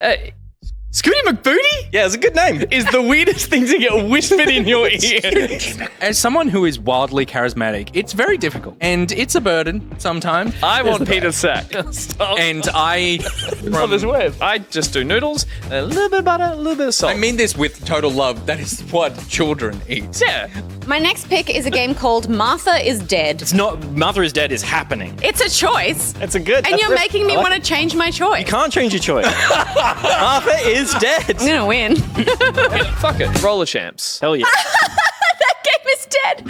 Scooty McBooty Yeah, it's a good name. is the weirdest thing to get whispered in your ear. As someone who is wildly charismatic, it's very difficult. And it's a burden sometimes. I want Peter's sack. Stop. And I... Oh, there's web. I just do noodles, a little bit of butter, a little bit of salt. I mean this with total love. That is what children eat. yeah. My next pick is a game called Martha is Dead. It's not Mother is Dead is happening. It's a choice. That's a good. And you're making me want to change my choice. You can't change your choice. Martha is dead. I'm gonna win. Fuck it. Roller champs. Hell yeah. That game is dead.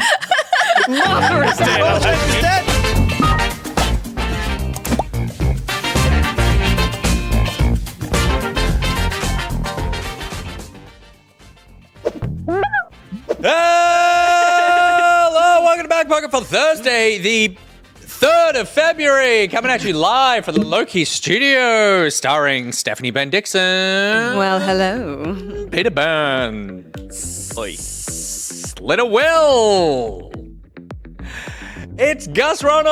Mother is dead. Mother is dead. Hello, welcome to Backpocket for Thursday, the 3rd of February, coming at you live from the Loki studio, starring Stephanie Ben Dixon, Well, hello. Peter Burns, Little Will. It's Gus Ronald!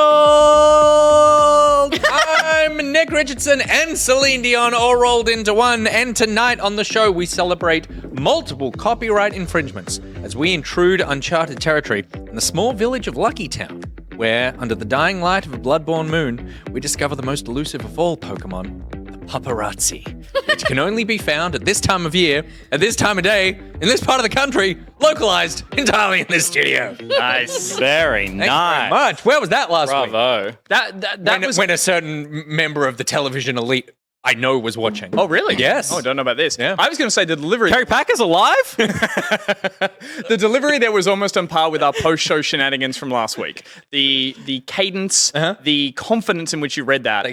I'm Nick Richardson and Celine Dion all rolled into one. And tonight on the show, we celebrate multiple copyright infringements as we intrude uncharted territory in the small village of Lucky Town, where, under the dying light of a bloodborne moon, we discover the most elusive of all Pokemon, the paparazzi, which can only be found at this time of year, at this time of day, in this part of the country, localized entirely in this studio. Nice. Very Thank you very nice. much. Where was that last week? Bravo. That was. When a certain member of the television elite I know was watching. Oh, really? Yes. Oh, I don't know about this. Yeah. I was going to say the delivery. Terry Packer's alive? The delivery there was almost on par with our post-show shenanigans from last week. The cadence, the confidence in which you read that,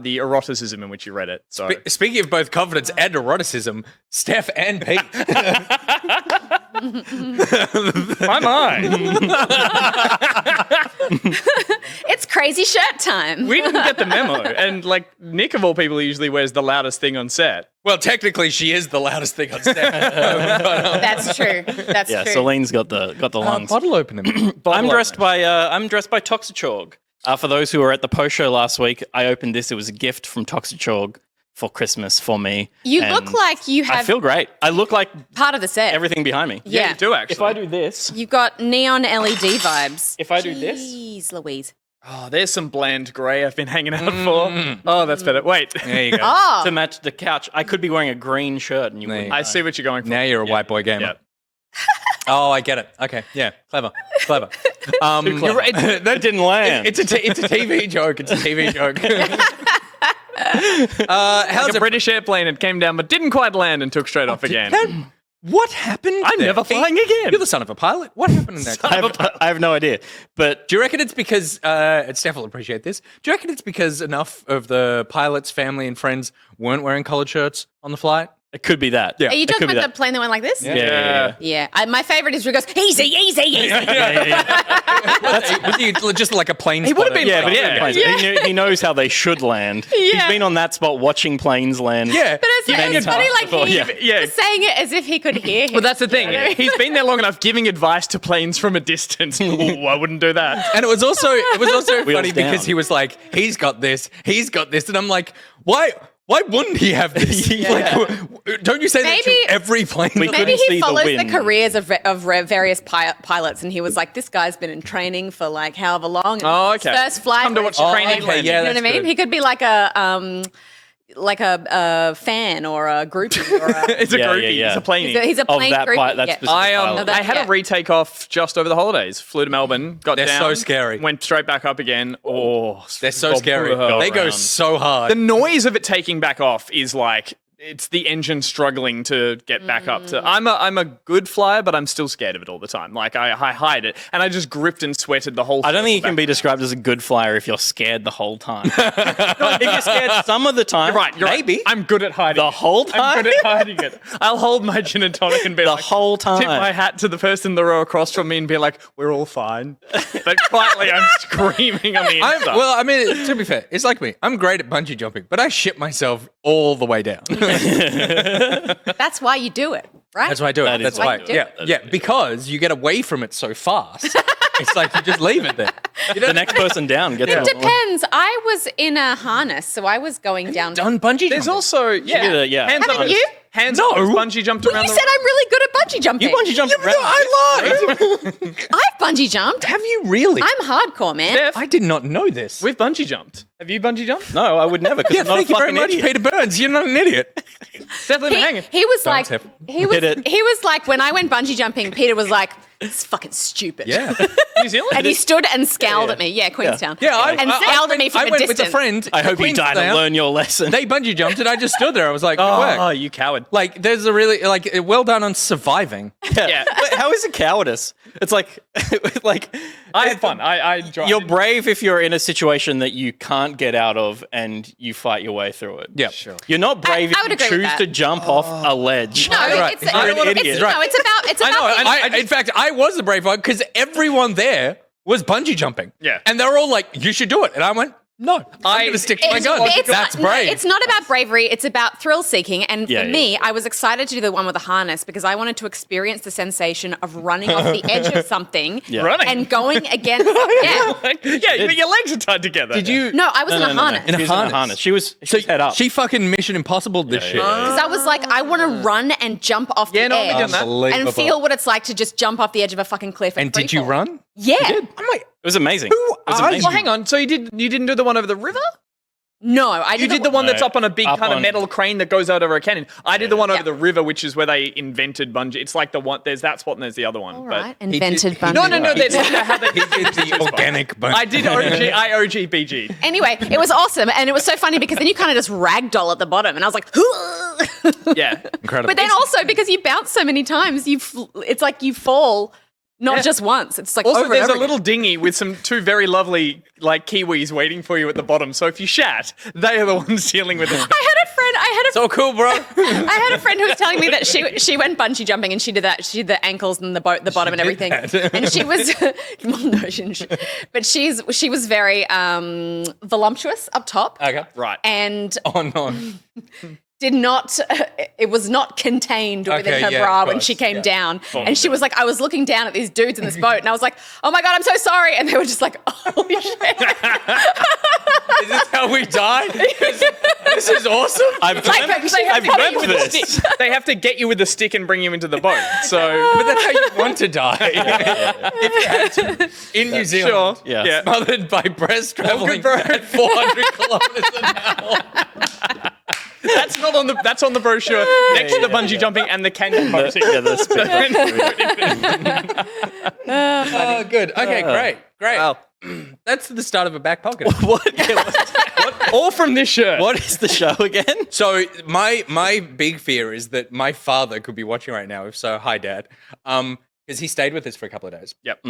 the eroticism in which you read it. So Speaking of both confidence and eroticism, Steph and Pete. my mind. It's crazy shirt time. We didn't get the memo, and like Nick of all people usually wears the loudest thing on set. Well, technically, she is the loudest thing on stage. That's true. That's Yeah, true. Celine's got the lungs. Bottle opener. I'm dressed by Toxicsorg. For those who were at the post show last week, I opened this. It was a gift from Toxicsorg for Christmas for me. You And look like you I have feel great. I look like part of the set. everything behind me. Yeah. You do actually. If I do this, You've got neon LED vibes. if I do this, Jeez Louise. Oh, there's some bland grey I've been hanging out for. Oh, that's better. Wait. There you go. Oh. to match the couch, I could be wearing a green shirt and you wouldn't. I see what you're going for. Now you're a white boy gamer. Yeah. Oh, I get it. Okay, yeah, clever. clever. You're right. That didn't land. It's a TV joke. It's a TV joke. How's Like a British airplane, it came down but didn't quite land and took straight off again. What happened? I'm there? never flying again. You're the son of a pilot. What happened in that? I have no idea. But Do you reckon it's because, and Steph will appreciate this, do you reckon it's because enough of the pilot's family and friends weren't wearing collared shirts on the flight? it could be that. Yeah. Are you It could talking be about that. the plane that went like this? Yeah. Yeah. My favorite is where it goes, easy, easy, easy. Was he just like a plane He would've spotter? been Yeah, but Yeah. he knows how they should land. He's been on that spot watching planes land. Yeah. But it's funny, like, he Yeah. was saying it as if he could hear him. Well, that's the thing. He's been there long enough giving advice to planes from a distance. Ooh, I wouldn't do that. And it was also Wheels funny down. because he was like, he's got this, and I'm like, why wouldn't he have this? Like, don't you say that Maybe- to every plane? We Maybe couldn't see he the follows the, wind. careers of various pilots, and he was like, "This guy's been in training for like however long." Oh, His okay. First flight. Come to watch Oh, training okay, landing. yeah, You know what I that's mean? good. He could be like a fan or a groupie or a. It's a Yeah, groupie. yeah, yeah. It's a planie. He's a Of plane that groupie. pilot, that yeah. specific pilot. I had yeah. a retake off just over the holidays. Flew to Melbourne, got They're down. so scary. Went straight back up again. Oh, They're so scary. They go around. so hard. The noise of it taking back off is like it's the engine struggling to get back up to. I'm a good flyer, but I'm still scared of it all the time. Like I hide it, and I just gripped and sweated the whole. I don't think you circle can be back. described as a good flyer if you're scared the whole time. If you're scared some of the time, You're right. maybe. I'm good at hiding The it. whole I'm time? good at hiding it. I'll hold my gin and tonic and be The like, whole time. tip my hat to the person in the row across from me and be like, "We're all fine." But quietly, I'm screaming on the inside. To be fair, it's like me. I'm great at bungee jumping, but I shit myself all the way down. That's why you do it, right? That's why I do it. That is That's why why. you do it. Yeah, That is yeah. why you do it. Because you get away from it so fast. It's like you just leave it there. The next person down gets It on. depends. I was in a harness, so I was going down. Done bungee There's jumping. also did it, yeah. hands Haven't up. you? Hands No. up. Bungee jumped Well, around you the said I'm really good at bungee jumping. You bungee jumped around. I lied. I've bungee jumped. Have you really? I'm hardcore, man. Steph, I did not know this. we've bungee jumped. Have you bungee jumped? No, I would never. Yeah, I'm not thank a you very fucking much, idiot. Peter Burns. You're not an idiot. Steph, leave me hanging. He was like, Steph. he was, Hit it. he was like, when I went bungee jumping, Peter was like, it's fucking stupid. Yeah. New Zealand? And he stood and scowled at me. Yeah, Queenstown. And scowled at me from I a went distance. with a friend. I hope you died and Queenstown. learn your lesson. They bungee jumped and I just stood there. I was like, good Oh, work. you coward. Like, there's a really, like, well done on surviving. Yeah. Wait, how is it cowardice? It's like, like I had fun. I enjoyed you're brave if you're in a situation that you can't get out of and you fight your way through it. Yeah, sure. You're not brave I would if you agree with choose that. to jump off a ledge. No, Right. it's, You're an it's, idiot. no, it's I about know. the- In fact, I was the brave one because everyone there was bungee jumping. Yeah. And they were all like, you should do it. And I went, no, I'm going to stick to my guns. That's not, brave. It's not about bravery. It's about thrill seeking. And Yeah, for yeah. me, I was excited to do the one with the harness because I wanted to experience the sensation of running off the edge of something Running? and going against. Yeah. yeah, but your legs are tied together. Did you? No, I was in a harness. In a She was in harness. a harness. She was head up. She fucking Mission Impossible this shit. Because I was like, I want to run and jump off the Yeah, no, we edge done that. Unbelievable. and feel what it's like to just jump off the edge of a fucking cliff. And did you run? Yeah. I'm like, It was amazing. Who it was are amazing. Well, hang on. So you didn't do the one over the river? No, I You did the one that's up on a big Up kind of on- metal crane that goes out over a canyon. I did the one over Yeah. the river, which is where they invented bungee. It's like the one. There's that spot and there's the other one. All but- right. Invented he- bungee. No. There's how they he did the organic bungee. I did OG BG. Anyway, it was awesome. And it was so funny because then you kind of just ragdoll at the bottom. And I was like, Yeah. Incredible. but then also because you bounce so many times, it's like you fall not just once. It's like Also, over and there's over a little dinghy with two very lovely like Kiwis waiting for you at the bottom. So if you shat, they are the ones dealing with it. I had a so cool, bro. I had a friend who was telling me that she went bungee jumping and she did that. She did the ankles and the bottom and everything. And she was, well, no, she didn't. But she was very voluptuous up top. Okay. Right. And Oh, no. did not, it was not contained within Okay, her yeah, bra of when course, she came yeah. down. And she was like, I was looking down at these dudes in this boat and I was like, oh my God, I'm so sorry. And they were just like, holy shit. Is this how we die? This is awesome. I've Like, dreamt, they have I've to get dreamt you with a this. They have to get you with a stick and bring you into the boat. So But that's how you want to die. If you had to. In New Zealand. sure. Yeah. Smothered by breast traveling bro. at 400 kilometers an hour. That's not on the. That's on the brochure next to the bungee jumping and the canyon boat. Yeah, the Oh, good. Okay, great. Wow. That's the start of a back pocket. what? All from this shirt. What is the show again? So my big fear is that my father could be watching right now. If so, hi, Dad. Because he stayed with us for a couple of days. Yep.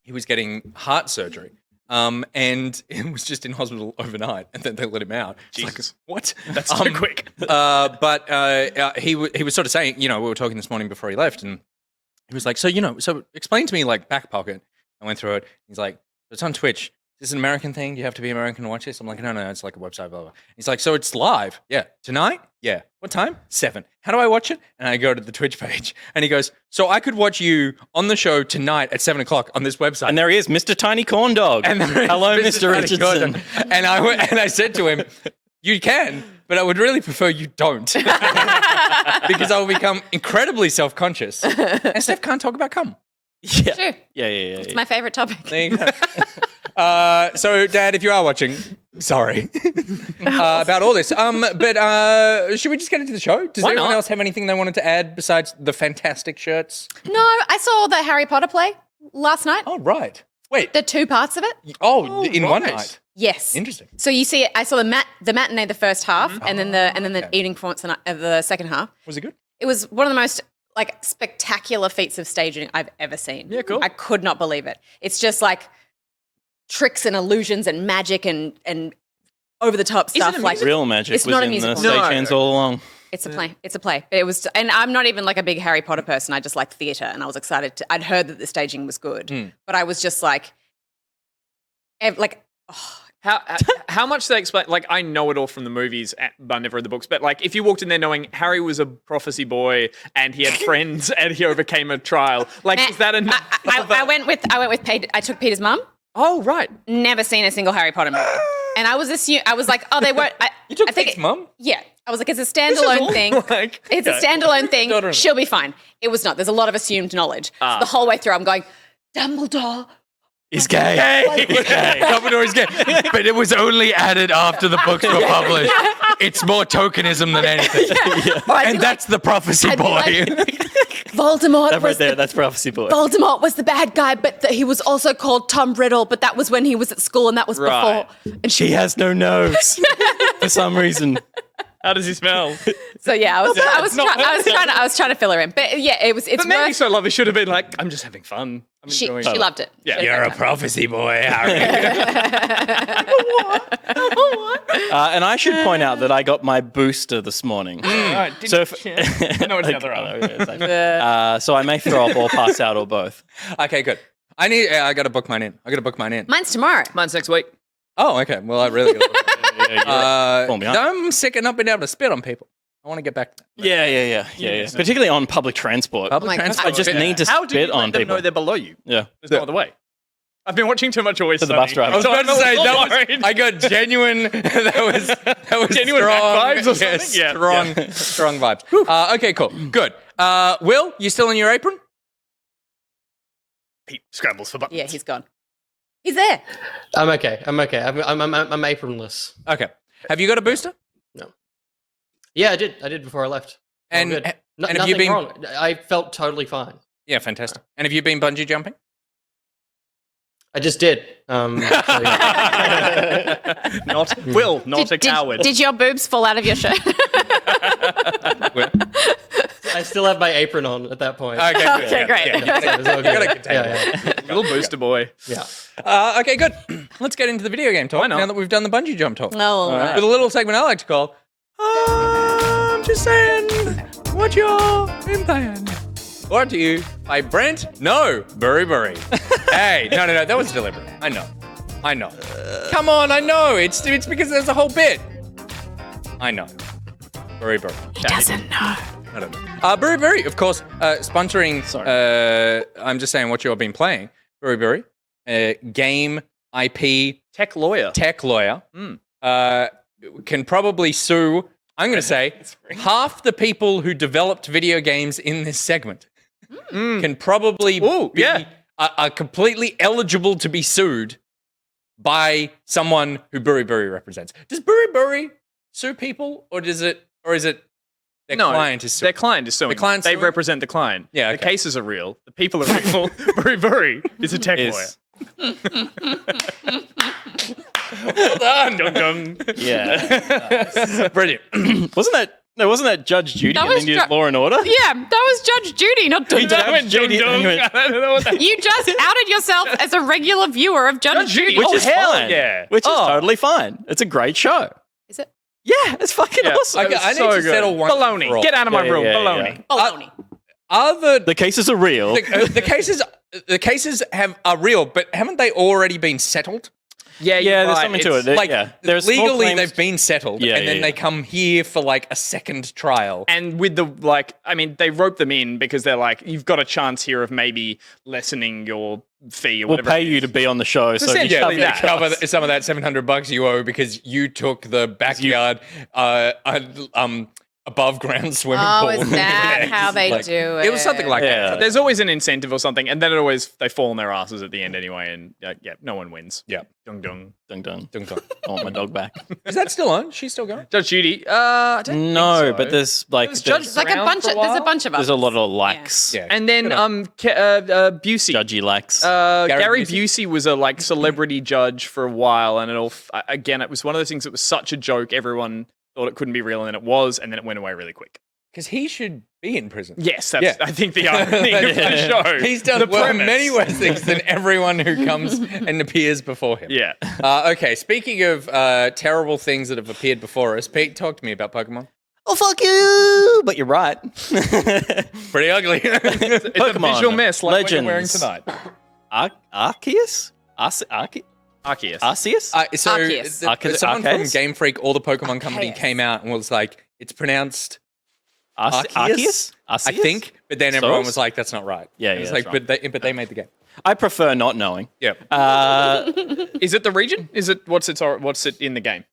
He was getting heart surgery. And it was just in hospital overnight, and then they let him out. It's Jesus. like, what? That's so quick. But he was sort of saying, we were talking this morning before he left, and he was like, so explain to me like back pocket. I went through it. He's like, it's on Twitch. Is this an American thing? Do you have to be American to watch this? I'm like, no, it's like a website, blah, blah. He's like, so it's live? Yeah. Tonight? Yeah. What time? 7. How do I watch it? And I go to the Twitch page, and he goes, so I could watch you on the show tonight at 7 o'clock on this website. And there he is, Mr. Tiny Corn Dog. And there is Hello, Mr. Tiny Richardson. Gordon. And I said to him, you can, but I would really prefer you don't. Because I will become incredibly self-conscious. And Steph can't talk about cum. Yeah. Sure. Yeah. It's my favorite topic. There you go. So, Dad, if you are watching, sorry about all this. But should we just get into the show? Does anyone else have anything they wanted to add besides the fantastic shirts? No, I saw the Harry Potter play last night. Oh, right. Wait. The 2 parts of it. In one right. night. Yes. Interesting. So you see it. I saw the matinee, the first half, and then the evening performance the second half. Was it good? It was one of the most like spectacular feats of staging I've ever seen. Yeah, cool. I could not believe it. It's just like tricks and illusions and magic and over the top stuff. it Like Real magic It's was not a in the musical. stagehands all along. it's a play. It's a play. It was, and I'm not even like a big Harry Potter person. I just like theatre, and I was excited. I'd heard that the staging was good, but I was just like, How much they explain? Like, I know it all from the movies, but I never read the books. But like, if you walked in there knowing Harry was a prophecy boy and he had friends and he overcame a trial, like, is that enough? I went with I took Peter's mum. Oh, right. Never seen a single Harry Potter movie, and I was like, oh, they won't. You took I think Pete's mum? Yeah, I was like, it's a standalone thing. Like, It's a standalone thing. Daughter-in-law. She'll be fine. It was not. There's a lot of assumed knowledge. So the whole way through, I'm going, Dumbledore. He's gay. Dumbledore is gay. But it was only added after the books were published. It's more tokenism than anything. And that's the prophecy I'd be boy. like, Voldemort That right was there, that's Prophecy Boy. Voldemort was the bad guy, but he was also called Tom Riddle, but that was when he was at school and that was Right. before. And He has no nose for some reason. How does he smell? so yeah, I was trying to fill her in. But yeah, it's But Maggie worth So Lovely should have been like, I'm just having fun. I'm she enjoying loved it. Yeah. She had You're a great time. prophecy boy, Harry. And I should point out that I got my booster this morning. Right, So if, I know it's the other arm. so I may throw up or pass out or both. Okay, good. I got to book mine in. Mine's tomorrow. Mine's next week. Oh, okay. Well, I really got to book Fall behind. I'm sick of not being able to spit on people. I want to get back to that. Yeah. Particularly on public transport. Public my God. transport. I just need to How do you spit on let them people. know they're below you? Yeah. There's no other way. I've been watching too much Always To the Sunny. bus driver. I was about to say that worried. was, I got genuine. That was Genuine strong back vibes or yeah, something? Yeah. strong vibes. Okay, cool, good. Will, you still in your apron? Pete scrambles for buttons. Yeah, he's gone. He's there. I'm okay. I'm apronless. Okay. Have you got a booster? Yeah, I did before I left. All And good. and Nothing have you been? wrong. I felt totally fine. Yeah, fantastic. And have you been bungee jumping? I just did. So, yeah. Not not a coward. Did your boobs fall out of your shirt? I still have my apron on at that point. Okay, good. Okay, great. Yeah, it was all good. Gotta contain Yeah. Little booster boy. Okay, good. Let's get into the video game talk. Why not? Now that we've done the bungee jump talk. No. With a little segment I like to call, I'm just saying what you're been playing. Brought to you by Brent. No, Burry. Hey, no, that was deliberate. I know. Come on, I know. It's because there's a whole bit. I know. Burry. He doesn't know. I don't know. Burry, of course, sponsoring. I'm just saying what you've been playing. Burry, game IP Tech lawyer. tech lawyer, can probably sue. I'm going to say half the people who developed video games in this segment can probably be are completely eligible to be sued by someone who Burry represents. Does Burry sue people, or is it their client is suing? Their client is suing. The client's they suing? represent the client. Yeah, The okay. cases are real. The people are real. Burry is a tech lawyer. Well done. Dun, dun. Yeah. Brilliant. wasn't that Judge Judy That and was then you did Ju- Law and Order? Yeah, that was Judge Judy, not Judge. Judge Went dun, Judy dun. anyway. I don't know what that You just outed yourself as a regular viewer of Judge Judy. Which Oh, is hell fine. yeah. Which is Oh. totally fine. It's a great show. Is it? Yeah, it's fucking Yeah. awesome. Okay, I need so to good. settle one. Baloney. for all. Get out of my Yeah, room. yeah, Baloney. Baloney. Are The cases are real. the cases are real, but haven't they already been settled? Yeah, Yeah, there's something to it. Like There's small legally, claims- they've been settled, Yeah, and then yeah, they yeah. come here for like a second trial. And with the, they rope them in because they're like, you've got a chance here of maybe lessening your fee or We'll whatever. pay you to be on the show. So you Essentially cover that. your Cover costs. some of that $700 you owe because you took the backyard above ground swimming pool. Oh, is that how they do it? It was something like Yeah. that. There's always an incentive or something, and then they fall on their asses at the end anyway, and no one wins. Yeah. Dung dung. Dun, dun. Dun, dun. I want my dog back. Is that still on? She's still going? Judge Judy. I don't No, think so. but there's like There's there's, Judge It's like a around bunch for of. a There's a while. bunch of us. there's a lot of likes. Yeah. And then Busey. Judgy likes. Gary Busey? Busey was a celebrity judge for a while, and it was one of those things that was such a joke. Everyone thought it couldn't be real, and then it was, and then it went away really quick. Because he should be in prison. Yes, that's Yeah. I think the irony of the show. He's done the many premise. worse things than everyone who comes and appears before him. Yeah. Okay, speaking of terrible things that have appeared before us, Pete, talk to me about Pokemon. Oh, fuck you! But you're right. Pretty ugly. It's a Pokemon visual mess like what you're wearing Legends. tonight. Arceus? Arceus. Arceus? Arceus. Someone from Arceus? Game Freak or the Pokemon Company Arceus. came out and was like, it's pronounced Arceus? I think, but then everyone was like, that's not right. Yeah, It was yeah, like, that's but they made the game. I prefer not knowing. Yeah. Is it the region? Is it what's it in the game?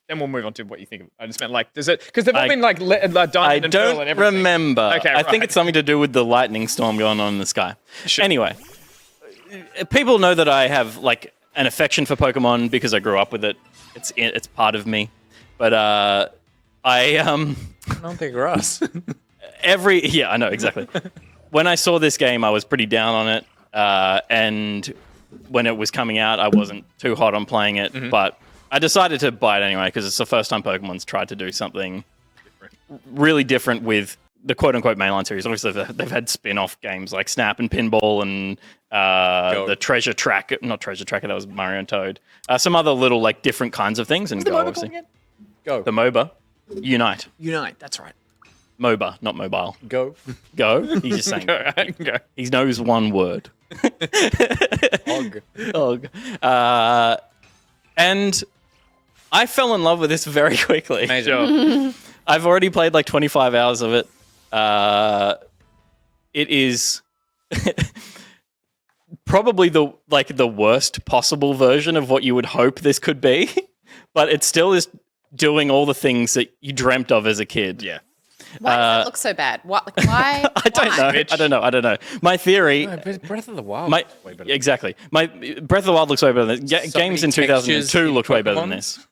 Then we'll move on to what you think of it. I just meant like, does it, because they've all been like I Diamond and Pearl don't and everything. remember. Okay, I think right. it's something to do with the lightning storm going on in the sky. Anyway, people know that I have like an affection for Pokemon because I grew up with it. It's part of me. But I don't think we're us. I know exactly. When I saw this game, I was pretty down on it, and when it was coming out, I wasn't too hot on playing it, but I decided to buy it anyway because it's the first time Pokemon's tried to do something really different with the quote-unquote mainline series. Obviously, they've had spin-off games like Snap and Pinball and the Treasure Tracker. Not Treasure Tracker, that was Mario and Toad. Some other little like different kinds of things. And Go, obviously. Go. The MOBA. Unite. Unite, that's right. MOBA, not mobile. Go. Go. He's just saying. Go. He knows one word. Og. Og. And I fell in love with this very quickly. Amazing. I've already played like 25 hours of it. It is probably the worst possible version of what you would hope this could be, but it still is doing all the things that you dreamt of as a kid. Yeah. Why does it look so bad? What? Like, why? I don't know. I don't know. My theory. Breath of the Wild. Exactly. My Breath of the Wild looks way better than this. Games in 2002 looked way better than this.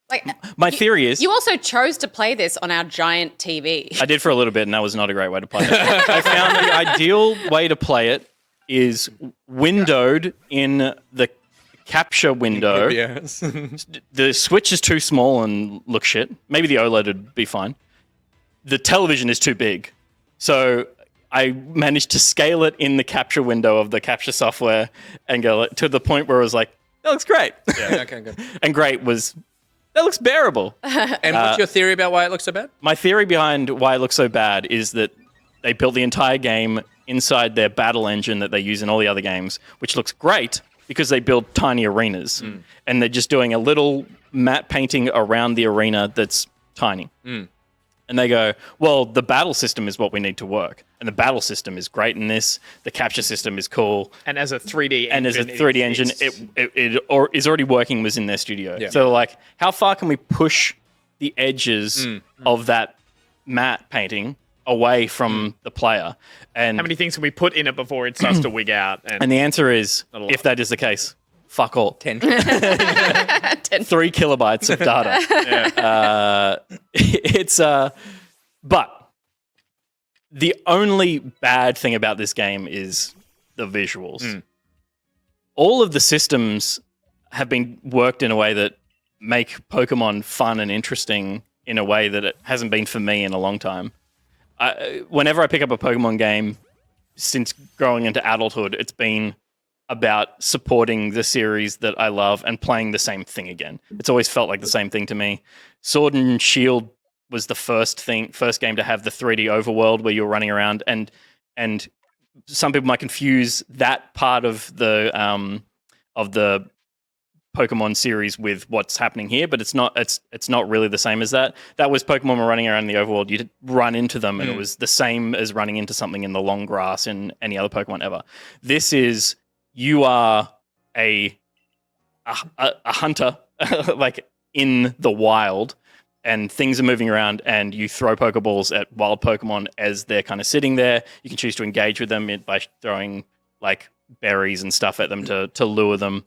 Like, My theory is. you also chose to play this on our giant TV. I did for a little bit, and that was not a great way to play it. I found the ideal way to play it is windowed in the capture window. Yes. The Switch is too small and looks shit. Maybe the OLED would be fine. The television is too big. So I managed to scale it in the capture window of the capture software and go to the point where it was like, that looks great. Yeah, okay, good. And great was, that looks bearable. And what's your theory about why it looks so bad? My theory behind why it looks so bad is that they built the entire game inside their battle engine that they use in all the other games, which looks great because they build tiny arenas. And they're just doing a little matte painting around the arena that's tiny. And they go, well, the battle system is what we need to work. And the battle system is great in this. The capture system is cool. And as a 3D engine, And as a 3D engine, it is already working within their studio. Yeah. So, like, how far can we push the edges of that matte painting away from the player? And how many things can we put in it before it starts to wig out? the answer is, Not a lot. if that is the case, fuck all. 10. 3 kilobytes of data. It's but the only bad thing about this game is the visuals. All of the systems have been worked in a way that make Pokemon fun and interesting in a way that it hasn't been for me in a long time. Whenever I pick up a Pokemon game since growing into adulthood, it's been about supporting the series that I love and playing the same thing again. It's always felt like the same thing to me. Sword and Shield was the first game to have the 3D overworld where you're running around, and some people might confuse that part of the Pokemon series with what's happening here, but it's not really the same as that. That was Pokemon were running around in the overworld. You'd run into them, and it was the same as running into something in the long grass in any other Pokemon ever. This is, you are a hunter, like in the wild, and things are moving around, and you throw Pokeballs at wild Pokemon as they're kind of sitting there. You can choose to engage with them by throwing like berries and stuff at them to lure them.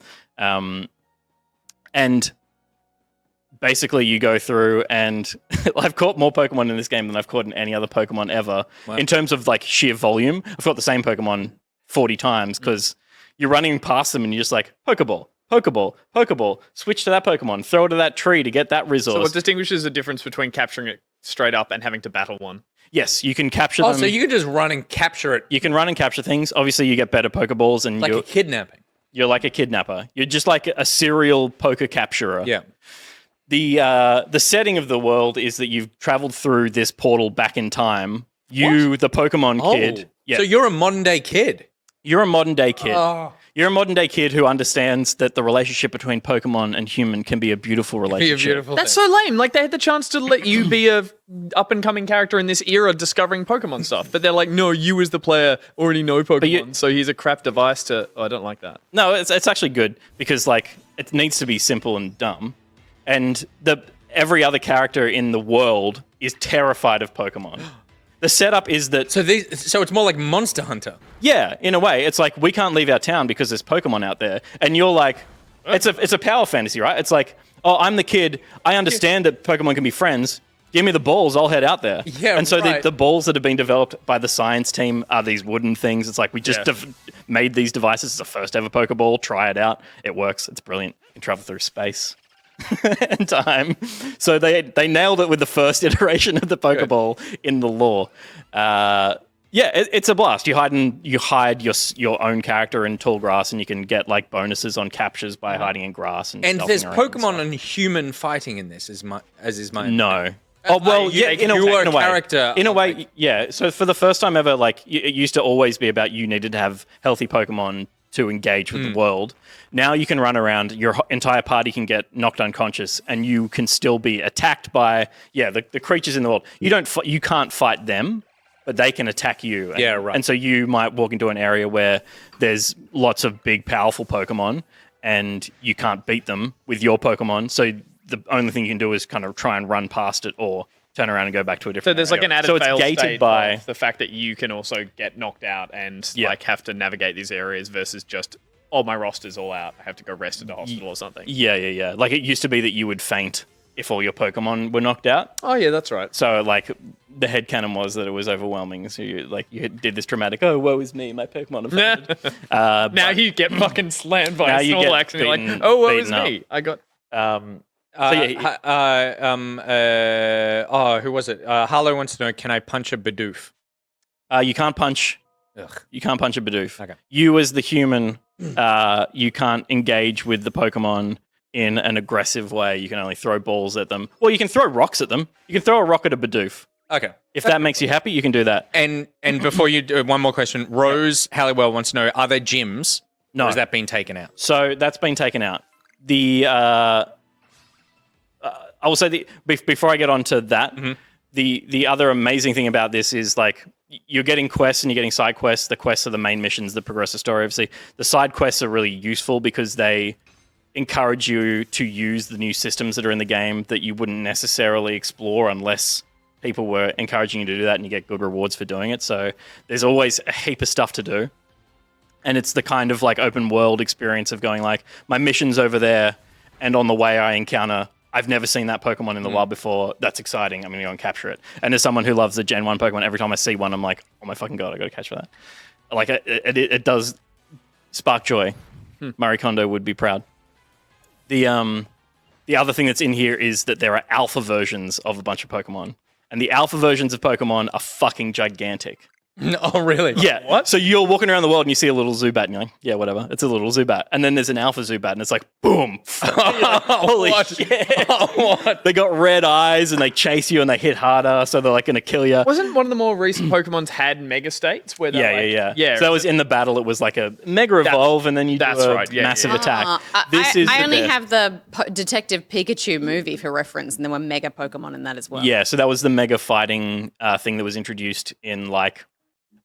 And basically you go through, and I've caught more Pokemon in this game than I've caught in any other Pokemon ever. Wow. In terms of like sheer volume, I've caught the same Pokemon 40 times because you're running past them and you're just like, Pokeball, Pokeball, Pokeball, switch to that Pokemon, throw it to that tree to get that resource. So what distinguishes the difference between capturing it straight up and having to battle one? Yes, you can capture them. So you can just run and capture it. You can run and capture things. Obviously, you get better Pokeballs, and like a kidnapping. You're like a kidnapper. You're just like a serial poker capturer. Yeah. The setting of the world is that you've traveled through this portal back in time. You, the Pokemon kid. Yeah. So you're a modern day kid. You're a modern day kid. You're a modern day kid who understands that the relationship between Pokemon and human can be a beautiful Be a relationship. beautiful That's thing. so lame. Like, they had the chance to let you be a up and coming character in this era discovering Pokemon stuff, but they're like, no, you as the player already know Pokemon, so here's a crap device to. Oh, I don't like that. No, it's actually good because like it needs to be simple and dumb, and every other character in the world is terrified of Pokemon. The setup is that So it's more like Monster Hunter. yeah, in a way, it's like we can't leave our town because there's Pokemon out there, and you're like, it's a power fantasy, right? It's like, oh, I'm the kid. I understand that Pokemon can be friends. Give me the balls, I'll head out there. Yeah, and so right. the balls that have been developed by the science team are these wooden things. It's like we just made these devices. It's the first ever Pokeball. Try it out. It works. It's brilliant. You can travel through space and time. So they nailed it with the first iteration of the Pokeball in the lore. It's a blast. You hide your own character in tall grass, and you can get like bonuses on captures by hiding in grass. And There's stealthing around Pokemon and human fighting in this, as is my No. Oh well, you- yeah. In a you way, were in a a way. character In a of, way, like- yeah. So for the first time ever, like it used to always be about you needed to have healthy Pokemon to engage with the world. Now you can run around. Your entire party can get knocked unconscious, and you can still be attacked by the creatures in the world. You can't fight them, but they can attack you. Yeah, right. And so you might walk into an area where there's lots of big, powerful Pokemon, and you can't beat them with your Pokemon. So the only thing you can do is kind of try and run past it or turn around and go back to a So different there's like area. an added So it's fail gated state by of the fact that you can also get knocked out and Yeah. like have to navigate these areas versus just, oh, my roster's all out. I have to go rest at the hospital or something. Yeah. Like it used to be that you would faint if all your Pokemon were knocked out. Oh, yeah, that's right. So like the headcanon was that it was overwhelming. So you did this dramatic, oh, woe is me, my Pokemon have fainted. Now you get fucking slammed by Now a you get Snorlax and you're like, beaten- oh, woe is beaten me. I got... who was it? Harlow wants to know, can I punch a Bidoof? You can't punch. Ugh. You can't punch a Bidoof. Okay. You as the human, you can't engage with the Pokemon in an aggressive way. You can only throw balls at them. Well, you can throw rocks at them. You can throw a rock at a Bidoof. Okay. If that makes you happy, you can do that. And before you do, one more question. Rose Halliwell wants to know, are there gyms? No. Or has that been taken out? So that's been taken out. I will say before I get on to that, the other amazing thing about this is like you're getting quests and you're getting side quests. The quests are the main missions that progress the story. Obviously, the side quests are really useful because they encourage you to use the new systems that are in the game that you wouldn't necessarily explore unless people were encouraging you to do that, and you get good rewards for doing it. So there's always a heap of stuff to do. And it's the kind of like open world experience of going like, my mission's over there, and on the way I encounter, I've never seen that Pokemon in the wild before. That's exciting. I'm going to go and capture it. And as someone who loves the Gen 1 Pokemon, every time I see one, I'm like, oh my fucking God, I got to catch that. Like it does spark joy. Marie Kondo would be proud. The other thing that's in here is that there are alpha versions of a bunch of Pokemon. And the alpha versions of Pokemon are fucking gigantic. Oh, really? Yeah. What? So you're walking around the world and you see a little Zubat and you're like, yeah, whatever. It's a little Zubat. And then there's an alpha Zubat and it's like, boom. Holy What? shit. What? They got red eyes and they chase you and they hit harder. So they're like going to kill you. Wasn't one of the more recent Pokemon's had Mega States? Where they're Yeah. So that was in the battle. It was like a Mega Evolve and then you do that's a right, yeah, massive yeah. attack. I only have the Detective Pikachu movie for reference, and there were Mega Pokemon in that as well. Yeah, so that was the Mega fighting thing that was introduced in like,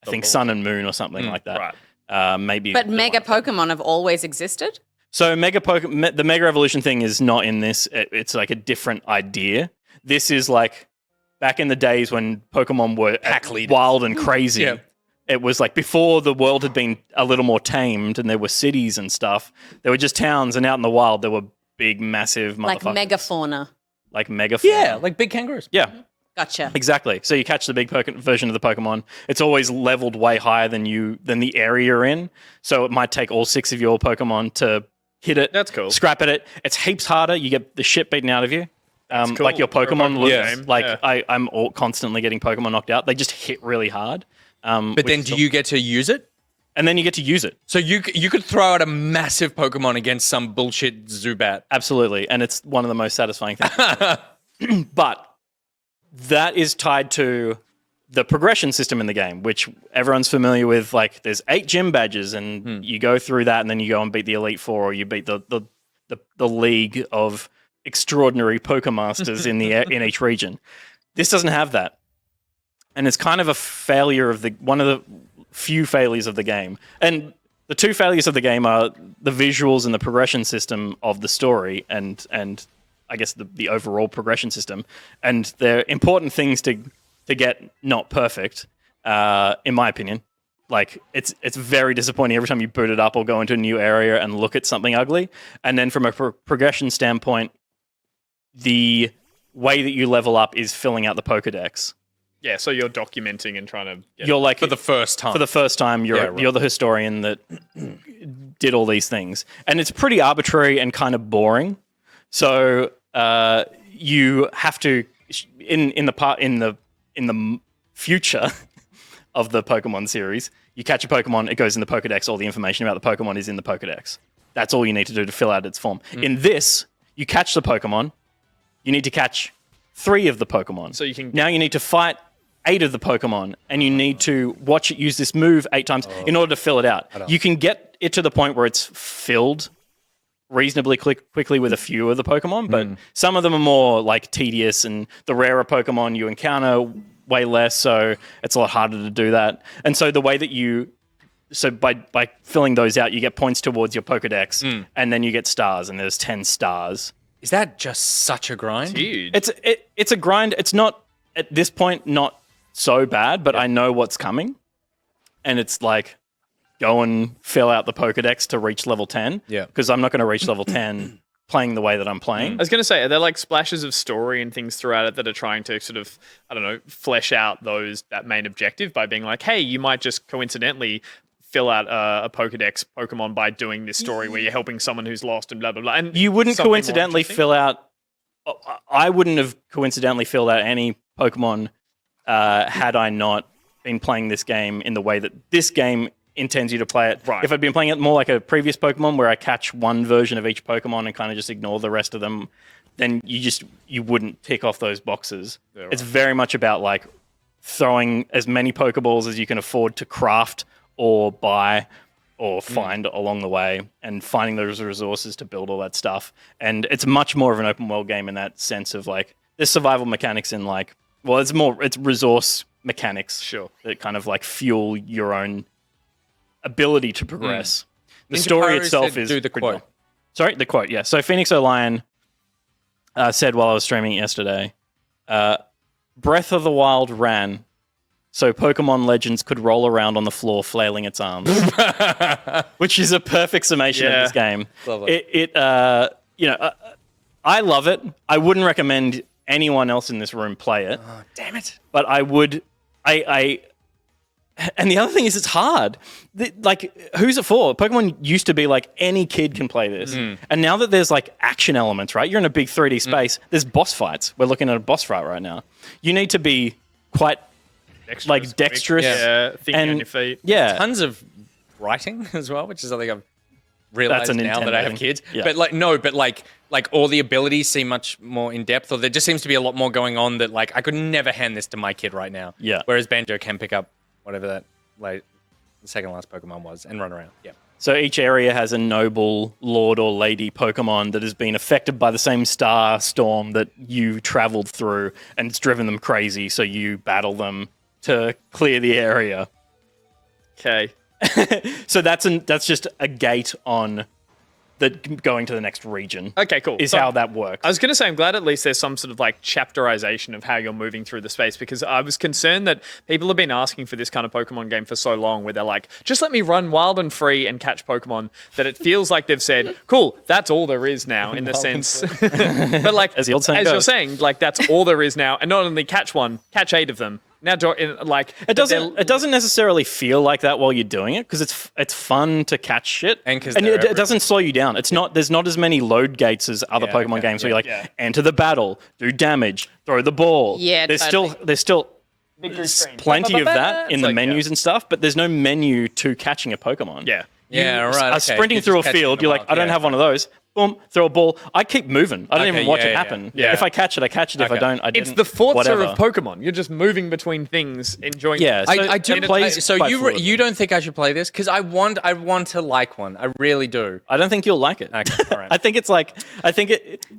I think Sun and Moon or something like that. right. Maybe. But the Mega one- Pokemon have always existed. So the Mega Evolution thing is not in this. It's like a different idea. This is like back in the days when Pokemon were wild and crazy. Yeah. It was like before the world had been a little more tamed and there were cities and stuff. There were just towns, and out in the wild there were big, massive Like motherfuckers. Megafauna. Like Megafauna. Yeah, like big kangaroos. Yeah. Gotcha. Exactly. So you catch the big version of the Pokemon. It's always leveled way higher than the area you're in. So it might take all 6 of your Pokemon to hit it. That's cool. Scrap at it. It's heaps harder. You get the shit beaten out of you. cool. Like your For a Pokemon Pokemon lose. game, Like yeah. I'm constantly getting Pokemon knocked out. They just hit really hard. But then do you get to use it? And then you get to use it. So you could throw out a massive Pokemon against some bullshit Zubat. Absolutely. And it's one of the most satisfying things. But that is tied to the progression system in the game, which everyone's familiar with. Like, there's 8 gym badges, and you go through that, and then you go and beat the Elite Four, or you beat the league of extraordinary Pokemasters in each region. This doesn't have that, and it's kind of a failure of one of the few failures of the game. And the 2 failures of the game are the visuals and the progression system of the story, and I guess the overall progression system. And they're important things to get not perfect, in my opinion. Like, it's very disappointing every time you boot it up or go into a new area and look at something ugly. And then from a progression standpoint, the way that you level up is filling out the Pokedex. Yeah, so you're documenting and trying to... You're like... For the first time. For the first time, you're the historian that did all these things. And it's pretty arbitrary and kind of boring. So you have to... In the future of the Pokemon series, you catch a Pokemon, it goes in the Pokedex, all the information about the Pokemon is in the Pokedex. That's all you need to do to fill out its form. In this, you catch the Pokemon, you need to catch 3 of the Pokemon. So you can... Now you need to fight 8 of the Pokemon, and you need to watch it use this move 8 times in order to fill it out. You can get it to the point where it's filled reasonably quickly with a few of the Pokemon, but some of them are more like tedious, and the rarer Pokemon you encounter way less, so it's a lot harder to do that. And so the way that by filling those out, you get points towards your Pokedex, and then you get stars, and there's 10 stars. Is that just such a grind? Huge. It's a grind. It's not, at this point, not so bad, but I know what's coming, and it's like, go and fill out the Pokedex to reach level 10. Yeah. Because I'm not going to reach level 10 playing the way that I'm playing. I was going to say, are there like splashes of story and things throughout it that are trying to sort of, I don't know, flesh out that main objective by being like, hey, you might just coincidentally fill out a Pokedex Pokemon by doing this story where you're helping someone who's lost and blah, blah, blah. And you wouldn't coincidentally fill out... I wouldn't have coincidentally filled out any Pokemon had I not been playing this game in the way that this game intends you to play it. Right. If I'd been playing it more like a previous Pokemon where I catch one version of each Pokemon and kind of just ignore the rest of them, then you wouldn't tick off those boxes. Yeah, right. It's very much about like throwing as many Pokeballs as you can afford to craft or buy or find along the way, and finding those resources to build all that stuff. And it's much more of an open world game in that sense of like, there's survival mechanics in like, well, it's resource mechanics that kind of like fuel your own ability to progress. The story itself is... Do the quote. Sorry, the quote, yeah. So Phoenix O'Lion said while I was streaming it yesterday, Breath of the Wild ran so Pokemon Legends could roll around on the floor flailing its arms. Which is a perfect summation of this game. Love it. I love it. I wouldn't recommend anyone else in this room play it. Oh, damn it. But I would... And the other thing is, it's hard. Like, who's it for? Pokemon used to be like, any kid can play this. And now that there's like action elements, right? You're in a big 3D space. There's boss fights. We're looking at a boss fight right now. You need to be quite dexterous. Thinking on your feet. Yeah. Tons of writing as well, which is something I've realized now that I have kids. Yeah. But like all the abilities seem much more in depth, or there just seems to be a lot more going on that like I could never hand this to my kid right now. Yeah. Whereas Banjo can pick up whatever that the second last Pokemon was and run around. Yeah. So each area has a noble lord or lady Pokemon that has been affected by the same star storm that you traveled through, and it's driven them crazy, so you battle them to clear the area. Okay. So that's just a gate on going to the next region. Okay, cool. Is how that works. I was going to say, I'm glad at least there's some sort of like chapterization of how you're moving through the space, because I was concerned that people have been asking for this kind of Pokemon game for so long where they're like, just let me run wild and free and catch Pokemon, that it feels like they've said, cool, that's all there is now in the sense. But like, as the old saying goes. You're saying, like, that's all there is now. And not only catch one, catch 8 of them. Now, like, it doesn't necessarily feel like that while you're doing it, because it's fun to catch shit, and it doesn't slow you down. There's not as many load gates as other Pokemon games where you're like, enter the battle, do damage, throw the ball. Yeah, there's still plenty of that in the menus and stuff, but there's no menu to catching a Pokemon. Yeah. Yeah, right, are okay. sprinting You're through a just catching field. them You're like, up, I don't yeah. have one of those. Boom, throw a ball. I keep moving. I don't Okay, even watch yeah, it yeah, happen. yeah. If I catch it, I catch it. If I Okay. don't, I didn't. It's the Forza whatever. of Pokemon. You're just moving between things, enjoying. Yeah, so I do it plays so quite you fluidly. you don't think I should play this? Because I want to like one. I really do. I don't think you'll like it. Okay, all right. I think it's like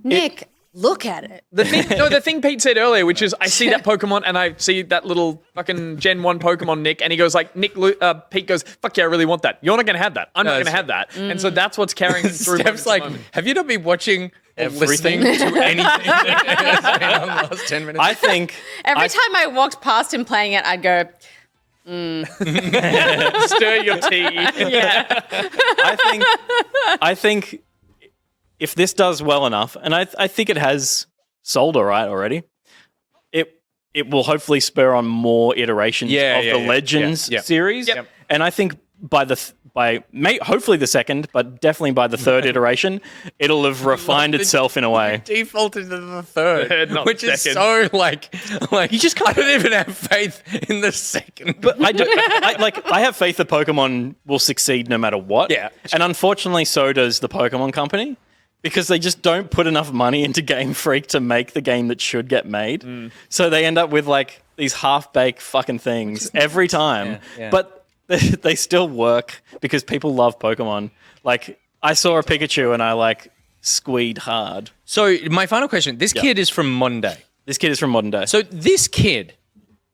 Nick, look at it. The thing Pete said earlier, which is I see that Pokemon and I see that little fucking Gen 1 Pokemon Nick, and he goes like, Pete goes, fuck yeah, I really want that. You're not going to have that. I'm not going to that's have that. And so that's what's carrying me through. Steph's like, have you not been watching or listening to anything that has been on the last 10 minutes? I think Every time I walked past him playing it, I'd go, stir your tea. Yeah. I think if this does well enough, and I think it has sold all right already, it will hopefully spur on more iterations of the Legends series. Yep. And I think hopefully the second, but definitely by the third iteration, it'll have refined itself in a way. Defaulted to the third, Not which the is second. so like you just can't. I don't even have faith in the second. But I have faith that Pokemon will succeed no matter what. Yeah. And unfortunately, so does the Pokemon Company. Because they just don't put enough money into Game Freak to make the game that should get made. So they end up with like these half-baked fucking things every time. Yeah. But they still work because people love Pokemon. Like, I saw a Pikachu and I like squeed hard. So my final question: this kid is from modern day. This kid is from modern day. So this kid,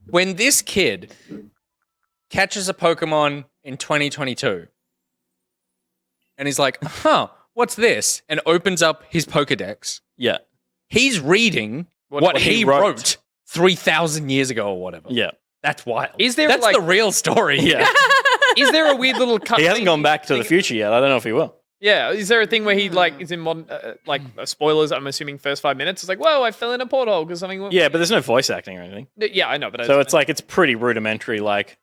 when this kid catches a Pokemon in 2022, and he's like, "Huh, what's this?" and opens up his Pokedex, yeah. he's reading what he wrote 3,000 years ago or whatever. Yeah. That's wild. Is there, That's like- the real story. Yeah. Is there a weird little cut? He hasn't gone back to the future yet. I don't know if he will. Yeah. Is there a thing where he like is in modern, spoilers? I'm assuming first 5 minutes. It's like, whoa, I fell in a porthole because something. Yeah, but there's no voice acting or anything. Yeah, I know, but So it's like it's pretty rudimentary. Like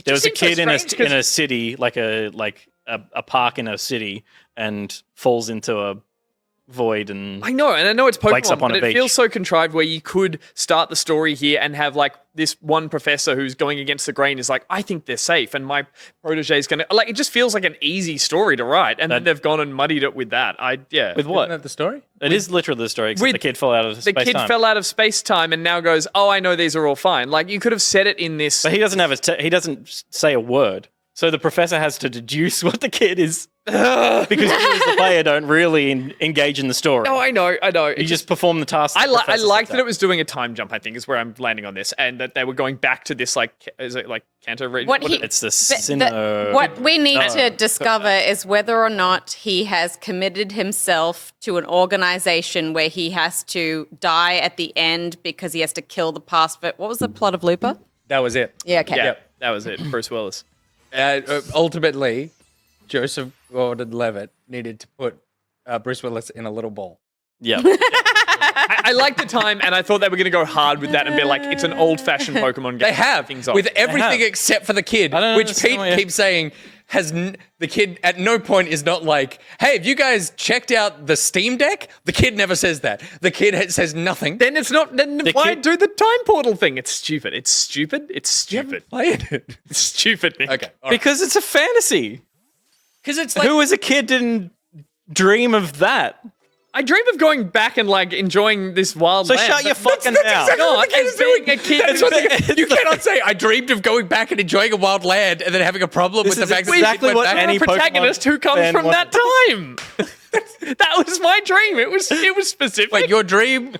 there was a seems so kid strange 'cause- in a city, like a park in a city, and falls into a void and I know, and I know it's Pokemon, wakes up on but a it beach. feels so contrived where you could start the story here and have like this one professor who's going against the grain is like, I think they're safe, and my protege is gonna like. It just feels like an easy story to write, and then they've gone and muddied it with that. with what? Isn't that the story? It is literally the story. Except with- the kid fell out of The space kid time. fell out of space time and now goes, oh, I know these are all fine. Like you could have said it in this. But he doesn't have he doesn't say a word. So the professor has to deduce what the kid is because you as the player don't really engage in the story. Oh, I know. You just perform the task. I the professor like sets that it was doing a time jump, I think, is where I'm landing on this, and that they were going back to this, like, is it like Kanto? It's the what we need to discover is whether or not he has committed himself to an organization where he has to die at the end because he has to kill the past. But what was the plot of Looper? That was it. Yeah, okay. Yeah, that was it. Bruce Willis. Ultimately, Joseph Gordon-Levitt needed to put Bruce Willis in a little ball. Yeah. I like the time, and I thought they were going to go hard with that and be like, it's an old-fashioned Pokemon game. They have, things off. with everything have. except for the kid, don't which understand Pete why you- keeps saying the kid at no point is not like, hey, have you guys checked out the Steam Deck? The kid never says that. The kid says nothing. Then it's not. Then why kid- do the time portal thing? It's stupid. It's stupid. It's stupid. Played it. It's stupid. Nick. Okay. all right. Because it's a fantasy. Because it's like, Who as a kid didn't dream of that? I dream of going back and like enjoying this wild So land. shut your but- fucking mouth. exactly No, what the kid as is being doing. a kid. That's what you cannot say, I dreamed of going back and enjoying a wild land and then having a problem with the is fact that exactly the kid went what back. any a protagonist Pokemon who comes fan from wanted. that time. That was my dream. It was specific. Wait, your dream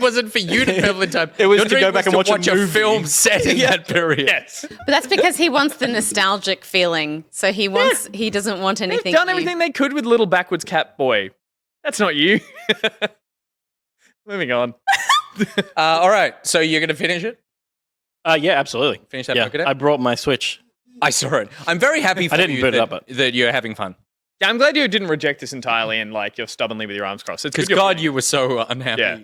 wasn't for you to travel in time. It was your to dream go back and watch a movie. film set in that period. yes. But that's because he wants the nostalgic feeling. So he doesn't want They've anything. done new. everything they could with Little Backwards Cat Boy. That's not you. Moving on. All right, so you're going to finish it? Yeah, absolutely. Finish that Yeah, Pokédex? I brought my Switch. I saw it. I'm very happy for didn't you boot it that, up, but- that you're having fun. Yeah, I'm glad you didn't reject this entirely and like you're stubbornly with your arms crossed. It's Because good you're- God, you were so unhappy. Yeah.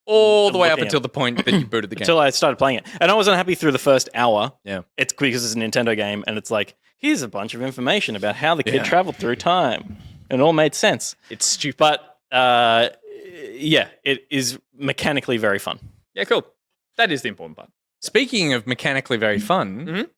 All the way up looking until at the point that you booted the game. Until I started playing it. And I wasn't happy through the first hour. Yeah. It's because it's a Nintendo game and it's like, here's a bunch of information about how the kid Yeah. traveled through time. And it all made sense. It's stupid. But yeah, it is mechanically very fun. Yeah, cool. That is the important part. Speaking of mechanically very fun,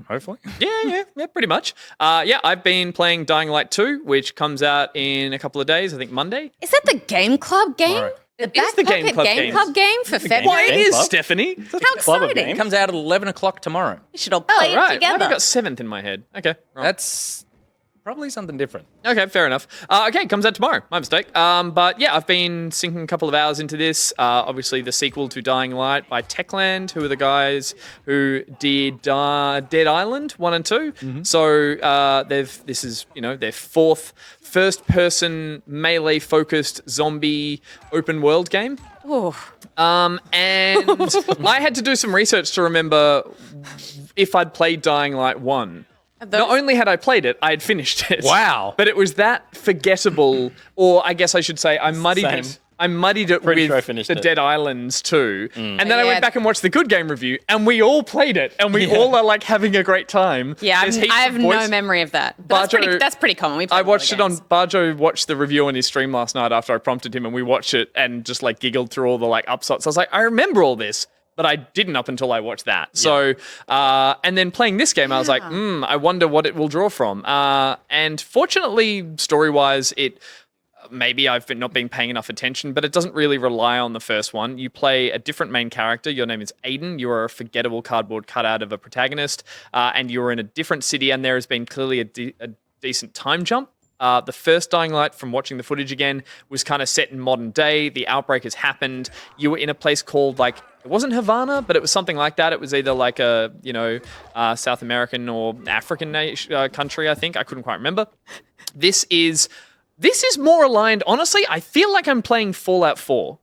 Hopefully. Yeah, pretty much. I've been playing Dying Light 2, which comes out in a couple of days, I think Monday. Is that the Game Club game? Tomorrow. The It is the Back Game Pocket Club Game game. Club game for Game February? It is, Club? Stephanie. How Club of exciting. games. It comes out at 11 o'clock tomorrow. We should all play Oh, right. it together. I've got 7th in my head. Okay. Right. That's probably something different. Okay, fair enough. Okay, comes out tomorrow. My mistake. But yeah, I've been sinking a couple of hours into this. Obviously, the sequel to Dying Light by Techland, who are the guys who did Dead Island 1 and 2. So this is their fourth first-person melee-focused zombie open-world game. Ooh. And I had to do some research to remember if I'd played Dying Light 1. Not only had I played it, I had finished it. Wow. But it was that forgettable, or I guess I should say I muddied Same. it. I muddied it Pretty with sure I finished the it. Dead Islands 2. And then I Yeah. went back and watched the Good Game review, and we all played it, and we all are like having a great time. Yeah, There's heaps I of have voice- no memory of that. But Barjo- that's pretty common. We play I a lot of watched it on games. Barjo watched the review on his stream last night after I prompted him, and we watched it and just like giggled through all the like upsots. I was like, I remember all this, but I didn't up until I watched that. So, and then playing this game, I was like, I wonder what it will draw from. And fortunately, story wise, maybe I've not been paying enough attention, but it doesn't really rely on the first one. You play a different main character. Your name is Aiden. You are a forgettable cardboard cutout of a protagonist, and you're in a different city, and there has been clearly a decent time jump. The first Dying Light, from watching the footage again, was kind of set in modern day. The outbreak has happened. You were in a place called it wasn't Havana, but it was something like that. It was either like a South American or African country. I think I couldn't quite remember. This is more aligned. Honestly, I feel like I'm playing Fallout 4.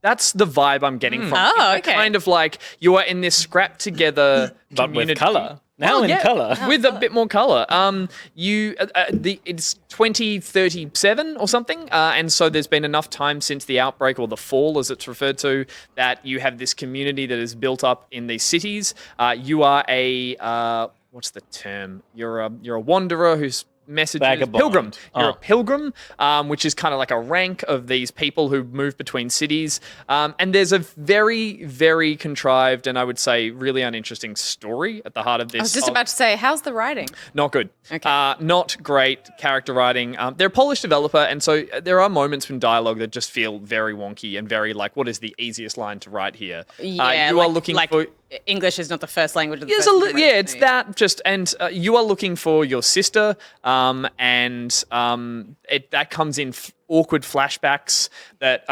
That's the vibe I'm getting from it. Oh, It's okay. kind of like you are in this scrapped together But with community. colour. Now Well, in yeah, colour. with a bit more color. It's 2037 or something, and so there's been enough time since the outbreak or the fall, as it's referred to, that you have this community that is built up in these cities. You are a what's the term? You're a wanderer who's messages. Vagabond. Pilgrim. You're a Oh. pilgrim, which is kind of like a rank of these people who move between cities. And there's a very, very contrived and I would say really uninteresting story at the heart of this. I was just about to say, how's the writing? Not good. Okay. Not great character writing. They're a Polish developer, and so there are moments in dialogue that just feel very wonky and very like, what is the easiest line to write here? Yeah, you are looking for. English is not the first language of the Yes, person who wrote yeah, it. it's that. You are looking for your sister, and that comes in awkward flashbacks that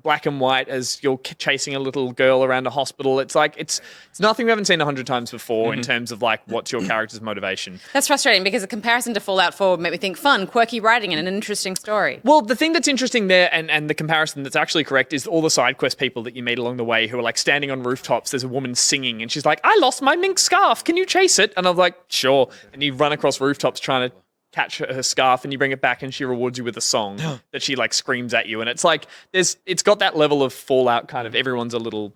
black and white as you're chasing a little girl around a hospital. It's like it's nothing we haven't seen 100 times before in terms of like what's your character's motivation. That's frustrating because the comparison to Fallout 4 would make me think fun, quirky writing, and an interesting story. Well, the thing that's interesting there, and the comparison that's actually correct, is all the side quest people that you meet along the way who are like standing on rooftops. There's a woman singing, and she's like, "I lost my mink scarf. Can you chase it?" And I'm like, "Sure." And you run across rooftops trying to catch her scarf, and you bring it back, and she rewards you with a song that she like screams at you. And it's like it's got that level of Fallout kind of. Everyone's a little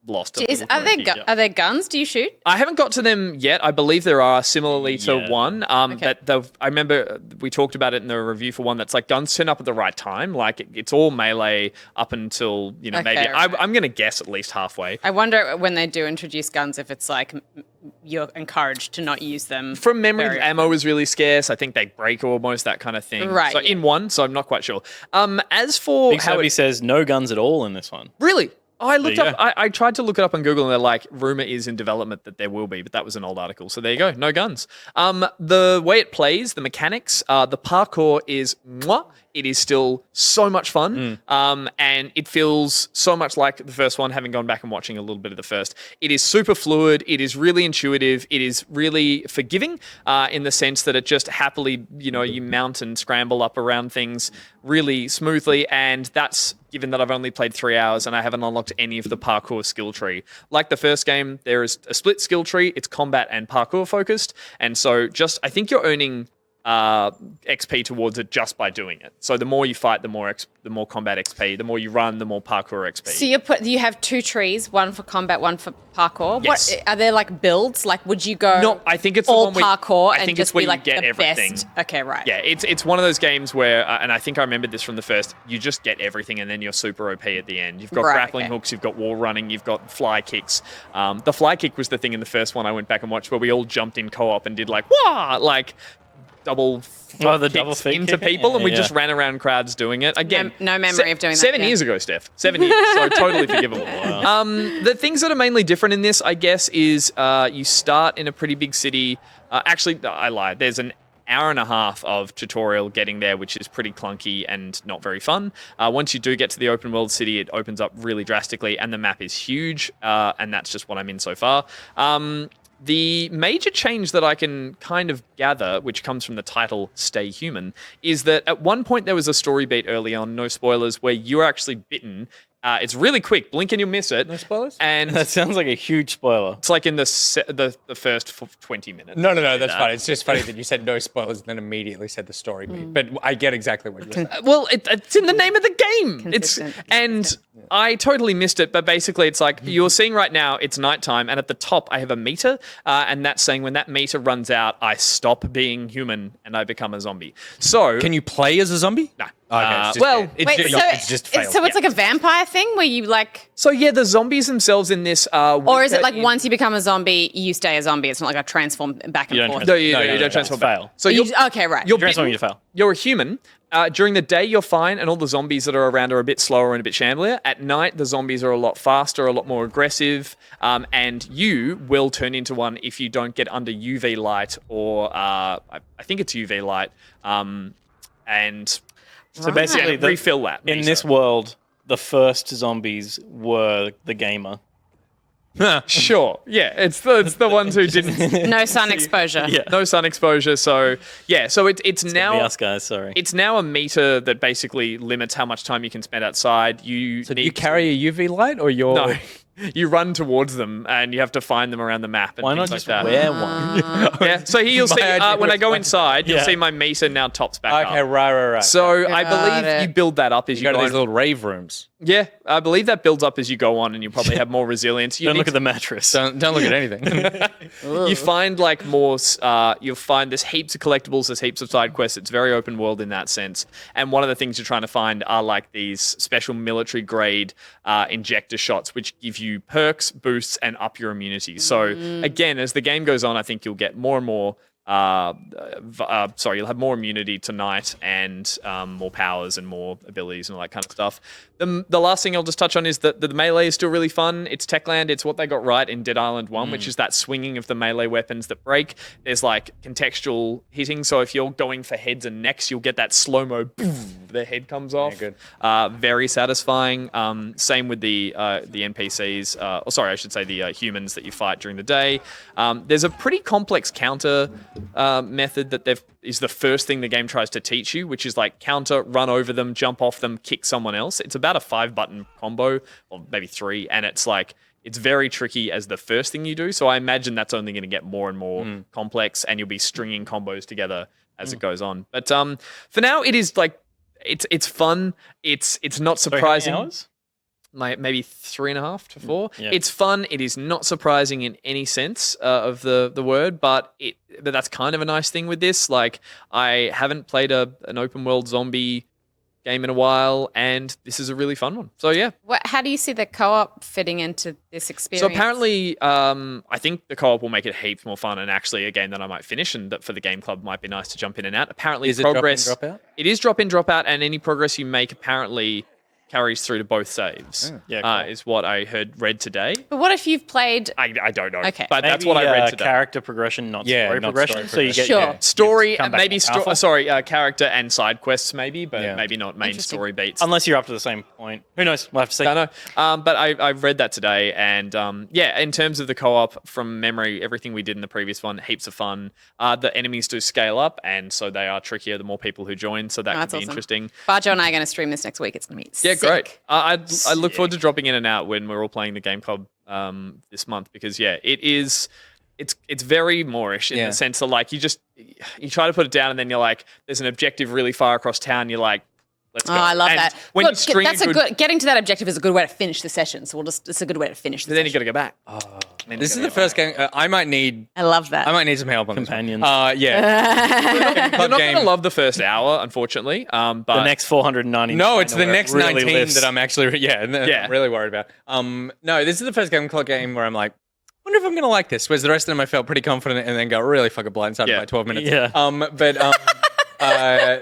lost. a little quirky. Are there guns? Do you shoot? I haven't got to them yet. I believe there are similarly to Yeah. one. I remember we talked about it in the review for one. That's like guns turn up at the right time. Like it's all melee up until maybe Okay, right. I'm going to guess at least halfway. I wonder when they do introduce guns if it's like you're encouraged to not use them. From memory, very the ammo is really scarce. I think they break almost that kind of thing. Right, So yeah. in one, so I'm not quite sure. As for Big how Soapy it, says no guns at all in this one. really. Oh, I looked There you up. I tried to look it up on Google, and they're like, rumor is in development that there will be, but that was an old article. So there you go, no guns. The way it plays, the mechanics, the parkour is mwah. It is still so much fun, and it feels so much like the first one. Having gone back and watching a little bit of the first, it is super fluid. It is really intuitive. It is really forgiving in the sense that it just happily, you mount and scramble up around things really smoothly, and that's given that I've only played 3 hours and I haven't unlocked any of the parkour skill tree. Like the first game, there is a split skill tree. It's combat and parkour focused. And so I think you're earning XP towards it just by doing it. So the more you fight, the more combat XP. The more you run, the more parkour XP. So you have 2 trees, one for combat, one for parkour. Yes. What are there like builds? Like, would you go? No, I think it's the all one where- parkour I and think just it's where be you like get the everything. best. Okay, right. Yeah, it's one of those games where, and I think I remembered this from the first, you just get everything and then you're super OP at the end. You've got Right, grappling okay. hooks, you've got wall running, you've got fly kicks. The fly kick was the thing in the first one I went back and watched where we all jumped in co-op and did like, wah, like double the kicks double feet into kick? people, and we Yeah. just ran around crowds doing it. Again, No memory of doing that, 7 yeah. years ago, Steph. 7 years, so totally forgivable. The things that are mainly different in this, I guess, is you start in a pretty big city. Actually, I lied. There's an hour and a half of tutorial getting there, which is pretty clunky and not very fun. Once you do get to the open world city, it opens up really drastically, and the map is huge, and that's just what I'm in so far. The major change that I can kind of gather, which comes from the title Stay Human, is that at one point there was a story beat early on, no spoilers, where you're actually bitten. It's really quick, blink and you'll miss it. No spoilers? And That sounds like a huge spoiler. it's like in the first 20 minutes. No, that's fine. It's just funny that you said no spoilers and then immediately said the story beat. But I get exactly what you're saying. Well, it's in the name of the game. Consistent. And I totally missed it, but basically it's like you're seeing right now it's nighttime, and at the top I have a meter, and that's saying when that meter runs out, I stop being human and I become a zombie. So Can you play as a zombie? No. Okay, it's just well, dead. It's Wait, just, so it's just failed. so it's like a vampire thing where you like, So yeah, the zombies themselves in this are or is it weaker like in- once you become a zombie, you stay a zombie? It's not like a transform back and You don't forth. No, you No, don't transform it's back. fail. So Okay, right. You're Transforming bitten, you to fail. You're a human. During the day, you're fine, and all the zombies that are around are a bit slower and a bit shamblier. At night, the zombies are a lot faster, a lot more aggressive, and you will turn into one if you don't get under UV light or I think it's UV light. And So basically, yeah, refill that. in meter. this world, the first zombies were the gamer. Sure, yeah, it's the ones who didn't No sun exposure. Yeah. no sun exposure. So yeah, so it's now Be us guys, sorry. it's now a meter that basically limits how much time you can spend outside. You So do need you carry a UV light or you're... no. You run towards them and you have to find them around the map and Why not things just like that. wear one? Yeah. So here you'll see idea when I was go fun. inside, you'll Yeah. see my meter now tops back Okay, up. right. So I Got believe it. you build that up as you you go to go these on. little rave rooms. Yeah, I believe that builds up as you go on, and you probably have more resilience. You Don't need look at the mattress. Don't look at anything. you find like more you'll find there's heaps of collectibles, there's heaps of side quests. It's very open world in that sense, and one of the things you're trying to find are like these special military grade injector shots which give you perks, boosts, and up your immunity. So again, as the game goes on, I think you'll get more and more you'll have more immunity tonight and more powers and more abilities and all that kind of stuff. The last thing I'll just touch on is that the melee is still really fun. It's Techland. It's what they got right in Dead Island 1, which is that swinging of the melee weapons that break. There's like contextual hitting. So if you're going for heads and necks, you'll get that slow-mo, boom, the head comes off. good. Very satisfying. Same with the NPCs. Or sorry, I should say the humans that you fight during the day. There's a pretty complex counter method that is the first thing the game tries to teach you, which is like counter, run over them, jump off them, kick someone else. It's about a 5-button combo, or maybe 3, and it's like it's very tricky as the first thing you do. So I imagine that's only going to get more and more complex, and you'll be stringing combos together as it goes on. But for now, it is like it's fun. It's not Sorry, how many surprising. hours? Maybe 3.5 to 4. Yeah. It's fun. It is not surprising in any sense of the word, but that's kind of a nice thing with this. Like, I haven't played an open world zombie game in a while, and this is a really fun one. So yeah. How do you see the co-op fitting into this experience? So apparently, I think the co-op will make it heaps more fun, and actually a game that I might finish, and that for the game club might be nice to jump in and out. Apparently, Is it drop in, progress. drop out? It is drop in, drop out, and any progress you make apparently carries through to both saves. Yeah, cool. Is what I read today. But what if you've played? I don't know. Okay. But that's Maybe, what I read today. Character progression, not Yeah, story not progression. story So you get Sure. yeah, Story, come back maybe more powerful. character and side quests, maybe, but Yeah. maybe not main Interesting. story beats. Unless you're up to the same point. Who knows? We'll have to see. I know. But I read that today, and yeah, in terms of the co-op, from memory, everything we did in the previous one, heaps of fun. The enemies do scale up, and so they are trickier the more people who join, so that That's could be awesome. interesting. Barjo and I are going to stream this next week. It's going to be Yeah, sick. great. I look forward to dropping in and out when we're all playing the game club this month, because yeah, it's very Moorish in Yeah. the sense that like you try to put it down and then you're like, there's an objective really far across town. You're like, let's go. Oh, I love And that. When Look, you string that's a good, getting to that objective is a good way to finish the session. So it's a good way to finish the then you session. got to go back. This is the first game. I might need I love that. some help on Companions. this one. Yeah. You're not going to love the first hour, unfortunately. But The next 490. No, it's the where it next really 19 lifts. that I'm actually I'm really worried about. No, this is the first game clock game where I'm like, wonder if I'm gonna like this. Whereas the rest of them I felt pretty confident and then got really fucking blindsided Yeah. by 12 minutes. Yeah.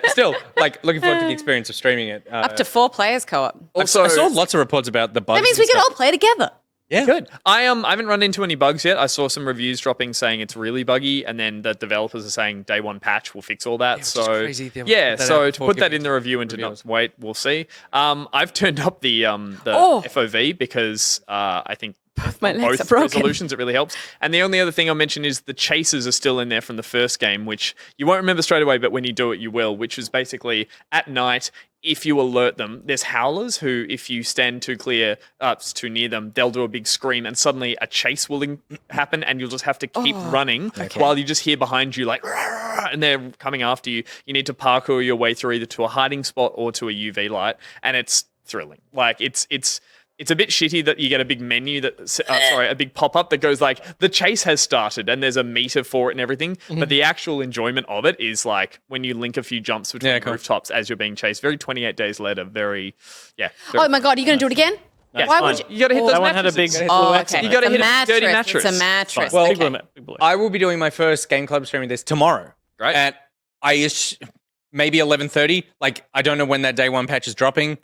Still, like looking forward to the experience of streaming it. Up to 4 players co-op. also, I saw lots of reports about the bugs. That means and we can stuff. all play together. Yeah, good. I haven't run into any bugs yet. I saw some reviews dropping saying it's really buggy, and then the developers are saying day one patch will fix all that. which is So crazy. They yeah, put that so out to before put that people in the review and to reveals. not wait, we'll see. I've turned up the Oh. FOV because I think my legs both are broken. resolutions it really helps. And the only other thing I'll mention is the chases are still in there from the first game, which you won't remember straight away, but when you do it, you will. Which is basically at night. If you alert them, there's howlers who, if you stand too too near them, they'll do a big scream, and suddenly a chase will happen, and you'll just have to keep running while you just hear behind you like, "Rah!" and they're coming after you. You need to parkour your way through either to a hiding spot or to a UV light, and it's thrilling. Like it's a bit shitty that you get a big menu a big pop-up that goes like, the chase has started and there's a meter for it and everything. But the actual enjoyment of it is like when you link a few jumps between cool. rooftops as you're being chased. Very 28 Days Later, very. Oh my God, are you going to do it again? Why would you? You got to hit those That one had a big mattresses. blue Oh, X okay. on You gotta It's a hit a dirty mattress. It's a mattress. Well, Big okay. blue, big blue. I will be doing my first game club stream of this tomorrow. Great. At maybe 11:30. Like I don't know when that day one patch is dropping,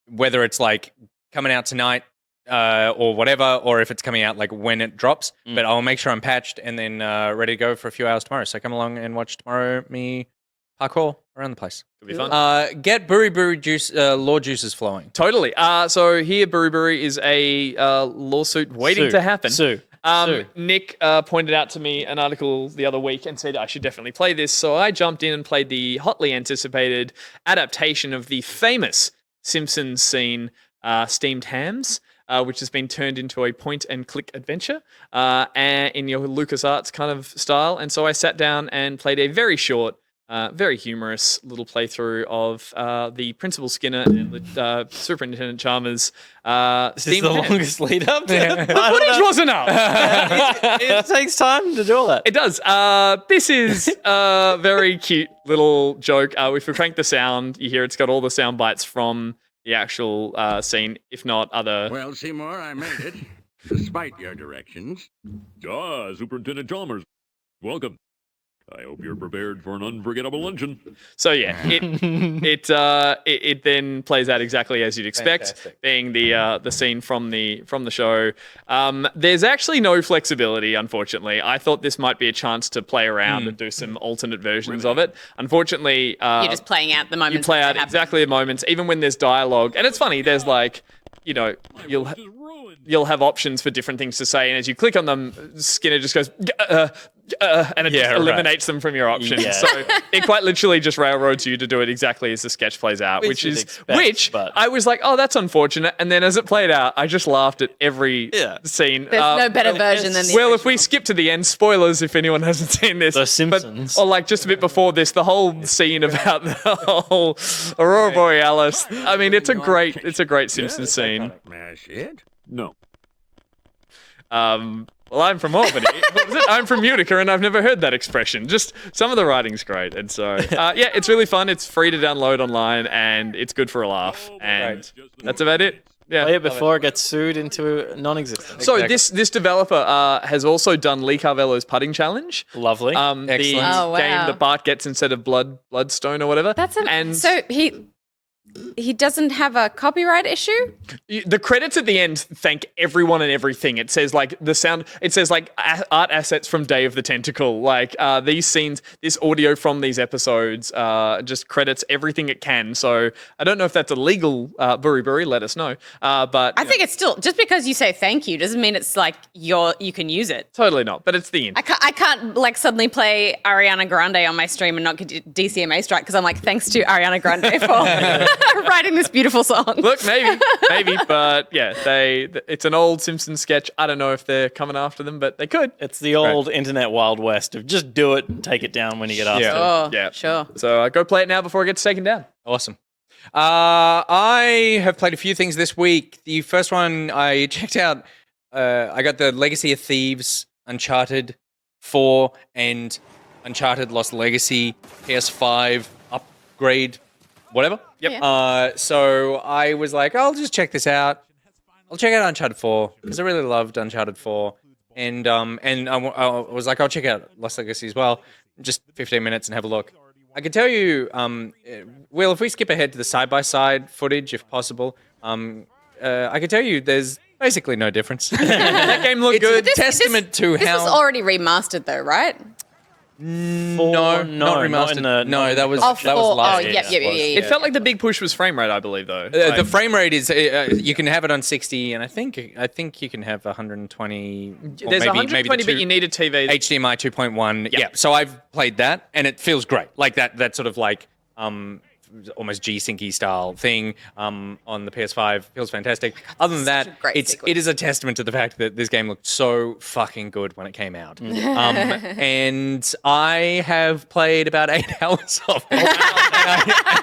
whether it's like coming out tonight or whatever, or if it's coming out like when it drops. But I'll make sure I'm patched and then ready to go for a few hours tomorrow. So come along and watch tomorrow me parkour around the place. Could be fun. Get Buri juice, law juices flowing. Totally. So here, Buri is a lawsuit waiting Sue. to happen. Sue. Nick pointed out to me an article the other week and said I should definitely play this. So I jumped in and played the hotly anticipated adaptation of the famous Simpsons scene, Steamed Hams, which has been turned into a point-and-click adventure and in your LucasArts kind of style. And so I sat down and played a very short, very humorous little playthrough of the Principal Skinner and the Superintendent Chalmers This is Steamed the Hams. longest lead up. The footage wasn't up. It takes time to do all that. It does. This is a very cute little joke. If we crank the sound, you hear it's got all the sound bites from the actual scene, if not other. Well, Seymour, I made it, despite your directions. Superintendent Chalmers, welcome. I hope you're prepared for an unforgettable luncheon. So yeah, it then plays out exactly as you'd expect, Fantastic. being the scene from the show. There's actually no flexibility, unfortunately. I thought this might be a chance to play around and do some alternate versions of it. Unfortunately, You're just playing out the moments. you play that out happen. exactly the moments, even when there's dialogue. And it's funny, there's like, you'll have options for different things to say, and as you click on them, Skinner just goes, and it just right. eliminates them from your options. Yeah. So it quite literally just railroads you to do it exactly as the sketch plays out, which you'd is expect, but- I was like, oh, that's unfortunate. And then as it played out, I just laughed at every scene. There's no better version than the Well, if we skip to the end, spoilers if anyone hasn't seen this. The Simpsons. Or like just a bit before this, the whole scene about the whole Aurora Borealis. I mean, it's a great Simpsons scene. That's it? No. Well, I'm from Albany. What was it? I'm from Utica, and I've never heard that expression. Just some of the writing's great, and so yeah, it's really fun. It's free to download online, and it's good for a laugh. And that's about it. Yeah. Play it before it gets sued into non-existence. So this developer has also done Lee Carvello's putting challenge. Lovely. The Excellent. Oh, wow. game that Bart gets instead of bloodstone or whatever. And so he doesn't have a copyright issue? The credits at the end thank everyone and everything. It says like it says like art assets from Day of the Tentacle. Like these scenes, this audio from these episodes just credits everything it can. So I don't know if that's illegal, Buri, let us know. But I think it's still, just because you say thank you doesn't mean it's like you can use it. totally not. But it's the end. I can't like suddenly play Ariana Grande on my stream and not get DCMA strike because I'm like, thanks to Ariana Grande for Writing this beautiful song. Look, maybe, but yeah, it's an old Simpsons sketch. I don't know if they're coming after them, but they could. It's the old internet Wild West of just do it and take it down when you get asked to. Oh, Yeah. sure. So go play it now before it gets taken down. Awesome. I have played a few things this week. The first one I checked out, I got the Legacy of Thieves, Uncharted 4, and Uncharted Lost Legacy PS5 upgrade, whatever. Yep. So I was like, I'll just check this out. I'll check out Uncharted 4 because I really loved Uncharted 4. And I was like, I'll check out Lost Legacy as well. Just 15 minutes and have a look. I can tell you, Will, if we skip ahead to the side-by-side footage, if possible, I can tell you there's basically no difference. That game looked It's good. a testament to This how... was already remastered, though, right? No, not remastered. That was Oh, that was four. last Oh, year. yep. It felt like the big push was frame rate, I believe, though. The frame rate is you can have it on 60, and I think you can have 120. Or There's maybe 120, the but you need a TV. HDMI 2.1. Yep. Yeah, so I've played that, and it feels great. Like that sort of like almost G-Syncy style thing on the PS5 feels fantastic. Other than such a that, great it sequence. is a testament to the fact that this game looked so fucking good when it came out. And I have played about 8 hours of it.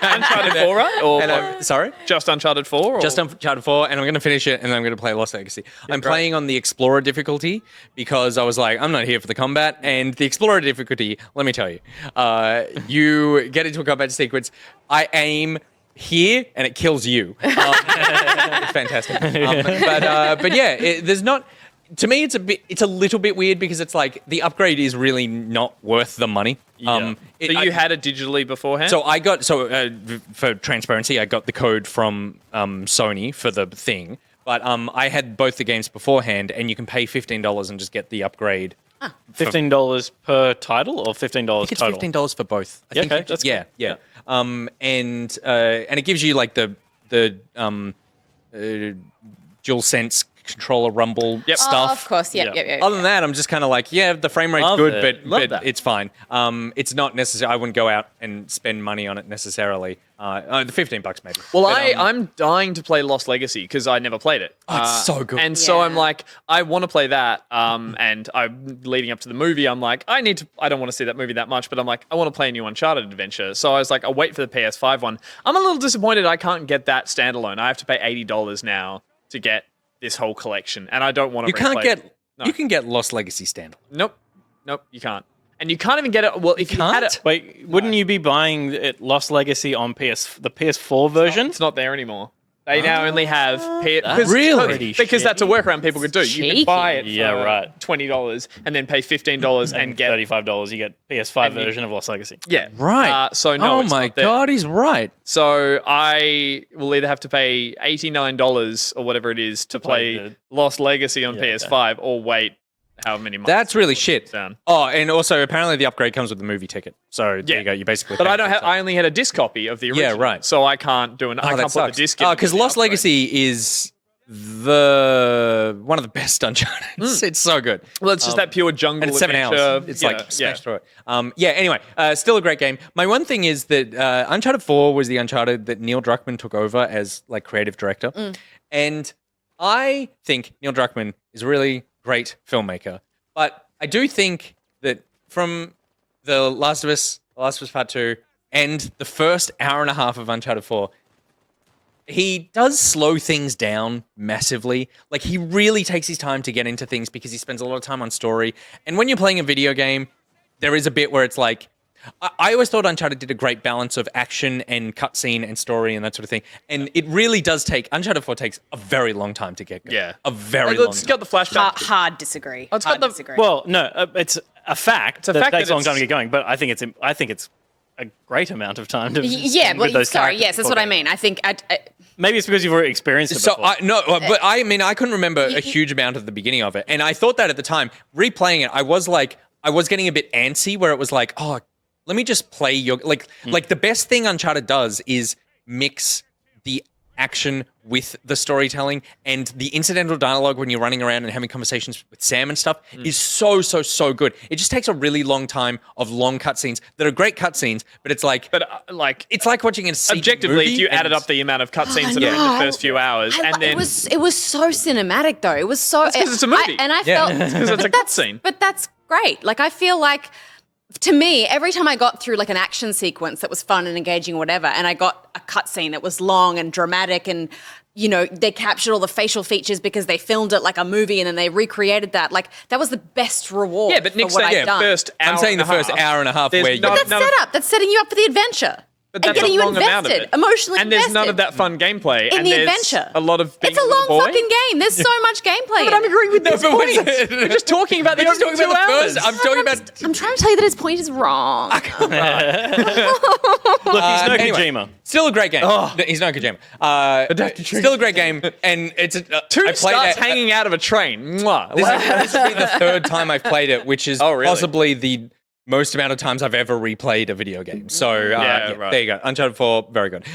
Uncharted 4, right? Or And I'm sorry. just Uncharted 4? Or? Just Uncharted 4, and I'm going to finish it, and then I'm going to play Lost Legacy. I'm great. playing on the Explorer difficulty because I was like, I'm not here for the combat. And the Explorer difficulty, let me tell you, you get into a combat sequence, I aim here, and it kills you. It's fantastic. But yeah, there's not... To me, it's a little bit weird because it's like the upgrade is really not worth the money. So you had it digitally beforehand? So I got for transparency, I got the code from Sony for the thing, but I had both the games beforehand, and you can pay $15 and just get the upgrade. $15 per title or $15 I think it's total? $15 for both. I Yeah, think okay, that's yeah, cool. yeah. And it gives you like the DualSense controller rumble Yep. stuff. Oh, of course. Yep, Yeah. yep, yep. Other than that, I'm just kind of like, yeah, the frame rate's Love good, it. Love but that. it's fine. It's not necessary. I wouldn't go out and spend money on it necessarily. The $15 maybe. Well, But, I'm dying to play Lost Legacy because I never played it. Oh, it's so good. And so I'm Yeah. like, I want to play that. And I'm leading up to the movie. I'm like, I don't want to see that movie that much, but I'm like, I want to play a new Uncharted adventure. So I was like, I'll wait for the PS5 one. I'm a little disappointed I can't get that standalone. I have to pay $80 now to get this whole collection, and I don't want to. you can't replay get. it. No. You can get Lost Legacy standalone. Nope, you can't. And you can't even get it. Well, if you had it, Wait, wouldn't you be buying it Lost Legacy on the PS4 version? it's not there anymore. They now only have Really? because that's a workaround people could do. You Cheeky. can buy it for Yeah, right. $20 and then pay $15 and get $35. You get PS5 And you- version of Lost Legacy. yeah Right. So no, oh it's my not there. god, he's right. So I will either have to pay $89 or whatever it is to play play the- Lost Legacy on Yeah, PS5, or wait however many months. That's really shit. down. Oh, and also apparently the upgrade comes with the movie ticket. So there Yeah. you go. You basically. But pay I don't for have. it. I only had a disc copy of the original. right. So I can't do an. I Oh, can't that put sucks. the disc in. Because Lost Legacy is one of the best Uncharted. It's so good. Well, it's just that pure jungle. And it's 7 adventure, hours. It's you like know, smashed through it. Anyway, still a great game. My one thing is that Uncharted 4 was the Uncharted that Neil Druckmann took over as like creative director. And I think Neil Druckmann is a really great filmmaker. But I do think that from The Last of Us Part 2, and the first hour and a half of Uncharted 4, he does slow things down massively. Like, he really takes his time to get into things because he spends a lot of time on story. And when you're playing a video game, there is a bit where it's like, I always thought Uncharted did a great balance of action and cutscene and story and that sort of thing. And it really does Uncharted 4 takes a very long time to get going. Yeah. A very long It's time. got the flashback. Hard disagree. It's got Hard the- disagree. Well, no, it's a fact. a that fact takes that a long time to it's- get going, but I think it's a great amount of time to yeah, spend with well, those sorry. characters Yes, that's before what I they- mean. I think Maybe it's because you've already experienced it So before. but I mean, I couldn't remember a huge amount of the beginning of it, and I thought that at the time. Replaying it, I was getting a bit antsy, where it was like, oh, let me just play your like the best thing Uncharted does is mix the action with the storytelling, and the incidental dialogue when you're running around and having conversations with Sam and stuff is so good. It just takes a really long time of long cutscenes that are great cutscenes, but it's like it's like watching a objectively, movie if you and added up the amount of cutscenes that are in know. the first few hours, and then it was so cinematic though. It was so. because it's a movie. I felt because it's a but that's- cutscene. But that's great. Like I feel like. To me, every time I got through like an action sequence that was fun and engaging, or whatever, and I got a cutscene that was long and dramatic, and they captured all the facial features because they filmed it like a movie and then they recreated that. Like that was the best reward. Yeah, but Nick's for what saying I've done. first hour I'm saying the and a first half, hour and a half there's where you not- That's none of- setup. That's setting you up for the adventure. But and that's getting a you long amount of invested, it. emotionally And there's invested. none of that fun gameplay. in and the there's adventure. a lot of being It's a little long boy. fucking game. There's so much gameplay. But I'm agreeing with these but what is points. it? We're just talking about the We're just opening talking about 2 the hours. first. I'm talking about. I'm trying to tell you that his point is wrong. Look, he's no Anyway. Kojima. Still a great game. No, he's no Kojima. Still a great game, and it's I Two played starts it. hanging out of a train. Mwah. This will be the third time I've played it, which is Oh, really? possibly the most amount of times I've ever replayed a video game. So Yeah, right. there you go. Uncharted 4, very good.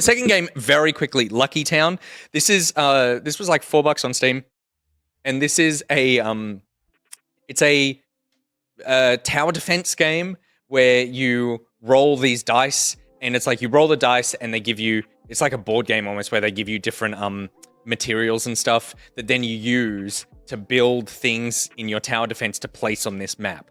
Second game, very quickly, Lucky Town. This was like $4 on Steam, and this is it's a tower defense game where you roll these dice, and it's like you roll the dice and they give you, it's like a board game almost, where they give you different materials and stuff that then you use to build things in your tower defense to place on this map.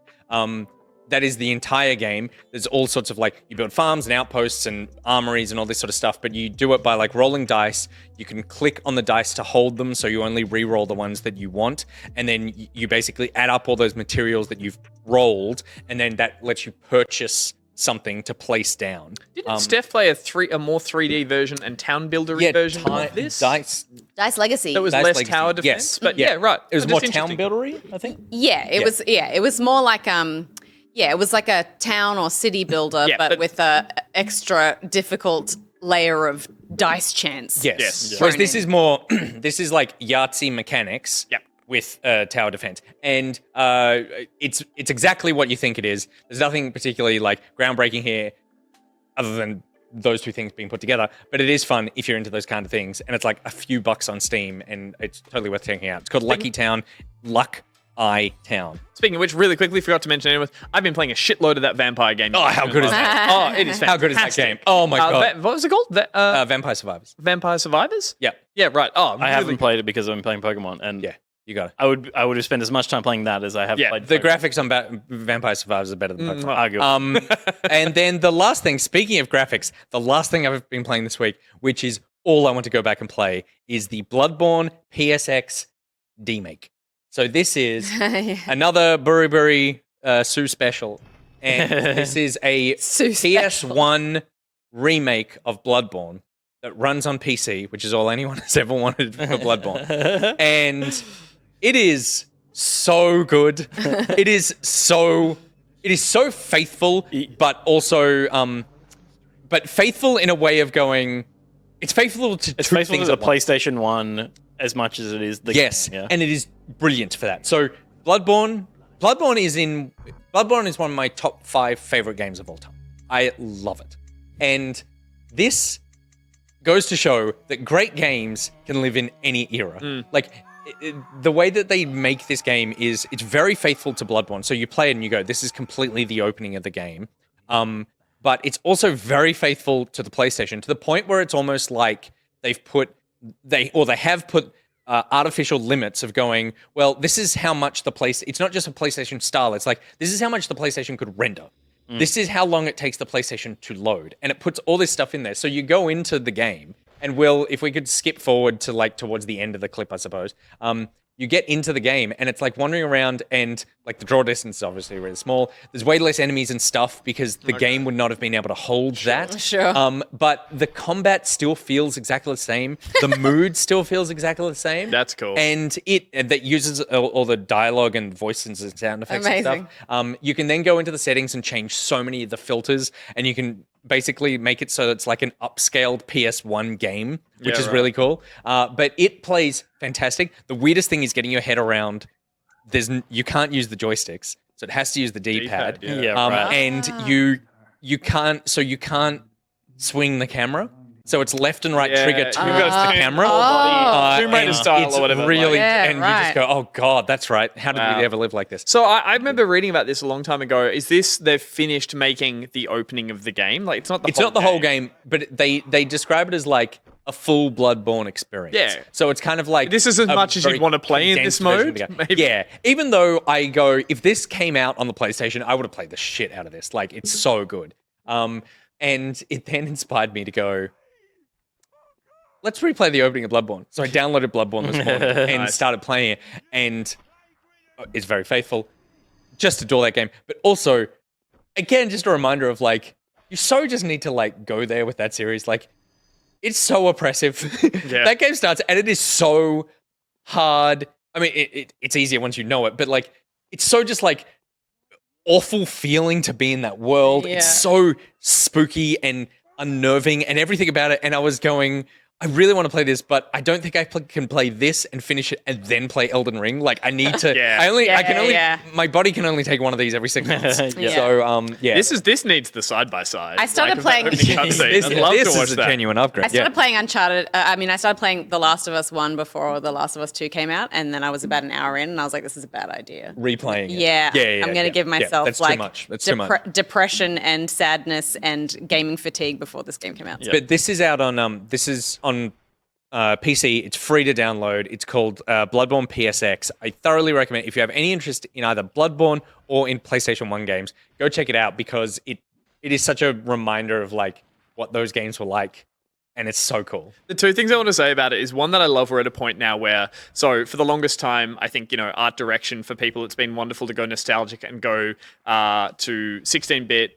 That is the entire game. There's all sorts of like, you build farms and outposts and armories and all this sort of stuff, but you do it by like rolling dice. You can click on the dice to hold them, so you only re-roll the ones that you want, and then you basically add up all those materials that you've rolled, and then that lets you purchase something to place down. Didn't Steph play a more 3D version and town buildery version of this? Dice. Dice Legacy. That was Dice less Legacy. tower Yes. defense. But yeah, right. It was Just more interesting. town buildery, I think. It was more like it was like a town or city builder, Yeah, but but- with a extra difficult layer of dice chance. Yes. Thrown Whereas this in. is more, this is like Yahtzee mechanics Yep. with tower defense. And it's exactly what you think it is. There's nothing particularly like groundbreaking here other than those two things being put together. But it is fun if you're into those kind of things. And it's like a few bucks on Steam, and it's totally worth checking out. It's called Lucky Town, Luck-I Town. Speaking of which, really quickly, forgot to mention it. I've been playing a shitload of that vampire game. Oh, how good is that? Oh, it is fantastic. How good is that game? Oh my God. What was it called? Vampire Survivors. Vampire Survivors? Yeah. Yeah, right. Oh, I haven't played it because I've been playing Pokemon, and Yeah, you got it. I would have spent as much time playing that as I have Yeah, played The Pokemon. graphics on Vampire Survivors are better than Pokemon. Arguably. And then the last thing, speaking of graphics, the last thing I've been playing this week, which is all I want to go back and play, is the Bloodborne PSX demake. So this is another Burry Sue special. And this is a Sue special. PS1 remake of Bloodborne that runs on PC, which is all anyone has ever wanted for Bloodborne. And it is so good. It is so faithful, but also but faithful in a way of going, it's faithful to It's two faithful to things the at once. PlayStation 1 as much as it is the Yes, game. Yeah. and it is brilliant for that. So Bloodborne is one of my top 5 favorite games of all time. I love it. And this goes to show that great games can live in any era. Like, the way that they make this game is it's very faithful to Bloodborne. So you play it and you go, this is completely the opening of the game. But it's also very faithful to the PlayStation, to the point where it's almost like they have put artificial limits of going, well, this is how much it's not just a PlayStation style. It's like, this is how much the PlayStation could render. This is how long it takes the PlayStation to load. And it puts all this stuff in there. So you go into the game, and if we could skip forward to like towards the end of the clip, I suppose, you get into the game, and it's like wandering around, and like the draw distance is obviously really small. There's way less enemies and stuff because the game would not have been able to hold that. Sure. But the combat still feels exactly the same. The mood still feels exactly the same. That's cool. And that uses all the dialogue and voices and sound effects Amazing. and stuff. You can then go into the settings and change so many of the filters, and you can basically make it so it's like an upscaled PS1 game, which Yeah, is right. really cool. But it plays fantastic. The weirdest thing is getting your head around. You can't use the joysticks, so it has to use the D-pad. D-pad, yeah. Yeah, right. And you can't swing the camera. So it's left and right trigger towards You've got the to camera. Tomb Raider and style it's or whatever. Really, Yeah, and you right. just go, oh God, that's right. How did Wow. we ever live like this? So I remember reading about this a long time ago. Is this they've finished making the opening of the game? Like it's not the It's whole not the whole game, but they describe it as like a full Bloodborne experience. Yeah. So it's kind of like This is as a much as you'd very wanna play in this condensed version of mode, the game. maybe? Yeah. Even though I go, if this came out on the PlayStation, I would have played the shit out of this. Like it's so good. And it then inspired me to go, let's replay the opening of Bloodborne. So I downloaded Bloodborne this morning and started playing it, and it's very faithful. Just adore that game. But also, again, just a reminder of like, you so just need to like go there with that series. Like, it's so oppressive. Yeah. That game starts and it is so hard. I mean, it's easier once you know it, but like, it's so just like awful feeling to be in that world. Yeah. It's so spooky and unnerving and everything about it. And I was going, I really want to play this, but I don't think I can play this and finish it and then play Elden Ring. Like I need to. Yeah. I can only. Yeah. My body can only take one of these every 6 months. Yeah. So yeah. This needs the side by side. I started playing- I'd love this to watch is a that. genuine upgrade. I started playing Uncharted. I started playing The Last of Us 1 before The Last of Us 2 came out, and then I was about an hour in, and I was like, this is a bad idea. Replaying it. Yeah, yeah. I'm going to give myself that's like too much. That's too much. depression and sadness and gaming fatigue before this game came out. But this is out on PC. It's free to download. It's called Bloodborne PSX. I thoroughly recommend if you have any interest in either Bloodborne or in PlayStation 1 games, go check it out because it is such a reminder of like what those games were like, and it's so cool. The two things I want to say about it is one that I love. We're at a point now where, so for the longest time, I think, art direction for people, it's been wonderful to go nostalgic and go to 16-bit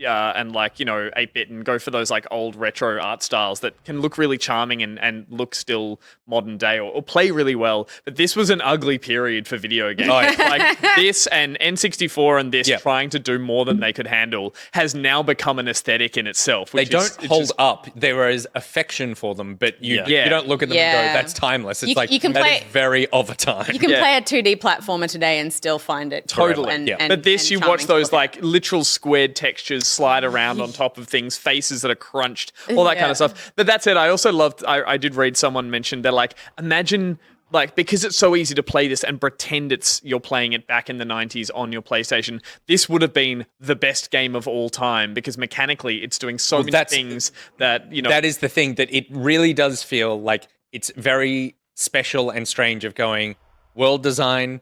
and 8-bit and go for those like old retro art styles that can look really charming and look still modern day or play really well. But this was an ugly period for video games. Like this and N64 and this trying to do more than they could handle has now become an aesthetic in itself. They Which don't is hold up. There is affection for them, but you don't look at them and Yeah. go, that's timeless. It's You- like, you can that play- is very of a time. You can play a 2D platformer today and still find it Totally. and, Yeah. and- But this, and you charming watch to those look at. like literal squared textures slide around on top of things, faces that are crunched, all that kind Yeah. of stuff. But that's it. I also loved, I did read someone mention, they're like, imagine, like, because it's so easy to play this and pretend you're playing it back in the 90s on your PlayStation, this would have been the best game of all time because mechanically it's doing so many that's- things that, That is the thing, that it really does feel like it's very special and strange of going, world design,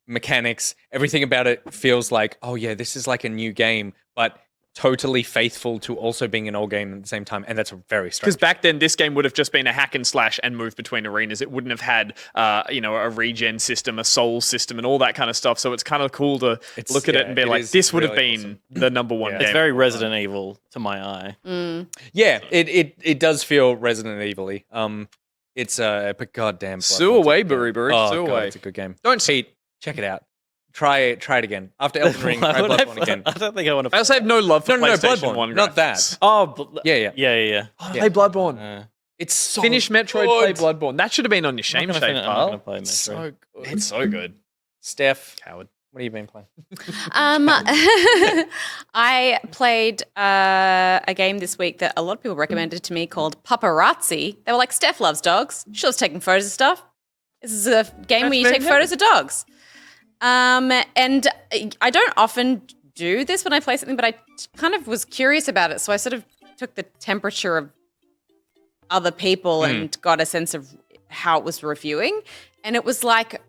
mechanics, everything about it feels like, oh yeah, this is like a new game, but totally faithful to also being an old game at the same time. And that's very strange. because back then this game would have just been a hack and slash and move between arenas. It wouldn't have had, a regen system, a soul system, and all that kind of stuff. So it's kind of cool to look at it and be it like, is this would have really been the number one game. It's very Resident Evil to my eye. Yeah, it does feel Resident Evil-y. It's but goddamn. Sue Bloodborne's away, a good game. Burry Burry, Oh, sue God, away. it's a good game. Don't Pete, check it out. Try it again. After Elden Ring, try Why would I Bloodborne again. I don't think I want to. I also have no love for No, PlayStation Bloodborne, 1 not that. graphics. Oh, Yeah. yeah. Play Bloodborne. It's so Finish Metroid, play good. Bloodborne. That should have been on your shame I'm shake not pile. gonna play Metroid. So good. It's so good. Steph, Coward. what have you been playing? I played a game this week that a lot of people recommended to me called Paparazzi. They were like, Steph loves dogs. She loves taking photos of stuff. This is a game where you take photos of dogs. And I don't often do this when I play something, but I kind of was curious about it. So I sort of took the temperature of other people and got a sense of how it was reviewing. And it was like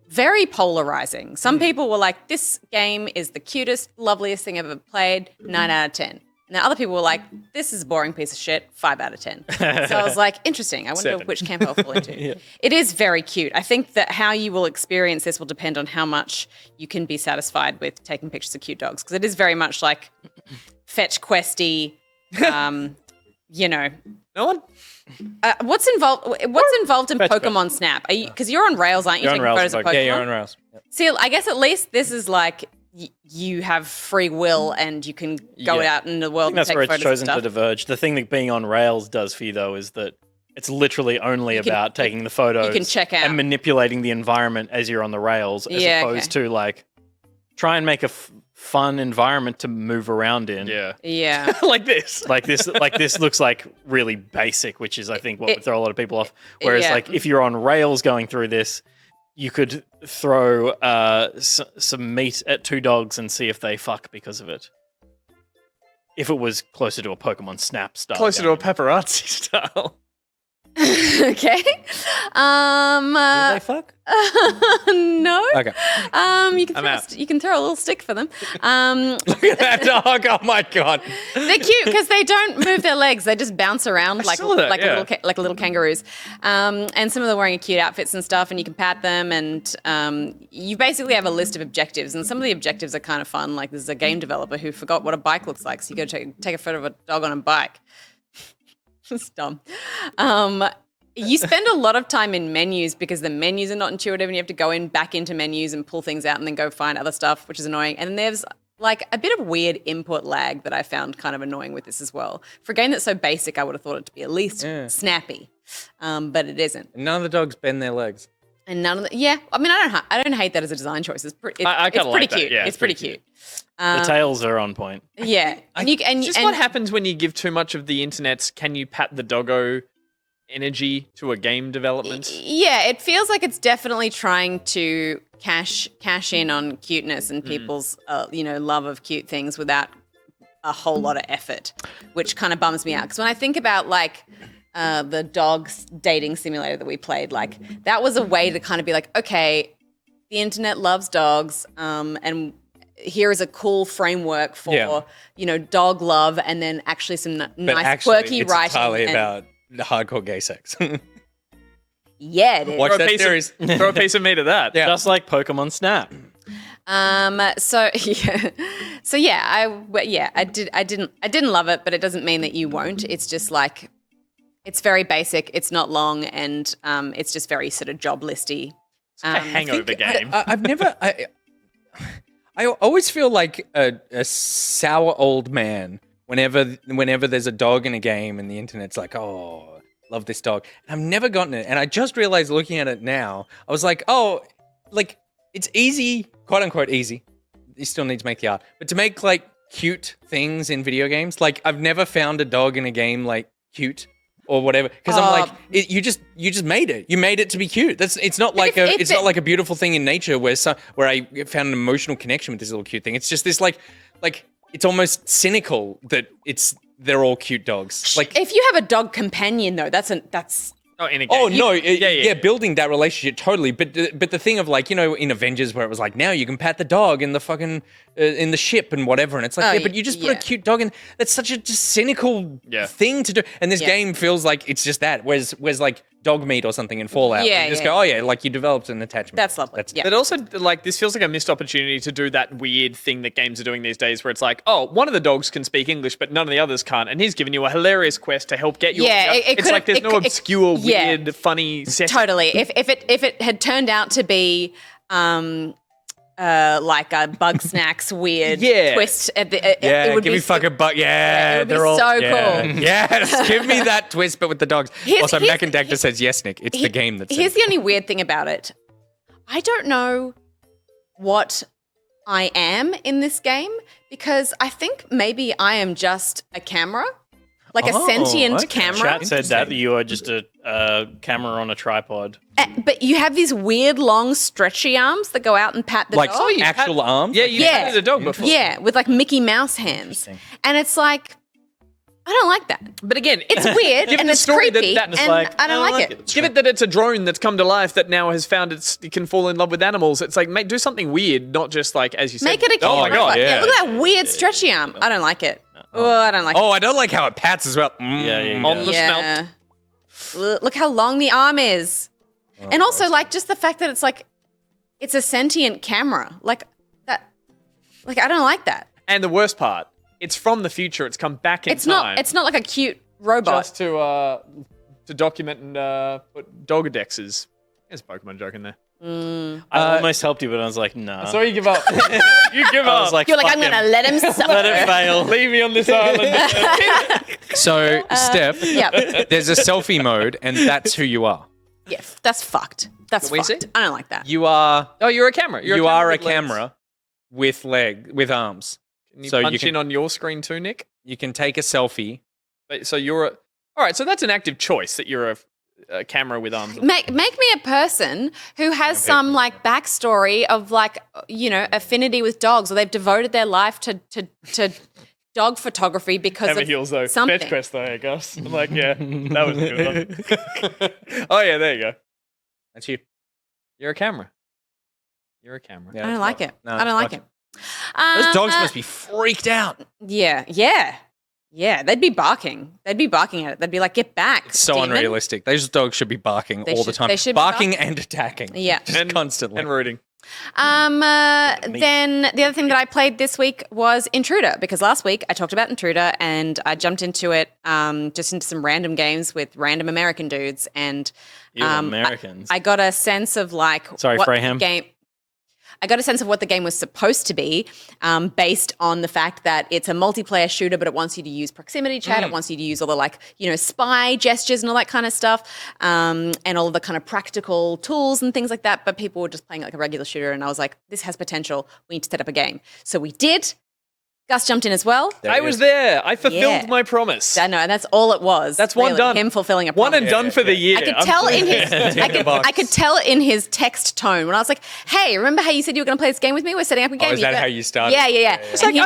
very polarizing. Some people were like, this game is the cutest, loveliest thing I've ever played, 9 out of 10. And then other people were like, this is a boring piece of shit, 5 out of 10. So I was like, interesting. I wonder 7. which camp I'll fall into. It is very cute. I think that how you will experience this will depend on how much you can be satisfied with taking pictures of cute dogs. Because it is very much like fetch questy, No one? what's involved in Pokemon Snap? Because you're on Rails, aren't you? You're on taking Rails photos of with Pokemon. Yeah, you're on Rails. Yep. See, I guess at least this is like you have free will and you can go Yeah. out in the world I think that's and where take it's photos of chosen to stuff. diverge. The thing that being on Rails does for you, though, is that it's literally only about taking the photos you can check out. and manipulating the environment as you're on the rails, as Yeah, opposed to like try and make a fun environment to move around in. Yeah. Yeah. Like this. Like this looks like really basic, which is I think what would throw a lot of people off. Whereas Yeah. like if you're on rails going through this, you could throw some meat at two dogs and see if they fuck because of it. If it was closer to a Pokemon Snap style. Closer to a game. paparazzi style. Okay. Do they fuck? No. Okay. You can throw a little stick for them. Look at that dog. Oh my god. They're cute because they don't move their legs; they just bounce around like saw that, yeah. little kangaroos. And some of them are wearing cute outfits and stuff, and you can pat them. And you basically have a list of objectives, and some of the objectives are kind of fun. Like there's a game developer who forgot what a bike looks like, so you got to take a photo of a dog on a bike. It's dumb. You spend a lot of time in menus because the menus are not intuitive and you have to go back into menus and pull things out and then go find other stuff, which is annoying. And there's like a bit of weird input lag that I found kind of annoying with this as well. For a game that's so basic, I would have thought it to be at least snappy, but it isn't. None of the dogs bend their legs. And none of the, yeah, I mean, I don't hate that as a design choice. It's pretty kinda like that, cute. yeah, it's pretty cute. The tails are on point. Yeah. What happens when you give too much of the internet? Can you pat the doggo energy to a game development? Yeah, it feels like it's definitely trying to cash in on cuteness and people's love of cute things without a whole lot of effort, which kind of bums me out. Because when I think about like the dogs dating simulator that we played, like that was a way to kind of be like, okay, the internet loves dogs, and here is a cool framework for dog love, and then actually some nice quirky it's writing. entirely about the hardcore gay sex. Yeah, it is. Watch that series. Throw a piece of meat at that. Yeah. Just like Pokemon Snap. I didn't love it, but it doesn't mean that you won't. It's just like it's very basic. It's not long, and it's just very sort of job listy. A hangover game. I've never. I always feel like a sour old man whenever there's a dog in a game and the internet's like, oh, love this dog. And I've never gotten it. And I just realized looking at it now, I was like, oh, like it's easy, quote unquote easy. You still need to make the art. But to make like cute things in video games, like I've never found a dog in a game like cute or whatever. Because I'm like, you just made it. You made it to be cute. It's not like a beautiful thing in nature where I found an emotional connection with this little cute thing. It's just this like it's almost cynical that they're all cute dogs. Like if you have a dog companion though, that's Oh, in a game. oh no, yeah. building that relationship totally. But the thing of like in Avengers where it was like now you can pat the dog in the fucking in the ship and whatever, and it's like but you just put a cute dog in. That's such a just cynical thing to do. And this game feels like it's just that. Whereas like dog meat or something in Fallout, you just go like you developed an attachment. That's lovely. But also, like, this feels like a missed opportunity to do that weird thing that games are doing these days where it's like, oh, one of the dogs can speak English, but none of the others can't. And he's giving you a hilarious quest to help get you. Yeah, it's like there's no obscure, weird, funny setting. Totally. If it had turned out to be like a Bug Snacks weird twist at the it would give be me fucking bug. Yeah, it would be they're all so yeah. cool. Yes, give me that twist, but with the dogs. Also, here's- Mac and Dagda says yes, Nick. It's the game that Here's says the only weird thing about it. I don't know what I am in this game because I think maybe I am just a camera. Like a sentient camera. Chat said that you are just a camera on a tripod. But you have these weird, long, stretchy arms that go out and pat the like dog. actual arms. Yeah, you patted a dog before. Yeah, with like Mickey Mouse hands. And it's like, I don't like that. But again, It's weird given and the it's story creepy that and I don't like it. Give it that it's a drone that's come to life that now has found it can fall in love with animals. It's like, do something weird, not just like, as you said. Make it a camera. Oh my God, yeah. Look at that weird stretchy arm. I don't like it. Oh, I don't like it. Oh, I don't like how it pats as well. On the snout. Look how long the arm is. And also, like, just the fact that it's like, it's a sentient camera. Like, that, like, I don't like that. And the worst part, it's from the future. It's come back in time. It's not like a cute robot. Just to document and put Doggadexes. There's a Pokemon joke in there. I almost helped you, but I was like, no. So you give up. You give I up. was like, You're like, fuck I'm going to him. let him suffer. Let it fail. Leave me on this island. So, Steph, Yeah. there's a selfie mode, and that's who you are. Yeah, that's fucked. That's Can we fucked. see? I don't like that. You are. Oh, you're a camera. You are a with lens. camera with arms. Can you So you punch can- in on your screen too, Nick? You can take a selfie. So you're all right. So that's an active choice that you're a camera with arms. Make me a person who has some like backstory of like affinity with dogs, or they've devoted their life to dog photography because Hammer of heels though. something. Fetch quest though, I guess. I'm like, yeah, that was a good one. Oh yeah, there you go. That's you. You're a camera. You're a camera. Yeah, I don't like it. No, I don't like it. Those dogs must be freaked out. Yeah, they'd be barking. They'd be barking at it. They'd be like, "Get back!" It's so demon." unrealistic. Those dogs should be barking all the time. they should be barking and attacking. Yeah. Just constantly. And rooting. Then the other thing that I played this week was Intruder, because last week I talked about Intruder and I jumped into it, just into some random games with random American dudes, and You Americans. I got a sense of like Sorry, what the Fraham. game. I got a sense of what the game was supposed to be, based on the fact that it's a multiplayer shooter, but it wants you to use proximity chat. It wants you to use all the spy gestures and all that kind of stuff, and all of the kind of practical tools and things like that. But people were just playing like a regular shooter, and I was like, this has potential. We need to set up a game. So we did. Gus jumped in as well. I was there. I fulfilled Yeah. my promise. I know, and that's all it was. That's one done. Him fulfilling a One promise. and done for the year. I could tell in his the box. I could tell in his text tone when I was like, "Hey, remember how you said you were going to play this game with me? We're setting up a game." is that got- how you started? Yeah. It's And like,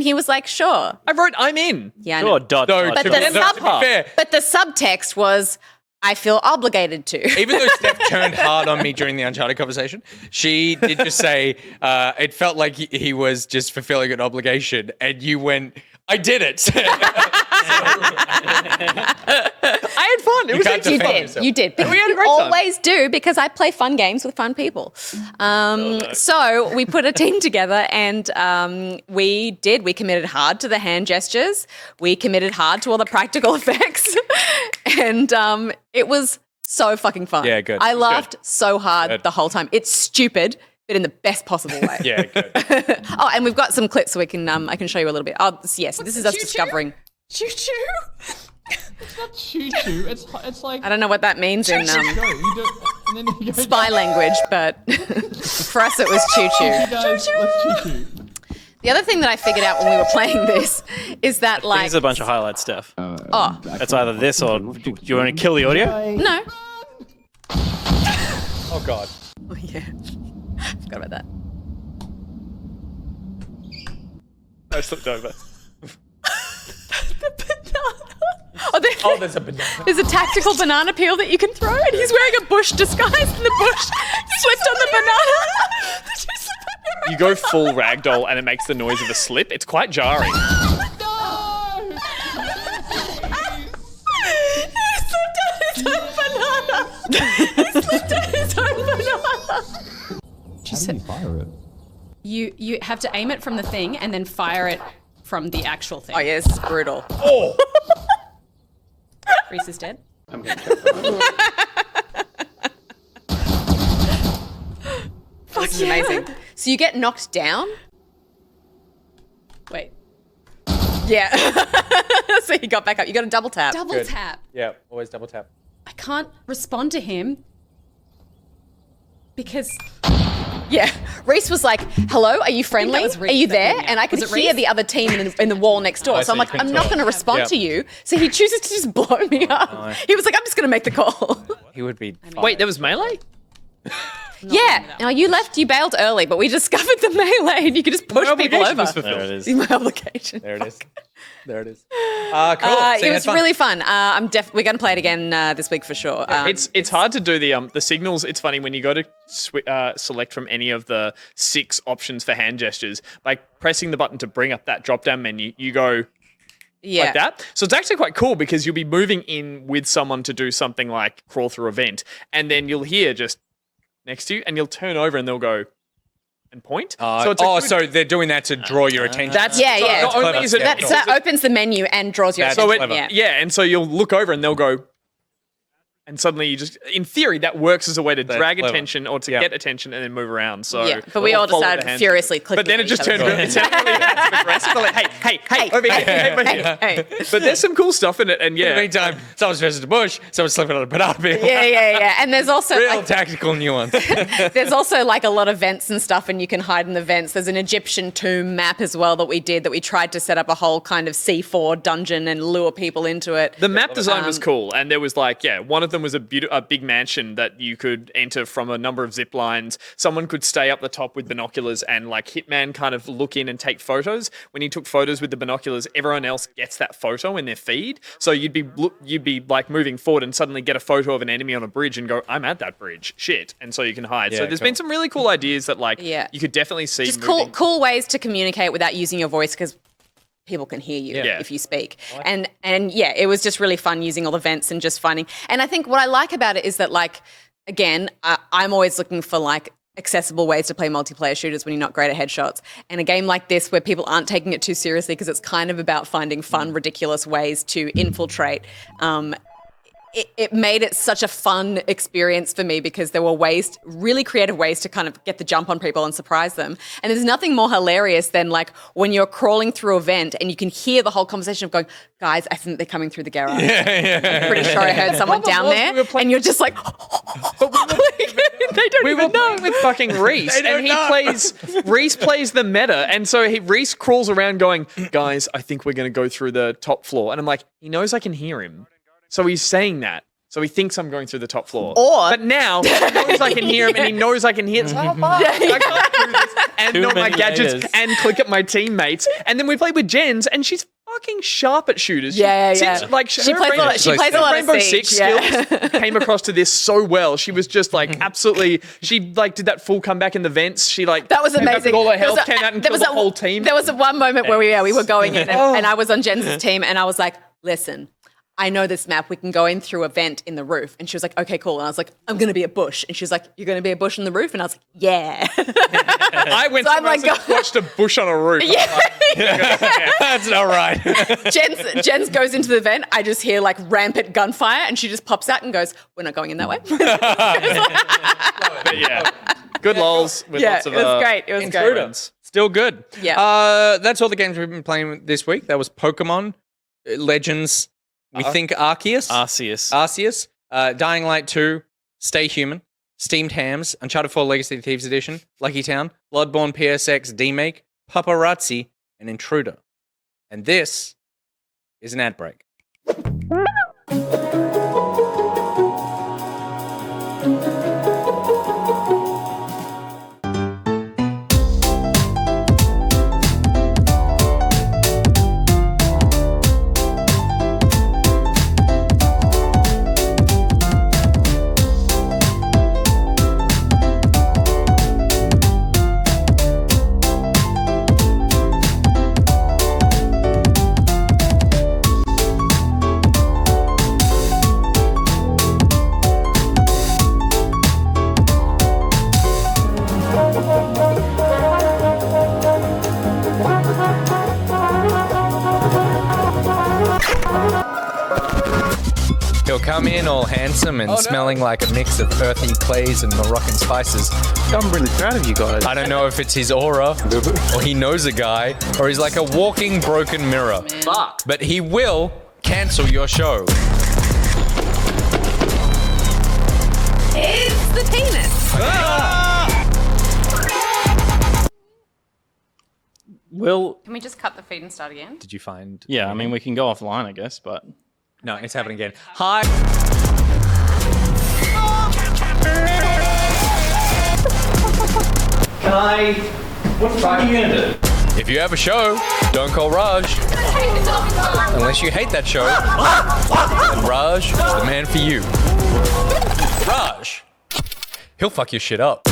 he was like, "Sure." I wrote, I'm in. Yeah, I Sure, know. dot, No, dot, But dot. the no, sub- to be fair, But the subtext was, "I feel obligated to." even though Steph turned hard on me during the Uncharted conversation, she did just say it felt like he was just fulfilling an obligation, and you went, "I did it." I had fun. It was can't actually defend fun. yourself. You did. But We had a you great time. always do, because I play fun games with fun people. So we put a team together and we did. We committed hard to the hand gestures. We committed hard to all the practical effects. And it was so fucking fun. Yeah, good. I laughed so hard Good. the whole time. It's stupid, but in the best possible way. Yeah, good. Oh, and we've got some clips so we can I can show you a little bit. Oh, yes, this is us discovering. Choo choo. It's not choo choo. It's like I don't know what that means in go. You do, and then you go spy down. language, but for us it was choo-choo. You guys, let's choo choo. The other thing that I figured out when we were playing this is that like Here's a bunch of highlights, Steph. oh That's either this or do you want to kill the audio? no. Oh God. Oh yeah. Forgot about that. I slipped over. Oh, There's a banana. there's a tactical banana peel that you can throw, and he's wearing a bush disguise, and the bush slipped on the banana. You go full ragdoll and it makes the noise of a slip. It's quite jarring. You have to aim it from the thing and then fire it from the actual thing. Oh yeah, this is brutal. Reese is dead. This is amazing. So you get knocked down. Wait. Yeah. So he got back up. You got a double tap. Double tap. Yeah, always double tap. I can't respond to him because Yeah. Reese was like, "Hello, are you friendly? was Are Reese you that there?" did me And out. I could Was it hear Reese? the other team in the wall next door. Oh, So I'm so you like, couldn't "I'm not tell. going to respond Yeah. to you." So he chooses to just blow me up. He was like, "I'm just going to make the call." He would be. Wait, there was melee? Yeah. Now you left. You bailed early, but we discovered the melee, and you could just push people obligation over. was fulfilled. There it is. See my obligation. There it is. There it is. Cool. So It you was had fun. really fun. We're going to play it again this week for sure. It's hard to do the signals. It's funny when you go to select from any of the 6 options for hand gestures. By pressing the button to bring up that drop down menu, you go yeah. like that. So it's actually quite cool because you'll be moving in with someone to do something like crawl through a vent, and then you'll hear just next to you, and you'll turn over and they'll go and point. So it's a good- so they're doing that to draw your attention. that's Yeah, so yeah. Not only is it That's So that opens the menu and draws your That's attention. clever. Yeah. and so you'll look over and they'll go, and suddenly you just, in theory, that works as a way to drag clever. attention or to Yeah. get attention and then move around. So Yeah, but we all follow the decided hand. furiously clicking. But then at it just each other. turned really passive massive like, hey, over here, hey, over here. Hey. But there's some cool stuff in it, and In the yeah. meantime, someone's versus the bush, someone's slipping on a banana peel. Yeah. And there's also Real like, tactical nuance. there's also like a lot of vents and stuff, and you can hide in the vents. There's an Egyptian tomb map as well that we tried to set up a whole kind of C4 dungeon and lure people into it. The map design was cool, and there was like, one of them was a big mansion that you could enter from a number of zip lines. Someone could stay up the top with binoculars and like Hitman kind of look in and take photos. When he took photos with the binoculars, everyone else gets that photo in their feed. So you'd be like moving forward and suddenly get a photo of an enemy on a bridge and go, I'm at that bridge. Shit. And so you can hide. So there's been some really cool ideas that like you could definitely see. Just moving. cool ways to communicate without using your voice because people can hear you if you speak. And yeah, it was just really fun using all the vents and just finding. And I think what I like about it is that like, again, I'm always looking for like accessible ways to play multiplayer shooters when you're not great at headshots. And a game like this where people aren't taking it too seriously because it's kind of about finding fun, ridiculous ways to infiltrate. It made it such a fun experience for me because there were really creative ways to kind of get the jump on people and surprise them. And there's nothing more hilarious than like when you're crawling through a vent and you can hear the whole conversation of going, guys, I think they're coming through the garage. I'm pretty sure I heard someone down there. And you're just like, they don't even know. With fucking Reese, and Reese plays the meta, and so Reese crawls around going, guys, I think we're going to go through the top floor. And I'm like, he knows I can hear him. So he's saying that. So he thinks I'm going through the top floor. But now he knows I can hear him and he knows I can hear it. I can't do this and Too know my many gadgets layers. and click at my teammates. And then we played with Jens and she's fucking sharp at shooters. Yeah. Like, She plays a lot of Rainbow Siege, Six skills came across to this so well. She was just like absolutely. She like did that full comeback in the vents. She like that was came back amazing. with all her health, came out and killed the whole team. There was one moment where we were going in and I was on Jens's team and I was like, listen, I know this map. We can go in through a vent in the roof. And she was like, okay, cool. And I was like, I'm going to be a bush. And she was like, you're going to be a bush in the roof? And I was like, yeah. I went So I'm somewhere like, else and watched a bush on a roof. That's not right. Jens goes into the vent. I just hear like rampant gunfire and she just pops out and goes, we're not going in that way. But yeah, good lols with lots of it was great. It was intruders. Still good. Yeah. That's all the games we've been playing this week. That was Pokemon, Legends, we think Arceus, Dying Light 2, Stay Human, Steamed Hams, Uncharted 4 Legacy of Thieves Edition, Lucky Town, Bloodborne PSX D-Make, Paparazzi, and Intruder. And this is an ad break. He'll come in all handsome and smelling like a mix of earthy clays and Moroccan spices. I'm really proud of you guys. I don't know if it's his aura, or he knows a guy, or he's like a walking broken mirror. Fuck. But he will cancel your show. It's the penis. Can we just cut the feed and start again? Did you find? Yeah, I mean, we can go offline, I guess, but... No, it's happening again. Hi. What the fuck are you gonna do? If you have a show, don't call Raj. Unless you hate that show, then Raj is the man for you. Raj, he'll fuck your shit up.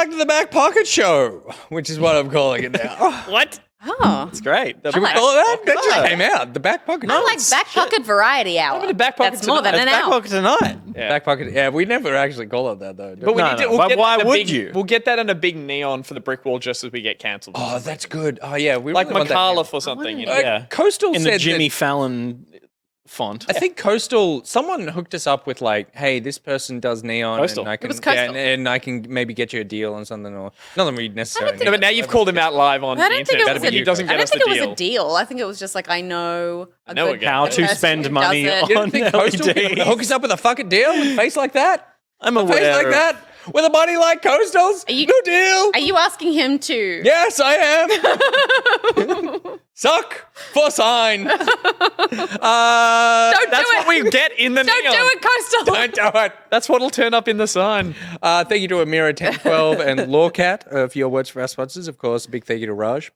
back to the Back Pocket Show, which is what I'm calling it now. What? Oh. It's great. Should we call it that? That just came out. The Back Pocket Show. I like back pocket variety hour. to back pocket That's more than tonight. an Back hour. Pocket tonight. Yeah. Back Pocket. Yeah, we never actually call it that, though. But we No, need to, no. we'll get Why that in a would big- you? We'll get that in a big neon for the brick wall just as we get cancelled. Oh, that's good. Oh, yeah. We like really want that now. McAuliffe or something. You know? Yeah. Coastal In said the Jimmy that- Fallon font. I think Coastal. Someone hooked us up with like, hey, this person does neon, Coastal. and I can, was Coastal. and I can maybe get you a deal on something, or not that we necessarily. No, but now you've called him out live on I the don't think internet. it was a He doesn't I get don't us the think it was deal. a deal. I think it was just like I know a know good a guy. How to person spend who money does it. You don't think Coastal can hook us up with a fucking deal with a face like that? I'm A face aware. like that? With a body like Coastal's? you- No deal. Are you asking him to? Yes, I am. Suck for sign. Don't That's do what it. we get in the Don't neon. do it, Coastal. Don't do it. That's what'll turn up in the sign. Thank you to Amira1012 and Lawcat for your words for our sponsors. Of course, a big thank you to Raj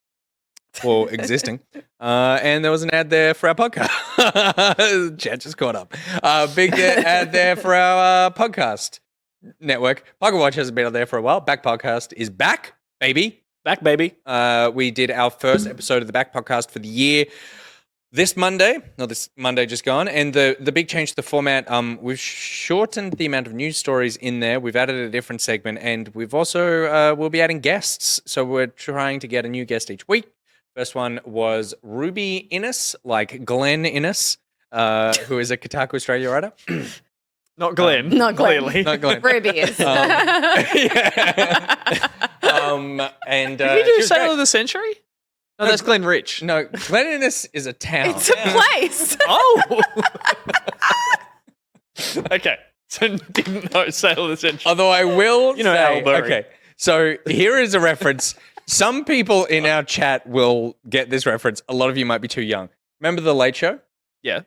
for existing. And there was an ad there for our podcast. Chat just caught up. Big ad there for our podcast network. Pocket Watch hasn't been on there for a while. Back Podcast is back, baby. Back, baby. We did our first episode of the Back Podcast for the year this Monday, not this Monday just gone, and the big change to the format, we've shortened the amount of news stories in there. We've added a different segment, and we've also we'll be adding guests. So we're trying to get a new guest each week. First one was Ruby Innes, like Glenn Innes, who is a Kotaku Australia writer. Not Glenn. Not Glenn. Clearly. Not Glenn. Ruby is. And Did he do she was Sailor great. of the Century? No, that's Glen Rich. No, Glen Innes is a town. It's a place. Oh. Okay. So didn't know Sailor of the Century. Although I will You know, say, Albury. okay, so here is a reference. Some people in our chat will get this reference. A lot of you might be too young. Remember The Late Show? Yeah.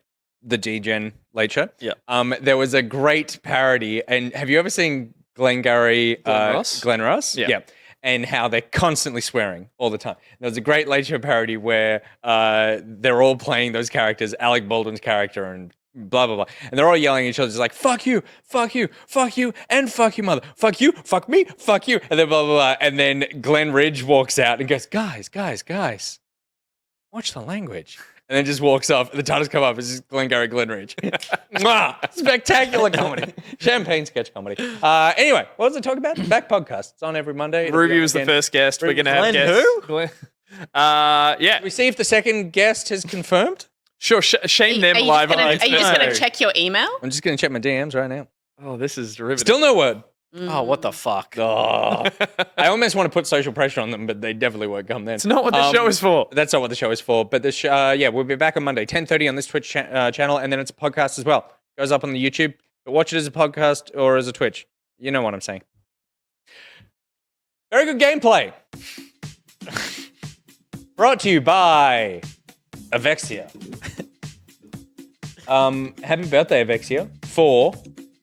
The D-Gen Late Show? Yeah. There was a great parody. And have you ever seen Glengarry? Glen Ross? Glen Ross? Yeah. And how they're constantly swearing all the time. There was a great Late Show parody where they're all playing those characters, Alec Baldwin's character and blah, blah, blah. And they're all yelling at each other, just like, fuck you, fuck you, fuck you, and fuck you, mother. Fuck you, fuck me, fuck you. And then blah, blah, blah. And then Glenn Ridge walks out and goes, guys, watch the language. And then just walks off. The titles come up. It's just Glengarry Glen Ridge. Mwah! Spectacular comedy. Champagne sketch comedy. Anyway, what was I talking about? Back Podcast. It's on every Monday. It'll be Ruby on was the again. first guest. We're going to have Glenn guests. who? Glenn. Yeah. We see if the second guest has confirmed. Sure. Shame them Are you live just on gonna, are you just going No. to check your email? I'm just going to check my DMs right now. Oh, this is riveting. Still no word. Oh, what the fuck? Oh. I almost want to put social pressure on them, but they definitely won't come then. It's not what the show is for. That's not what the show is for. But yeah, we'll be back on Monday, 10:30 on this Twitch channel, and then it's a podcast as well. Goes up on the YouTube. But watch it as a podcast or as a Twitch. You know what I'm saying. Very good gameplay. Brought to you by Avexia. Happy birthday, Avexia. For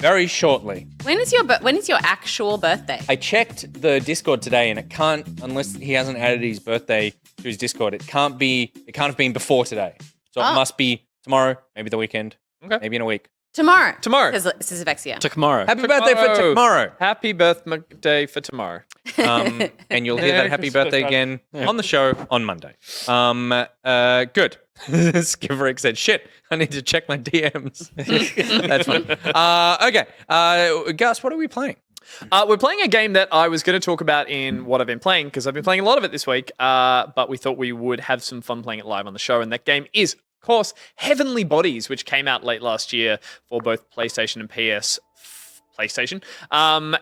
very shortly. When is your actual birthday? I checked the Discord today, and it can't, unless he hasn't added his birthday to his Discord, it can't have been before today. So it must be tomorrow, maybe the weekend, maybe in a week. Tomorrow. Tomorrow. Because this is Vexia. Tomorrow. Happy birthday for tomorrow. Happy birthday for tomorrow. And you'll hear that happy birthday again on the show on Monday. Good. Skiverick said, shit, I need to check my DMs. That's fun. Okay. Gus, what are we playing? We're playing a game that I was going to talk about in what I've been playing because I've been playing a lot of it this week, but we thought we would have some fun playing it live on the show. And that game is, of course, Heavenly Bodies, which came out late last year for both PlayStation and PlayStation.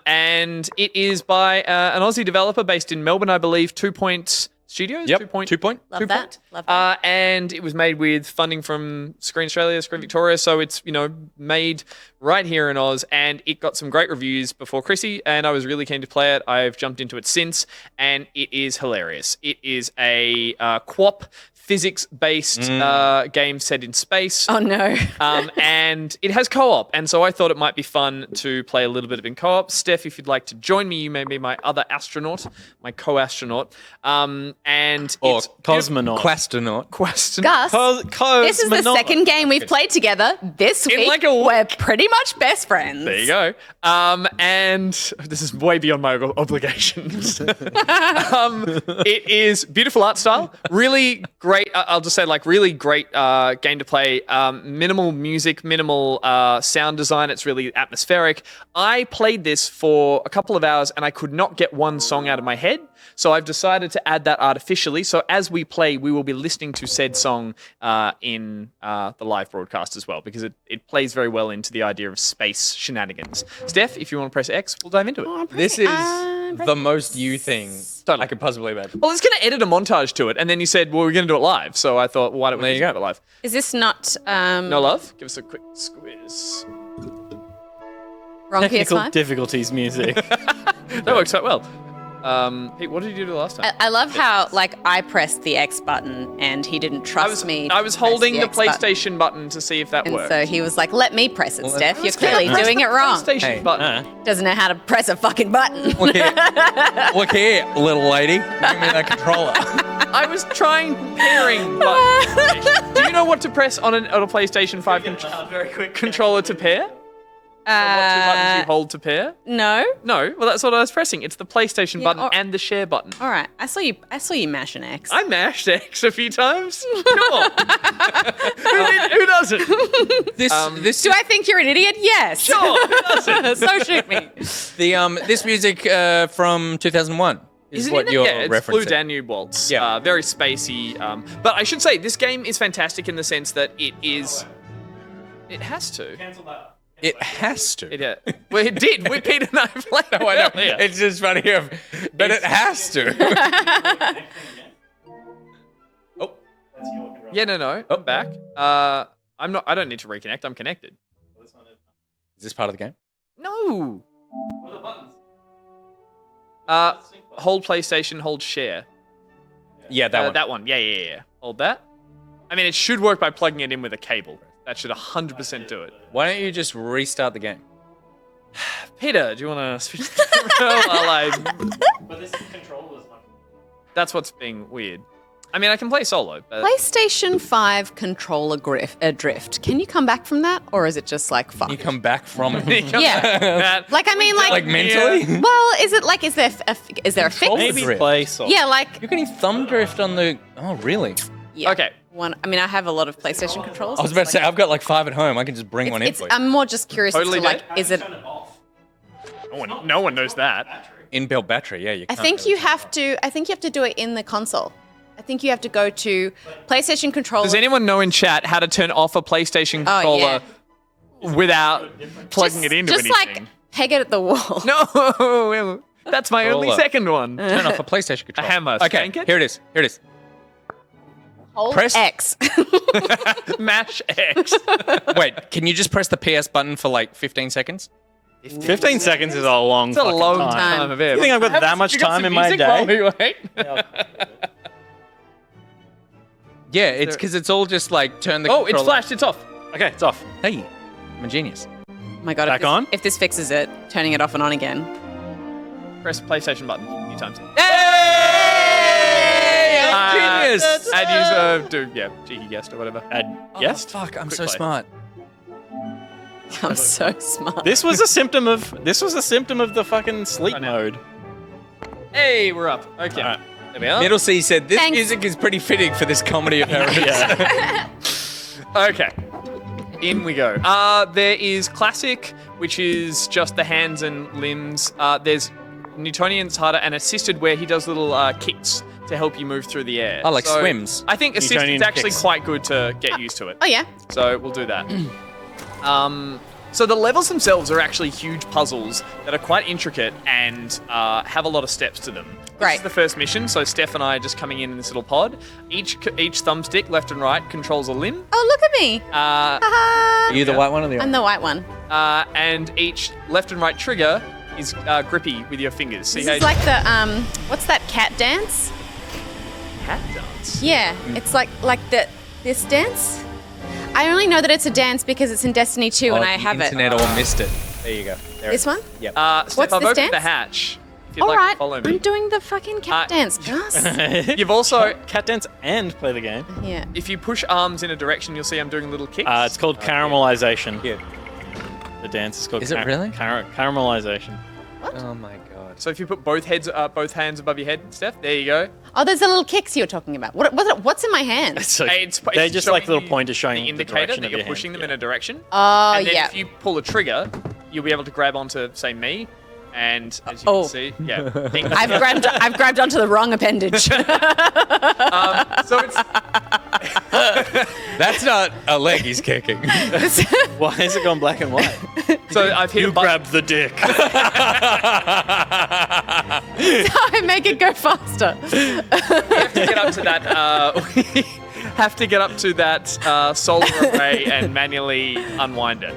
And it is by an Aussie developer based in Melbourne, I believe, 2 Point Studios. Yep, 2 Point. 2 Point. Love that. Love that. And it was made with funding from Screen Australia, Screen Victoria, so it's, made right here in Oz, and it got some great reviews before Chrissy, and I was really keen to play it. I've jumped into it since, and it is hilarious. It is a co-op physics-based game set in space. Oh no. And it has co-op, and so I thought it might be fun to play a little bit of in co-op. Steph, if you'd like to join me, you may be my other astronaut, my co-astronaut. And Or it's Cosmonaut. Questonaut. Question. Gus, this is the second game we've played together this week. like a- We're pretty much best friends. There you go. And this is way beyond my obligations. It is beautiful art style, really great. I'll just say, like, really great game to play. Minimal music, minimal sound design. It's really atmospheric. I played this for a couple of hours and I could not get one song out of my head. So I've decided to add that artificially. So as we play, we will be listening to said song in the live broadcast as well, because it plays very well into the idea of space shenanigans. Steph, if you want to press X, we'll dive into it. This is the most you thing I could possibly imagine. Well, it's going to edit a montage to it, and then you said, well, we're going to do it live. So I thought, well, why don't we just do it live? Is this not No love? Give us a quick squeeze. wrong Technical PS5? difficulties music. That works quite well. Pete, what did you do the last time? I love how I pressed the X button and he didn't trust me. I was holding the X button. PlayStation button to see if that And worked. so he was like, let me press it, Steph. You're Press clearly the doing it wrong. PlayStation button. Doesn't know how to press a fucking button. Look here, little lady. Give me that controller. I was trying pairing buttons. Do you know what to press on a PlayStation 5 very quick controller to pair? What two buttons you hold to pair? No. No, well that's what I was pressing. It's the PlayStation Yeah, button and the share button. All right. I saw you mash an X. I mashed X a few times. Sure. Who doesn't? This Do I think you're an idiot? Yes. Sure. Who doesn't? So shoot me. this music from 2001 is what you're yeah, it's referencing. Blue Danube Waltz. Yeah. Very spacey. But I should say, this game is fantastic in the sense that it has to. It has to. Well, it did. Pete and I played it No, I know. earlier. It's just funny, but it has to. Yeah, no. I'm back. I'm not. I don't need to reconnect. I'm connected. Is this part of the game? No. What are the buttons? Hold PlayStation, hold share. Yeah, that one. That one. Yeah. Hold that. I mean, it should work by plugging it in with a cable. That should 100% do it. Why don't you just restart the game? Peter, do you want to switch the camera while I... But this controller is That's what's being weird. I mean, I can play solo, but... PlayStation 5 controller drift. Can you come back from that? Or is it just like, fuck? You come back from it. Yeah. Like, I mean, Like mentally? Well, is it like, is there a fix? Maybe drift. play solo. Yeah, like, You're getting thumb drift on the... Oh, really? yeah. Okay. I mean, I have a lot of PlayStation controllers. I was about to say, I've got like 5 at home. I can just bring one in It's, for you. I'm more just curious Totally as to like, dead? is it? No one knows that. Inbuilt battery, yeah. You I can't think really- you have to. I think you have to do it in the console. I think you have to go to PlayStation controller. Does anyone know in chat how to turn off a PlayStation controller without plugging it into just anything? like peg it at the wall. No, that's my only Controller. second one. Turn off a PlayStation controller. hammer, Okay, spank it? here it is. Here it is. Hold Press- X. Mash X. Wait, can you just press the PS button for like 15 seconds? 15 seconds is a long It's a fucking long time. time of it. You think I've got that much You got time some in my music while day? we wait? Yeah, it's because it's all just like turn the Oh, it's controller- flashed. It's off. Okay, it's off. Hey, I'm a genius. Oh my god! Back on? If this fixes it, turning it off and on again. Press PlayStation button a few times. Hey, I'm genius. Add user, cheeky guest or whatever. Add Oh, guest? fuck, I'm Quick so play. smart. I'm so smart. This was a symptom of the fucking sleep mode. Hey, we're up. Okay. Alright. There we are. Middle C said, this Thanks. music is pretty fitting for this comedy of errors. Okay. In we go. There is classic, which is just the hands and limbs. There's Newtonian's harder and assisted, where he does little kicks to help you move through the air. Oh, like swims. I think assisted's Newtonian actually kicks. quite good to get used to it. Oh yeah. So we'll do that. So the levels themselves are actually huge puzzles that are quite intricate and have a lot of steps to them. This Great. is the first mission, so Steph and I are just coming in this little pod. Each thumbstick, left and right, controls a limb. Oh look at me. Are you the white one or the I'm the white one. And each left and right trigger is grippy with your fingers. See This how is like the what's that cat dance? cat dance. Yeah, it's like this dance. I only know that it's a dance because it's in Destiny 2 and I have it. Internet all missed it. There you go. There This one? Yep. Steph, What's I've this opened the dance? hatch. If you'd All like right, to follow me. I'm doing the fucking cat dance, Gus. You've also, Cat dance and play the game. Yeah. if you push arms in a direction, you'll see I'm doing little kicks. It's called caramelization. Yeah. The dance is called Is it really? Caramelization. Oh my god. So if you put both hands above your head, Steph, there you go. Oh, there's the little kicks you're talking about. What's in my hands? So It's they're just like showing little you pointers showing the the indicator direction that of you're your pushing hand. them in a direction. Oh, And then yeah. if you pull a trigger, you'll be able to grab onto, say, me. And as you can see, yeah. things- I've grabbed onto the wrong appendage. so it's That's not a leg he's kicking. Why is it gone black and white? so I've hit a button. Grab the dick. I make it go faster. To get up to that, we have to get up to that solar array and manually unwind it.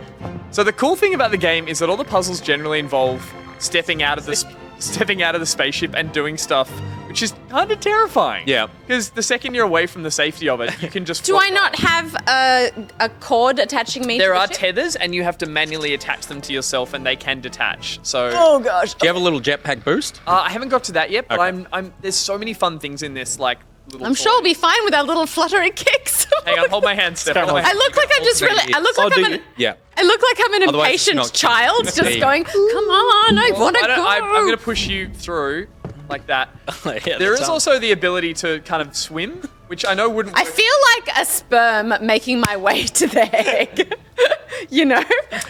So the cool thing about the game is that all the puzzles generally involve stepping out of the spaceship and doing stuff, which is kind of terrifying. Yeah. Because the second you're away from the safety of it, you can just. Do flop I not have a cord attaching me There to the are ship? tethers, and you have to manually attach them to yourself, and they can detach. So Oh, gosh. Do you have a little jetpack boost? I haven't got to that yet, but Okay. I'm. There's so many fun things in this, like little. I'm sure I'll be fine with our little fluttering kicks. Hang on, hold my hand, Steph. Hold my I hand. look like I'm just really. I look like do I'm you? an. Yeah. I look like I'm an Otherwise it's impatient not- child, There just you going, "Come on, I want to go." I'm going to push you through like that. Yeah, There that's is how- also the ability to kind of swim, which I know wouldn't. I work. feel like a sperm making my way to the egg. You know?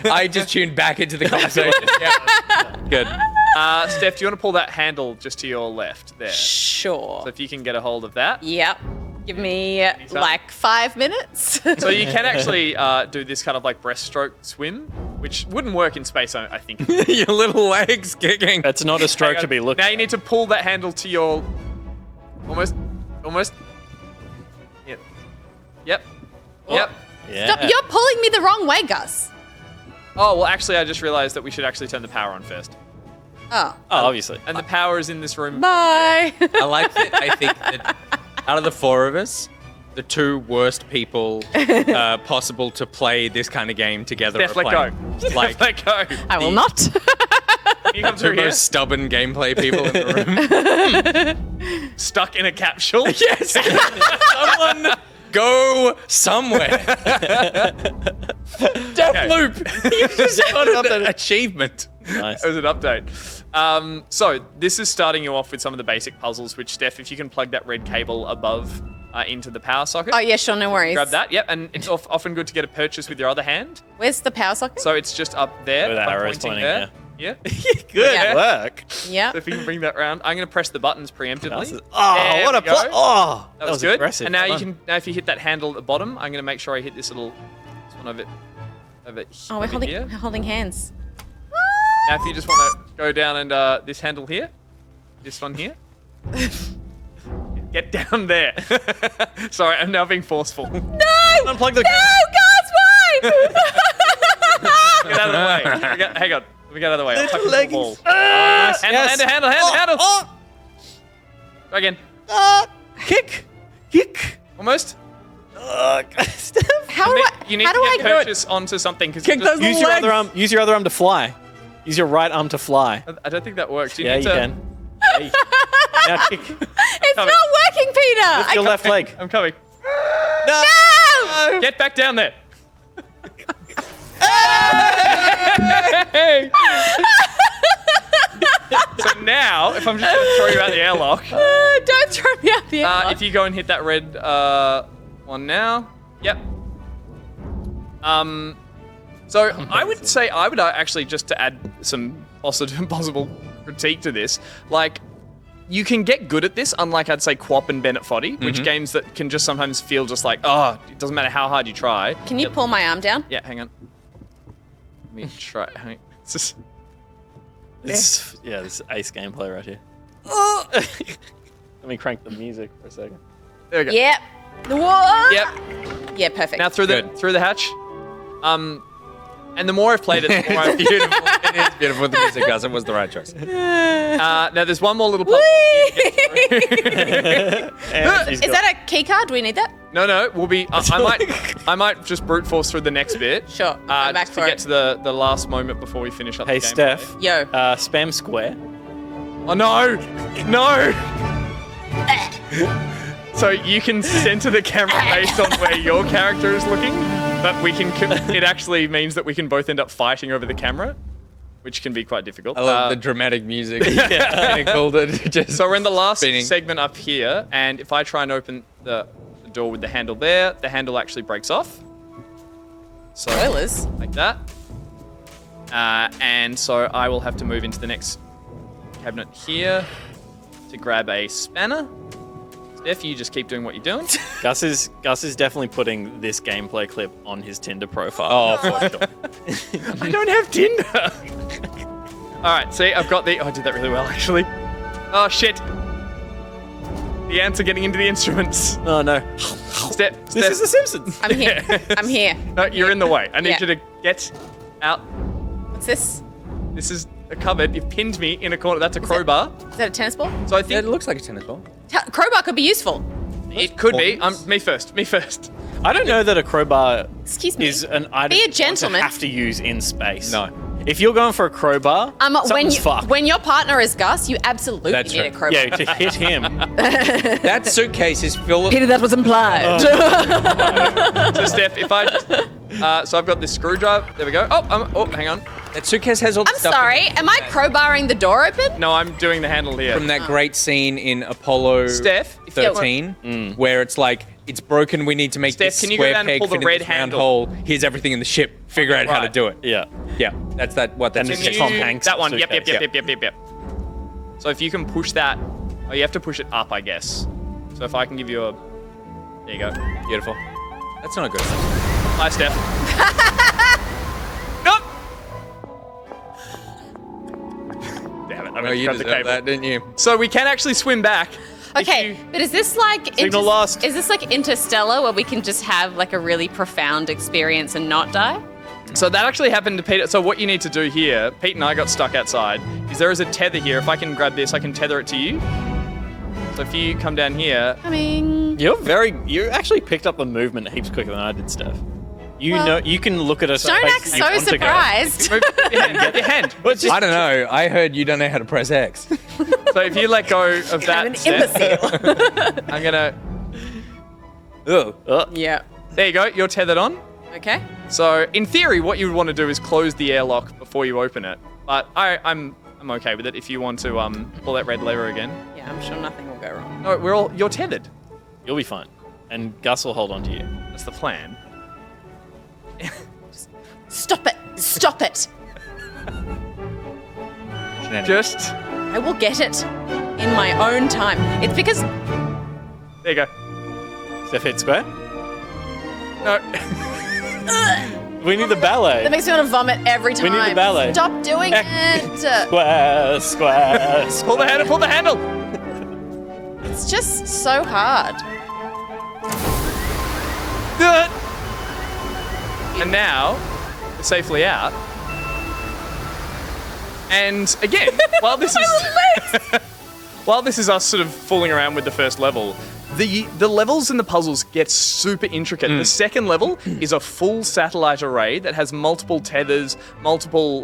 I just tuned back into the conversation. Yeah. Good. Steph, do you want to pull that handle just to your left there? Sure. So if you can get a hold of that. Yep. Give me like 5 minutes. So you can actually do this kind of like breaststroke swim, which wouldn't work in space, I think. Your little legs kicking. That's not a stroke Hang to be on. looked Now at. you need to pull that handle to your almost. Yep. Yep. Yep. Yeah. Stop, you're pulling me the wrong way, Gus. Oh well, actually, I just realized that we should actually turn the power on first, Oh. Oh, obviously. and the power is in this room. Bye. I like that. I think that out of the four of us, the two worst people possible to play this kind of game together Steph, are let go. playing. Like Let go. I will not. You come the through here, most stubborn gameplay people in the room. stuck in a capsule. Yes. Someone go somewhere. Deathloop. You just got an achievement. Nice. It was an update. So this is starting you off with some of the basic puzzles, which Steph, if you can plug that red cable above into the power socket. Oh, yeah, sure, no worries. Grab that, yep, and it's often good to get a purchase with your other hand. Where's the power socket? So it's just up there. Where the by arrow's pointing pointing, there. Yeah. Good Yeah. work. Yeah. So if you can bring that round, I'm going to press the buttons preemptively. Oh, There what a we go. play. Oh, That was good. aggressive. And now Well you done. can. Now if you hit that handle at the bottom, I'm going to make sure I hit this one over Oh, we're over here. holding hands. Now if you just want to go down and this handle here, this one here. Get down there. Sorry, I'm now being forceful. Get Unplug the. Gus, why? out of the way. Hang on. Let me get out of the way. I'll tuck it in the leggings. wall. Yes. Handle. Go again. Kick. Almost. How do I? You need how to do I get do it? purchase onto something because Use your other arm. Use your other arm to fly. Use your right arm to fly. I don't think that works. Yeah, need you to, can. Now kick. It's coming. not working, Peter. Lift your left leg. I'm coming. No! Get back down there. So now, if I'm just going to throw you out the airlock, Don't throw me out the air. if you go and hit that red one now, yep. So I would say I would actually, just to add some possible critique to this, like, you can get good at this, unlike I'd say Quap and Bennett Foddy, which games that can just sometimes feel just like, oh, it doesn't matter how hard you try. Can you pull my arm down? Yeah, hang on. Let me try. It's just, This is ace gameplay right here. Let me crank the music for a second. there we go. Yep. Whoa. Yep. Yeah, perfect. Now through the hatch. And the more I've played it, the more I've beautiful. It is beautiful with the music, Gus. It was the right choice. Now there's one more little puzzle. Is that a key card? Do we need that? No, we'll be. I might just brute force through the next bit. Sure, I'm back just for to it. get to the last moment before we finish up. Hey, the game. Steph. Yo. Spam square. Oh no! So you can center the camera based on where your character is looking, but we can. It actually means that we can both end up fighting over the camera, which can be quite difficult. I love the dramatic music. Yeah. Called it. Just So we're in the last spinning. segment up here, and if I try and open the door with the handle there, the handle actually breaks off. So Spoilers. like that. And so I will have to move into the next cabinet here to grab a spanner. Steph, you just keep doing what you're doing. Gus is definitely putting this gameplay clip on his Tinder profile. Oh, for sure. I don't have Tinder. All right, see, I've got the. Oh, I did that really well, actually. Oh shit! The ants are getting into the instruments. Oh no. Steph, This is The Simpsons. I'm here. I'm here. No, you're in the way. I need Yeah. you to get out. What's this? This is a cupboard. You've pinned me in a corner. That's a crowbar. Is that a tennis ball? So I Yeah, think it looks like a tennis ball. Crowbar could be useful. it could be. Points. Me first. Me first. I don't know that a crowbar Excuse me. is an item Be a you want to gentleman. have to use in space. No. If you're going for a crowbar, something's fucked. When your partner is Gus, you absolutely That's need a true. crowbar. Yeah, to hit him. That suitcase is full of. Peter, that was implied. So Steph, if I, so I've got this screwdriver. There we go. Oh, hang on. That suitcase has all the I'm stuff. sorry. Am I crowbarring the door open? No, I'm doing the handle here. From that great scene in Apollo Steph, if you- 13, where it's like, it's broken, we need to make Steph, this can you go square down and peg pull the fit in red this round handle? hole. Here's everything in the ship. Figure out how to Right. do it. Yeah. Yeah, that's what that And is. it's Can Tom you- Hanks That one. Yep. suitcase. So if you can push that, oh, you have to push it up, I guess. So if I can give you a, there you go. Beautiful. That's not good. Hi, Steph. Nope. Damn it! I Oh, meant to you grab the deserve cable. that, didn't you? So we can actually swim back. If Okay, you- but is this like Signal lost. Is this like Interstellar, where we can just have like a really profound experience and not die? So that actually happened to Peter. So what you need to do here, Pete and I got stuck outside, is there is a tether here. If I can grab this, I can tether it to you. So if you come down here, Coming. You actually picked up the movement heaps quicker than I did, Steph. You Well, know, you can look at us. Don't act so surprised. move your hand. Get your hand. I don't know. I heard you don't know how to press X. So if you let go of that, I'm an Steph, imbecile. I'm gonna. Ugh. Yeah. There you go. You're tethered on. Okay. So in theory, what you would want to do is close the airlock before you open it. But I'm okay with it. If you want to pull that red lever again. Yeah, I'm sure nothing will go wrong. No, you're tethered. You'll be fine, and Gus will hold on to you. That's the plan. Stop it! Stop it! Just I will get it in my own time. It's because there you go. Steph hit square. No. We need the ballet. that makes me want to vomit every time. We need the ballet. Stop doing it. Square, square. Pull the handle. Pull the handle. It's just so hard. And now, we're safely out. And again, while this is us sort of fooling around with the first level, the levels and the puzzles get super intricate. The second level is a full satellite array that has multiple tethers, multiple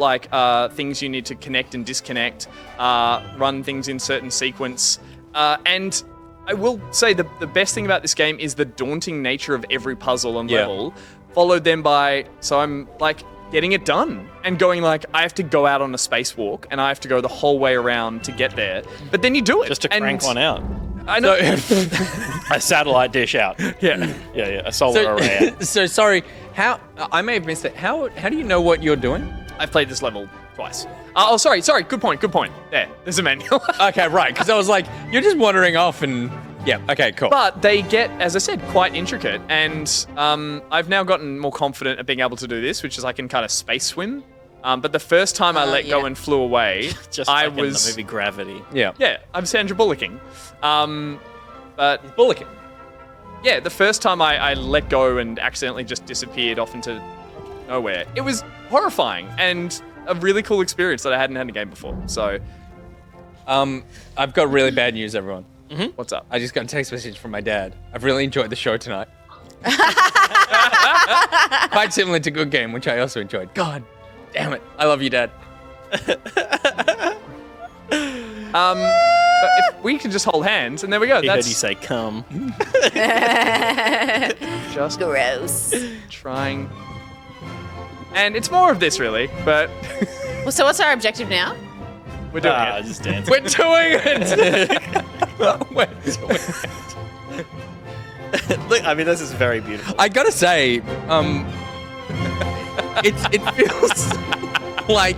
things you need to connect and disconnect, run things in certain sequence, and I will say the best thing about this game is the daunting nature of every puzzle and level, followed then by, so I'm like getting it done and going like, I have to go out on a spacewalk and I have to go the whole way around to get there. But then you do it. Just to and crank one out. I know. A satellite dish out. Yeah. Yeah, a solar array out. So sorry. How I may have missed it. How do you know what you're doing? I've played this level twice. Sorry. Good point. There's a manual. Okay, right. Because I was like, you're just wandering off and yeah. Okay, cool. But they get, as I said, quite intricate. And I've now gotten more confident at being able to do this, which is I can kind of space swim. But the first time I let go and flew away, Just I like in was the movie Gravity. yeah. Yeah, I'm Sandra Bullocking. But Bullocking. yeah, the first time I let go and accidentally just disappeared off into nowhere, it was horrifying. And a really cool experience that I hadn't had in a game before. So, I've got really bad news, everyone. what's up? I just got a text message from my dad. I've really enjoyed the show tonight. Quite similar to Good Game, which I also enjoyed. God damn it. I love you, Dad. But if we can just hold hands, and there we go. He heard That's you say come. just Gross. trying. And it's more of this, really, but Well, so what's our objective now? we're doing Ah, it. just dancing. We're doing it. We're doing it. Look, I mean, this is very beautiful. I gotta say, it feels like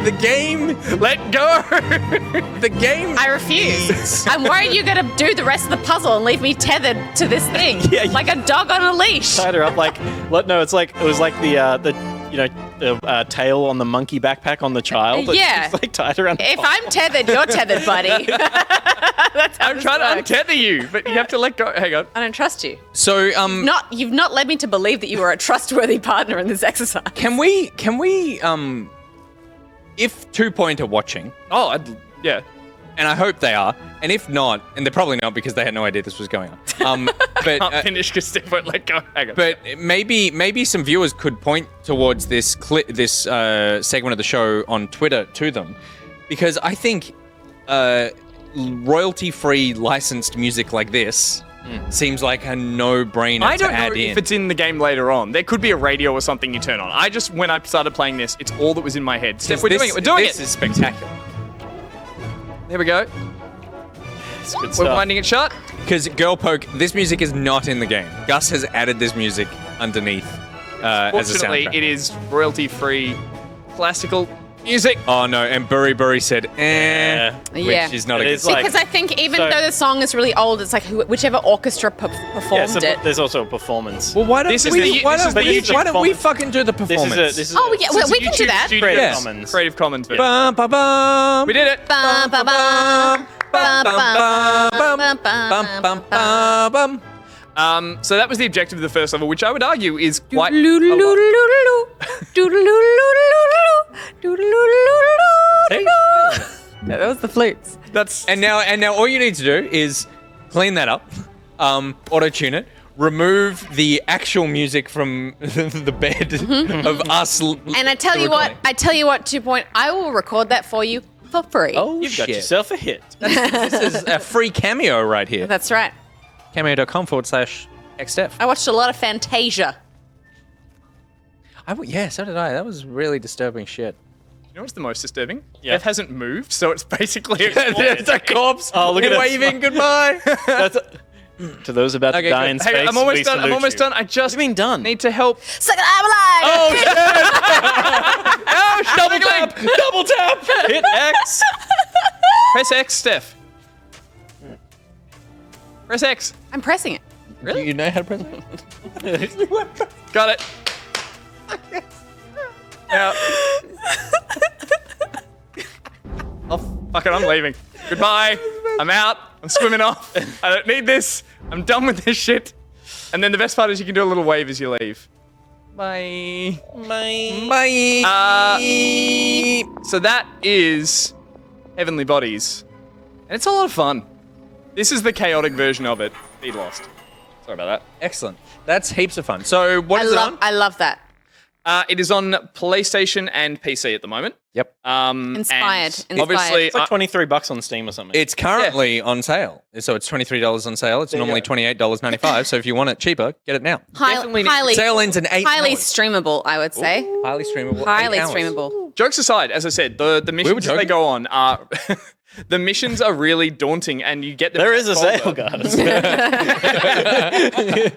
the game. Let go! The game. I refuse. I'm worried you're going to do the rest of the puzzle and leave me tethered to this thing. Yeah, you- like a dog on a leash. Tied her up like what? No, it was like the tail on the monkey backpack on the child. that Yeah. just, like tied around. If I'm tethered, you're tethered, buddy. That's how I'm this trying works. to untether you, but you have to let go. Hang on. I don't trust you. So, You've not led me to believe that you are a trustworthy partner in this exercise. can we, if 2 Point are watching, Oh, yeah. and I hope they are, and if not, and they're probably not because they had no idea this was going on. But Can't finish because Steph won't let go. Hang on. but maybe some viewers could point towards this segment of the show on Twitter to them, because I think royalty-free licensed music like this seems like a no-brainer I don't to know add in. if it's in the game later on. There could be a radio or something you turn on. When I started playing this, it's all that was in my head. Steph, we're doing it. We're doing This it. is spectacular. There we go. It's good We're stuff. winding it shut. Because Girl Poke, this music is not in the game. Gus has added this music underneath as a Fortunately, soundtrack. it is royalty-free classical music. Oh no, and Burry said, Yeah. which is not a It good is like- Because I think even So- though the song is really old, it's like whichever orchestra Yeah, performed so it. there's also a performance. Well, why don't This is we? the- why this don't is the we? YouTube Why don't we performance. fucking do the performance? This is a Oh, yeah, This we is can do YouTube that. Studio Creative Yes. Commons. Creative Commons. bit. Bum, ba, bum. We did it. Bum, ba, bum, bum, bum, bum, bum, bum, bum. So that was the objective of the first level, which I would argue is quite. That was the flutes. That's And now all you need to do is clean that up, auto tune it, remove the actual music from the bed of us. And I tell you what, 2 Point, I will record that for you for free. Oh, You've got shit. yourself a hit. This is a free cameo right here. That's right. Cameo.com/xdef. I watched a lot of Fantasia. Yeah, so did I. That was really disturbing shit. You know what's the most disturbing? Yeah. Beth hasn't moved, so it's basically It's a corpse. Oh, look at it. waving goodbye. To those about to die good. in Hang space, on, I'm almost we done. I'm salute almost you. done. I just What do you mean done? need to help. Suck it, I'm alive! Oh shit! Oh, Double tap! Double tap! Hit X! Press X, Steph. Press X. I'm pressing it. Really? You know how to press it? Got it. Yeah. Oh, fuck it, I'm leaving. Goodbye. I'm out. I'm swimming off. I don't need this. I'm done with this shit. And then the best part is you can do a little wave as you leave. Bye. Bye. So that is Heavenly Bodies. And it's a lot of fun. This is the chaotic version of it. Be lost. Sorry about that. Excellent. That's heaps of fun. So what is it on? I love that. It is on PlayStation and PC at the moment. Yep. Inspired. and Obviously, It's like $23 on Steam or something. It's currently on sale. So it's $23 on sale. It's normally $28.95. So if you want it cheaper, get it now. Highly, Sale ends in 8 highly hours. streamable, I would say. Highly streamable. Highly 8 hours. streamable. jokes aside, as I said, the missions that they joking. go on are the missions are really daunting, and you get them. There in is a that sale, folder.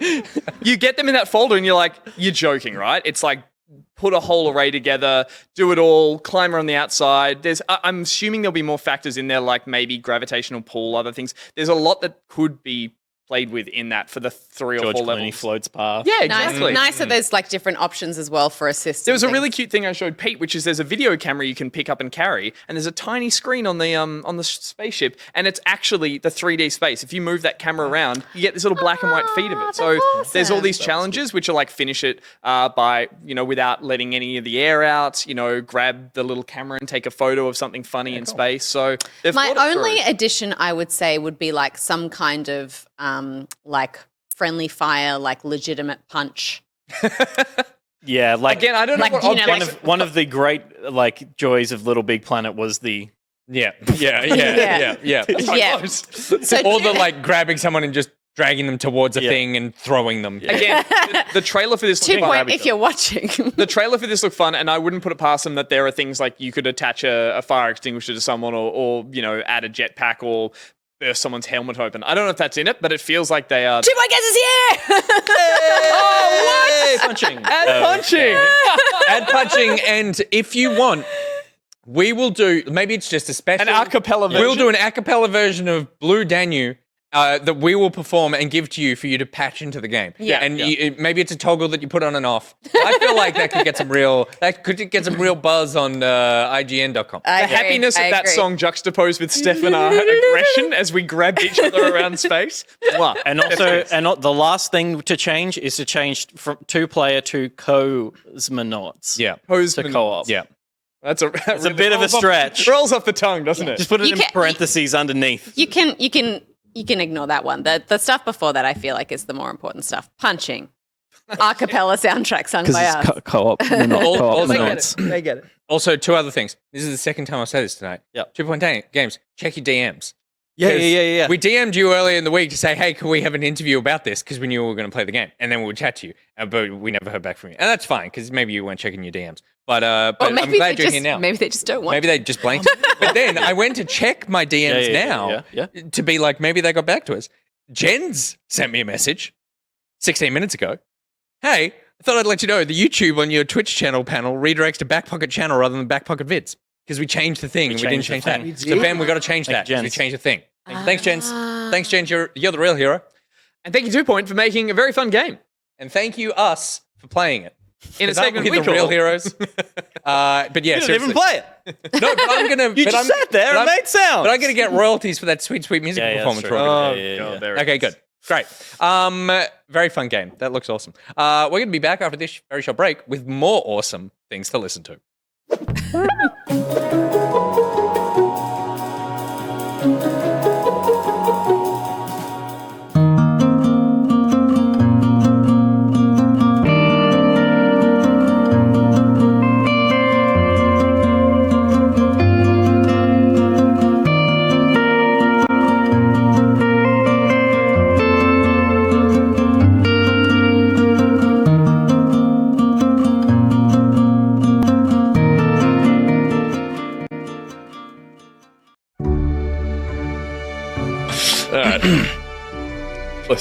guys. You get them in that folder, and you're like, you're joking, right? It's like put a whole array together, do it all, climber on the outside. I'm assuming there'll be more factors in there, like maybe gravitational pull, other things. There's a lot that could be played with in that for the 3 or George 4 Clooney levels. floats past. Yeah, Nice, exactly. nice that there's like different options as well for assist. There was a and really things. cute thing I showed Pete, which is there's a video camera you can pick up and carry, and there's a tiny screen on the spaceship, and it's actually the 3D space. If you move that camera around, you get this little black and white feed of it. So there's all these challenges which are like finish it by without letting any of the air out. Grab the little camera and take a photo of something funny in space. So they've My thought it only through. addition, I would say, would be like some kind of like friendly fire, like legitimate punch. Yeah, like Again, I don't know Like, what you know, objects. like- one of the great like joys of Little Big Planet was the Yeah. Yeah. Yeah. Yeah. Or the like grabbing someone and just dragging them towards a thing and throwing them. Again, the trailer for this 2 looked fun. point if you're watching. The trailer for this looked fun, and I wouldn't put it past them that there are things like you could attach a fire extinguisher to someone, or add a jetpack, or burst someone's helmet open. I don't know if that's in it, but it feels like they are. 2 point guesses here. Oh, what? punching. Add punching. Add punching, and if you want, we will do. Maybe it's just a special. An a cappella version. We'll do an a cappella version of Blue Danube. That we will perform and give to you for you to patch into the game. Yeah. And maybe it's a toggle that you put on and off. I feel like that could get some real buzz on IGN.com. The happiness of that song juxtaposed with Steph and our aggression as we grabbed each other around space. Mwah. And also, the last thing to change is to change from 2-player to cosmonauts. Yeah. To co-op. Yeah. That's It's a bit of a stretch. Rolls off the tongue, doesn't it? Just put it You in can- parentheses underneath. You can ignore that one. The stuff before that, I feel like, is the more important stuff. Punching. A cappella soundtrack sung by us. Co-op. They're not All- co-op all- They nauts. get it. They get it. Also, 2 other things. This is the second time I've said this tonight. Yep. 2 Point Games. Check your DMs. Yeah. 'Cause We DM'd you earlier in the week to say, hey, can we have an interview about this? Because we knew we were going to play the game. And then we would chat to you. But we never heard back from you. And that's fine, because maybe you weren't checking your DMs. But Or I'm maybe glad they you're just, here now. Maybe they just don't want Maybe they just blanked. But then I went to check my DMs now to be like, maybe they got back to us. Jen's sent me a message 16 minutes ago. Hey, I thought I'd let you know the YouTube on your Twitch channel panel redirects to Back Pocket channel rather than Back Pocket vids. Because we changed the thing. We didn't changed the change that. thing. So Ben, we got to change that. 'cause We Jens. changed the thing. Thanks, Jens. Thanks, Jens. You're the real hero. And thank you, 2 Point, for making a very fun game. And thank you, us, for playing it. In a 'Cause aren't segment we we the real call- heroes. But yeah, You didn't even seriously. play it. No, but I'm gonna. You but just I'm, sat there but and I'm- made sounds. But I'm gonna get royalties for that sweet music Yeah, performance. that's true. Rob. Yeah, God, yeah. there it Okay, is. good. Great. Very fun game. That looks awesome. We're going to be back after this very short break with more awesome things to listen to.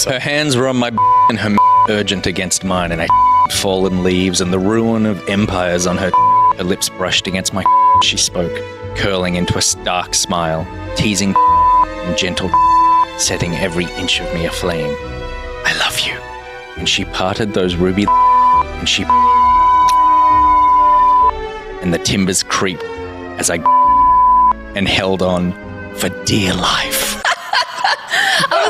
Her hands were on my and her urgent against mine, and I fallen leaves and the ruin of empires on her. Her lips brushed against my. She spoke, curling into a stark smile, teasing and gentle, setting every inch of me aflame. I love you. And she parted those ruby and she. And the timbers creaked as I and held on for dear life. I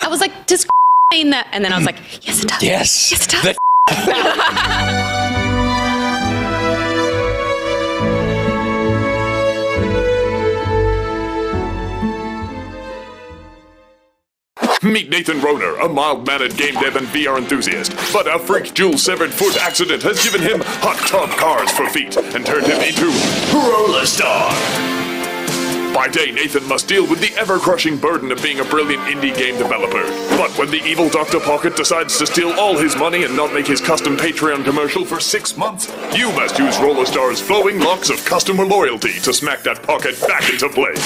was like, does mean that? And then I was like, yes, it does. Yes. Yes, it does. Meet Nathan Roner, a mild-mannered game dev and VR enthusiast. But a freak jewel-severed foot accident has given him hot tub cars for feet and turned him into Roller Star. By day, Nathan must deal with the ever-crushing burden of being a brilliant indie game developer. But when the evil Dr. Pocket decides to steal all his money and not make his custom Patreon commercial for 6 months, you must use Roller Star's flowing locks of customer loyalty to smack that pocket back into place.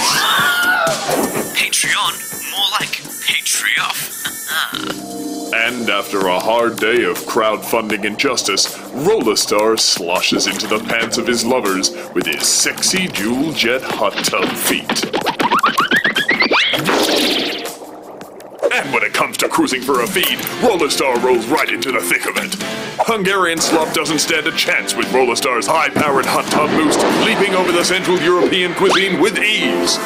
Patreon? More like Patreon. And after a hard day of crowdfunding injustice, Rollerstar sloshes into the pants of his lovers with his sexy Jewel Jet hot tub feet. And when it comes to cruising for a feed, Rollerstar rolls right into the thick of it. Hungarian slop doesn't stand a chance with Rollerstar's high-powered hot tub boost, leaping over the Central European cuisine with ease.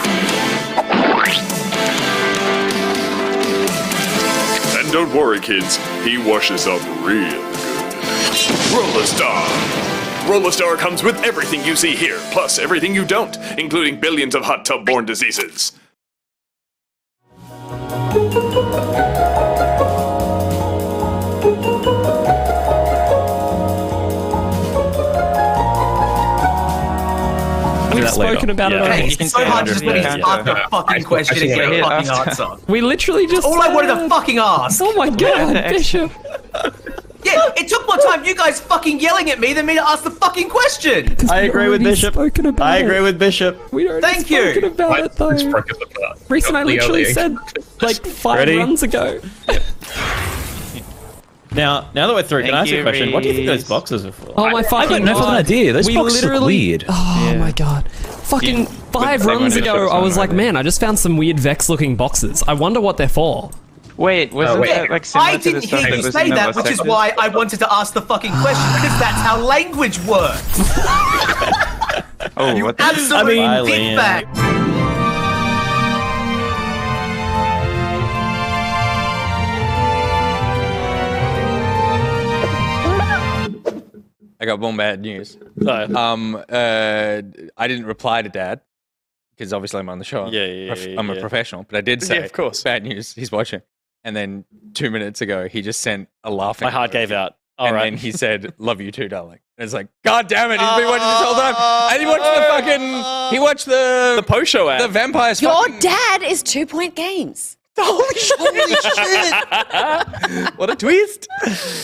And don't worry, kids, he washes up real good. Rollerstar. Rollerstar comes with everything you see here, plus everything you don't, including billions of hot tub-borne diseases. We've spoken about it already. It's so hard just when he's asked a fucking question and get a fucking answer. We literally just. All I wanted to fucking ask. Oh my god, Bishop. Yeah, it took more time you guys fucking yelling at me than me to ask the fucking question. I agree with Bishop. I agree with Bishop. We already Thank you. spoken about it though. Reese and I literally said like 5 runs ago. Now that we're through, can I ask you a question? What do you think those boxes are for? Oh my fucking I got no fucking idea. Those boxes look weird. Oh my god. Fucking 5 runs ago, I was like, man, I just found some weird Vex-looking boxes. I wonder what they're for. Wait, wasn't that like similar I to the didn't stuff hear that you was say in the that, which is sectors? why I wanted to ask the fucking question, because that's how language works. Oh, You what the- absolute dickbag. I got one bad news. I didn't reply to Dad because obviously I'm on the show. I'm a professional, but I did say, of course, bad news. He's watching, and then 2 minutes ago he just sent a laughing. My heart gave out. And then he said, "Love you too, darling." And it's like, God damn it! He's been watching this whole time, and he watched the fucking. He watched the post show ad. The vampires. Your dad is 2 Point Games. Holy shit! What a twist!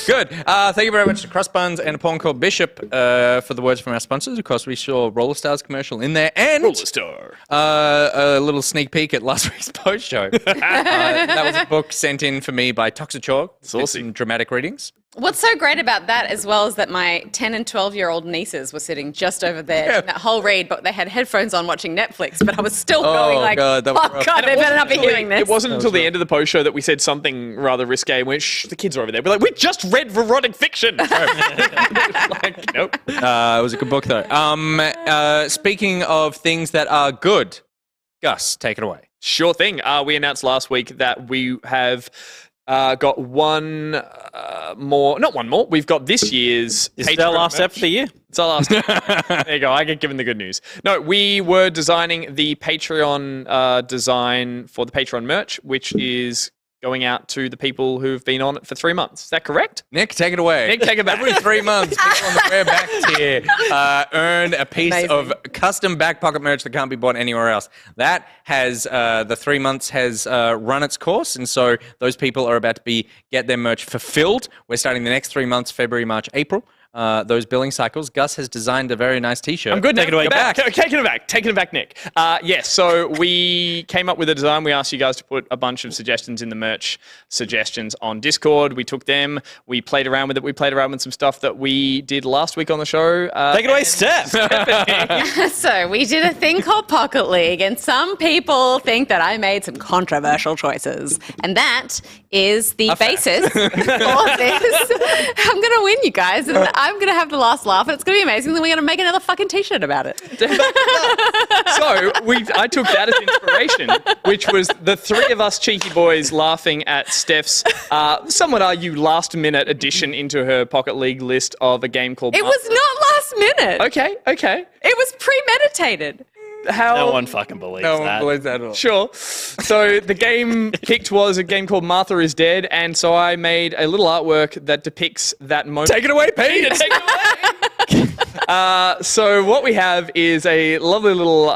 Good. Thank you very much to Crossbuns and a pawn called Bishop for the words from our sponsors. Of course, we saw Rollerstar's commercial in there and Rollerstar. A little sneak peek at last week's post show. That was a book sent in for me by Toxichalk. Some dramatic readings. What's so great about that as well is that my 10 and 12-year-old nieces were sitting just over there in that whole read, but they had headphones on watching Netflix, but I was still going like, God, that was rough. God, they better not be hearing this. It wasn't until the end of the post show that we said something rather risque and went, shh, the kids are over there. We're like, we just read erotic fiction. Like, nope. It was a good book, though. Speaking of things that are good, Gus, take it away. Sure thing. We announced last week that we have got one more. Not one more. We've got this year's. Is it our last ep for the year? It's our last. There you go. I get given the good news. No, we were designing the Patreon design for the Patreon merch, which is going out to the people who've been on it for 3 months. Is that correct? Nick, take it away. Nick, take it back. Every 3 months, people on the Rare Back tier earn a piece of custom back pocket merch that can't be bought anywhere else. That has, the 3 months has run its course, and so those people are about to get their merch fulfilled. We're starting the next 3 months, February, March, April. Those billing cycles. Gus has designed a very nice t-shirt. I'm good. Take it away. Taking it back, Nick. Yes, so we came up with a design. We asked you guys to put a bunch of suggestions in the merch suggestions on Discord. We took them. We played around with it. We played around with some stuff that we did last week on the show. Take it away, Steph. So we did a thing called Pocket League, and some people think that I made some controversial choices, and that is the basis for this. I'm going to win, you guys, and I'm going to have the last laugh, and it's going to be amazing. Then we're going to make another fucking t-shirt about it. So I took that as inspiration, which was the three of us cheeky boys laughing at Steph's, some would argue, last-minute addition into her Pocket League list of a game called... It was not last minute. Okay. It was premeditated. No one fucking believes that. No one believes that at all. Sure. So the game picked was a game called Martha is Dead, and so I made a little artwork that depicts that moment. Take it away, Pete. Take it away. So what we have is a lovely little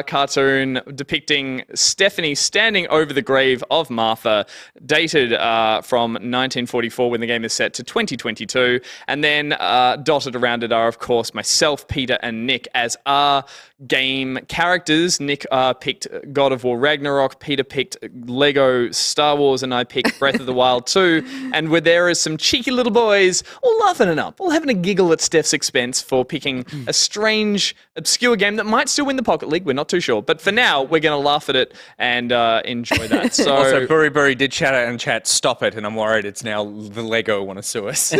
cartoon depicting Stephanie standing over the grave of Martha, dated from 1944 when the game is set to 2022, and then dotted around it are, of course, myself, Peter, and Nick as our game characters. Nick picked God of War Ragnarok, Peter picked Lego Star Wars, and I picked Breath of the Wild 2, and we're there as some cheeky little boys, all laughing it up, all having a giggle at Steph's expense for picking a strange, obscure game that might still win the Pocket League. We're not too sure. But for now, we're going to laugh at it and enjoy that. So, Also, Burry did shout out in chat, stop it, and I'm worried it's now the Lego want to sue us. so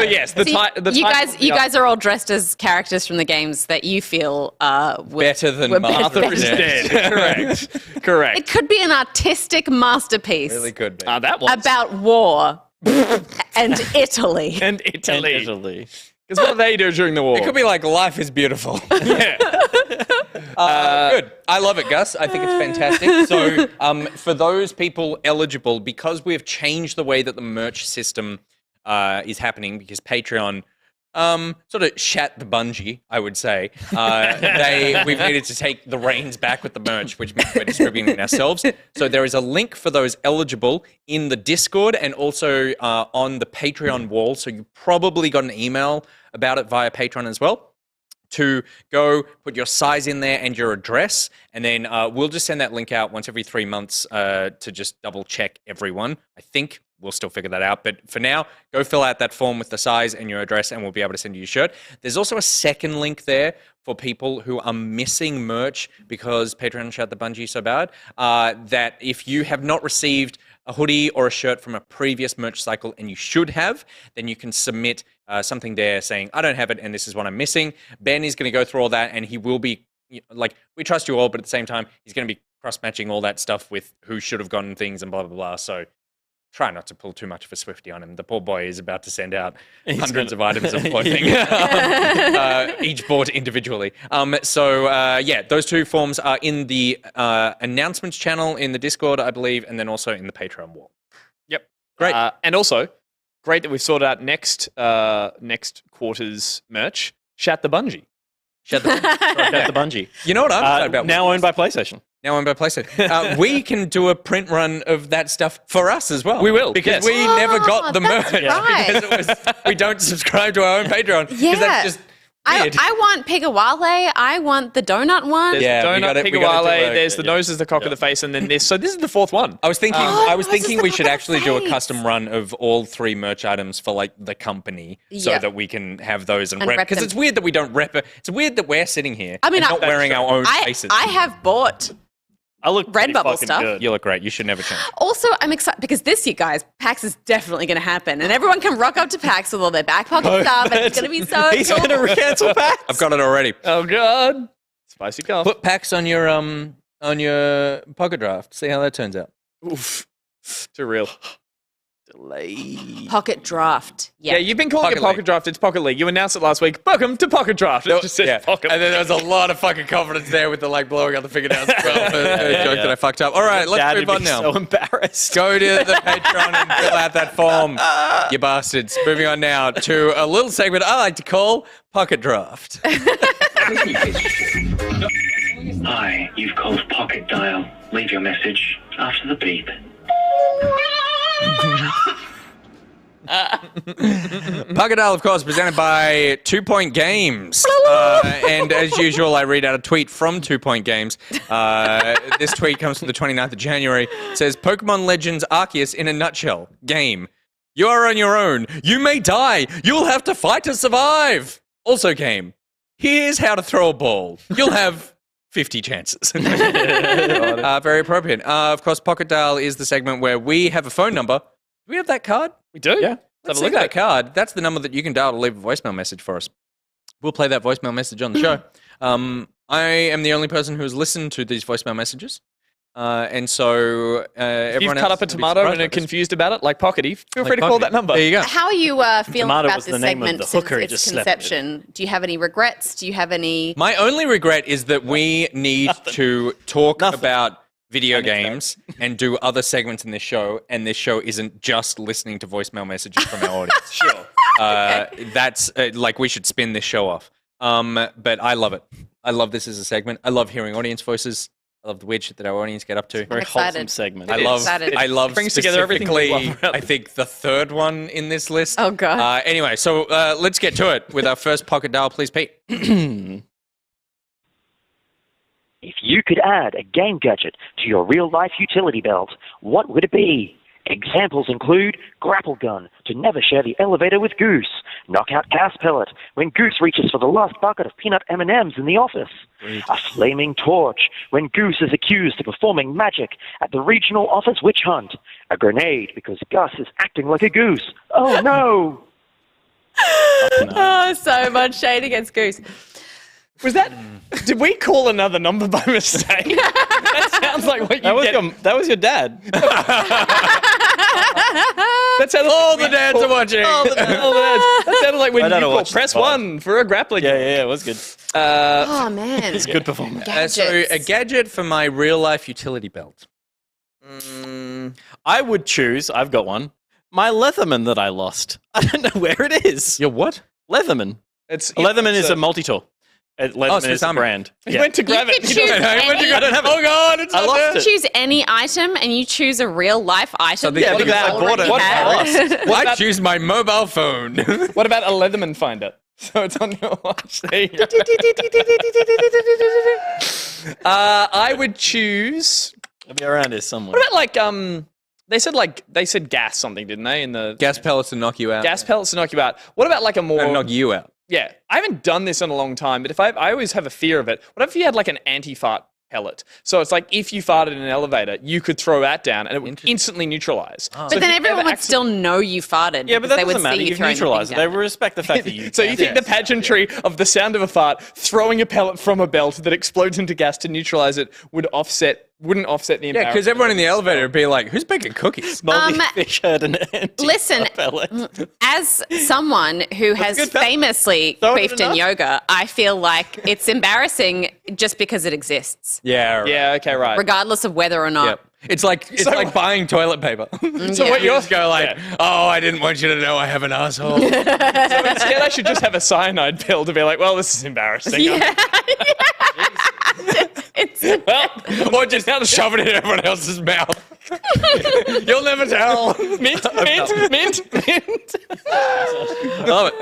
yes, you guys are all dressed as characters from the games that you feel better than Martha is dead. Correct. It could be an artistic masterpiece. Really could be. That was About war and Italy. And Italy. Because what do they do during the war? It could be like Life is Beautiful. Yeah. Good. I love it, Gus. I think it's fantastic. So for those people eligible, because we've changed the way that the merch system is happening, because Patreon sort of shat the bungee, I would say. We've needed to take the reins back with the merch, which means we're distributing it ourselves. So there is a link for those eligible in the Discord and also on the Patreon wall. So you probably got an email about it via Patreon as well. To go put your size in there and your address, and then we'll just send that link out once every 3 months to just double check everyone. I think we'll still figure that out, but for now, go fill out that form with the size and your address, and we'll be able to send you your shirt. There's also a second link there for people who are missing merch because Patreon shut the bungee so bad, that if you have not received a hoodie or a shirt from a previous merch cycle, and you should have, then you can submit something there saying, I don't have it, and this is what I'm missing. Ben is going to go through all that, and he will be, like, we trust you all, but at the same time, he's going to be cross-matching all that stuff with who should have gotten things and blah, blah, blah. So try not to pull too much of a Swiftie on him. The poor boy is about to send out hundreds of items of clothing, each bought individually. Yeah, those two forms are in the announcements channel in the Discord, I believe, and then also in the Patreon wall. Yep. Great. And also, great that we've sorted out next quarter's merch. Shat the bungee. Shat the bungee. You know what I'm excited about? Now owned by PlayStation. Now owned by PlayStation. We can do a print run of that stuff for us as well. We will, because yes. we never got the merch. right. Because we don't subscribe to our own Patreon. Yeah. That's just weird. I want Pigawale. I want the donut one. There's Yeah, we donut, gotta do Pigawale, a- there's the nose is the cock of the face, and then this. So this is the fourth one. I was thinking, the we should cock of actually the do a face. custom run of all 3 merch items for like the company, so Yeah. that we can have those and And rep. rep Because them. it's weird that we don't rep it. It's weird that we're sitting here. I mean, and not wearing our own faces. I have bought I look pretty Redbubble fucking stuff. good. You look great. You should never change. Also, I'm excited because this year, guys, PAX is definitely going to happen, and everyone can rock up to PAX with all their back pocket stuff, and it's going to be so He's cool. going to cancel PAX. I've got it already. Oh god, spicy cough. Put packs on your pocket draft. See how that turns out. Oof, too real. Delay. Pocket draft. Yeah, you've been calling it Pocket Pocket League. Draft. It's Pocket League. You announced it last week. Welcome to Pocket Draft. It just says Pocket. And then there was a lot of fucking confidence there with the like blowing out the fingernails as well for a joke that I fucked up. All right, let's Dad move would on be now. so embarrassed. Go to the Patreon and fill out that form, you bastards. Moving on now to a little segment I like to call Pocket Draft. Hi, you've called Pocket Dial. Leave your message after the beep. Pocket Dial, of course, presented by 2 Point Games. And as usual, I read out a tweet from 2 Point Games. This tweet comes from the 29th of January. It says, Pokemon Legends Arceus in a nutshell. Game. You are on your own. You may die. You'll have to fight to survive. Also game. Here's how to throw a ball. You'll have 50 chances. Very appropriate. Of course, Pocket Dial is the segment where we have a phone number. Do we have that card? We do. Yeah. Let's have a see look at that it. card. That's the number that you can dial to leave a voicemail message for us. We'll play that voicemail message on the show. I am the only person who has listened to these voicemail messages. And so If everyone you've cut else up a will be tomato surprised and are by this. confused about it, like Pockety, feel free Like to call Pockety. that number. There you go. How are you feeling Tomato about was this the name of segment the since hooker he its just slept with. conception? Do you have any regrets? Do you have any? My only regret is that we need to talk about video games and do other segments in this show, and this show isn't just listening to voicemail messages from our audience. Sure. That's like we should spin this show off. But I love it. I love this as a segment. I love hearing audience voices. I love the weird shit that our audience get up to. Very excited. wholesome segment. I love It brings together everything we specifically, love about I think, the third one in this list. Oh, God. Anyway, so let's get to it with our first Pocket Dial, please, Pete. If you could add a game gadget to your real-life utility belt, what would it be? Examples include grapple gun, to never share the elevator with Goose, knockout gas pellet, when Goose reaches for the last bucket of peanut M&Ms in the office, a flaming torch, when Goose is accused of performing magic at the regional office witch hunt, a grenade because Gus is acting like a goose. Oh no! Oh, so much shade against Goose. Was that? Did we call another number by mistake? That sounds like what you get. That was your dad. That sounded All like the dads are watching. all the dads. That sounded like when I you don't call watch press the pod. 1 for a grappling. Yeah, it was good. Oh, man. It's a good performance. So a gadget for my real life utility belt. I would choose, I've got one, my Leatherman that I lost. I don't know where it is. Your what? Leatherman. Leatherman is a multi-tool. Leatherman is a brand. He went to grab it. could choose Oh God, it's I not lost there. it. choose any item and you choose a real life item. Yeah, that because you I bought it. already What had. I choose my mobile phone. What about a Leatherman finder? So it's on your watch. There you go. I would choose. It'll be around here somewhere. What about they said gas something, didn't they? In the Gas pellets to knock you out. gas pellets to knock you out. What about like a more And knock you out. Yeah, I haven't done this in a long time, but I always have a fear of it. What if you had like an anti-fart pellet? So it's like if you farted in an elevator, you could throw that down and it would instantly neutralize. But then everyone would still know you farted. Yeah, but because that they would doesn't matter. see you You've throwing the thing neutralised it. They down. respect the fact that you. So you think the pageantry of the sound of a fart throwing a pellet from a belt that explodes into gas to neutralize it wouldn't offset the Yeah, embarrassment? because everyone in the elevator would be like, who's baking cookies? Moldy fish heard an Listen, pellet. as someone who has good pellet. famously Throw it queefed in enough. yoga, I feel like it's embarrassing just because it exists, Yeah. Right. Yeah, okay, right. regardless of whether or not. Yep. It's like buying toilet paper. So what You you're just go like, oh, I didn't want you to know I have an asshole. So instead, I should just have a cyanide pill to be like, well, this is embarrassing. Yeah. It's Or just shove it in everyone else's mouth. You'll never tell. Mint. Love it.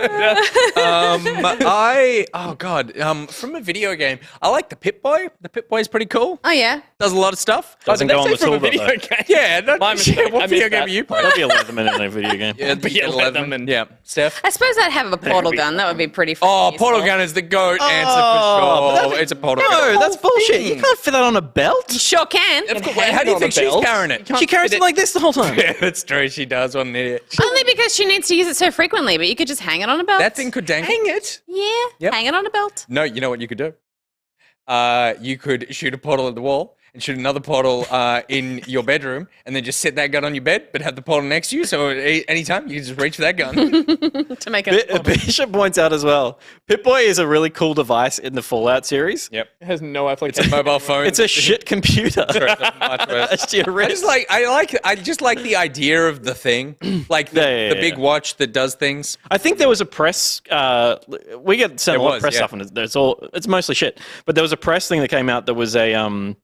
From a video game, I like the Pip-Boy. The Pip-Boy is pretty cool. Oh yeah. Does a lot of stuff. Doesn't go on the tool, video though. game. Yeah. My mistake. I What video missed game that. are you There'll playing? be a Leatherman in a video game. Yeah, Be a Leatherman. Yeah. Steph? I suppose I'd have a portal gun. That would be pretty. Oh, useful. portal gun is the GOAT answer for sure. It's a portal gun. No, that's bullshit. You can't fit that on a belt. You sure can. How do you think she's carrying it? She carries it like this the whole time. Yeah, that's true. She does. What an idiot. Only because she needs to use it so frequently, but you could just hang it on a belt. That thing could dangle. Hang it. Yeah. Yep. Hang it on a belt. No, you know what you could do? You could shoot a portal at the wall and shoot another portal in your bedroom and then just set that gun on your bed but have the portal next to you so anytime you can just reach for that gun. To make it. Bishop points out as well, Pip-Boy is a really cool device in the Fallout series. Yep. It has no It's application. a mobile phone. It's a shit computer. Much worse. Attached to your wrist. I just like the idea of the thing. Like the big watch that does things. I think there was a press. We get sent a lot of press stuff, and it's mostly shit. But there was a press thing that came out that was a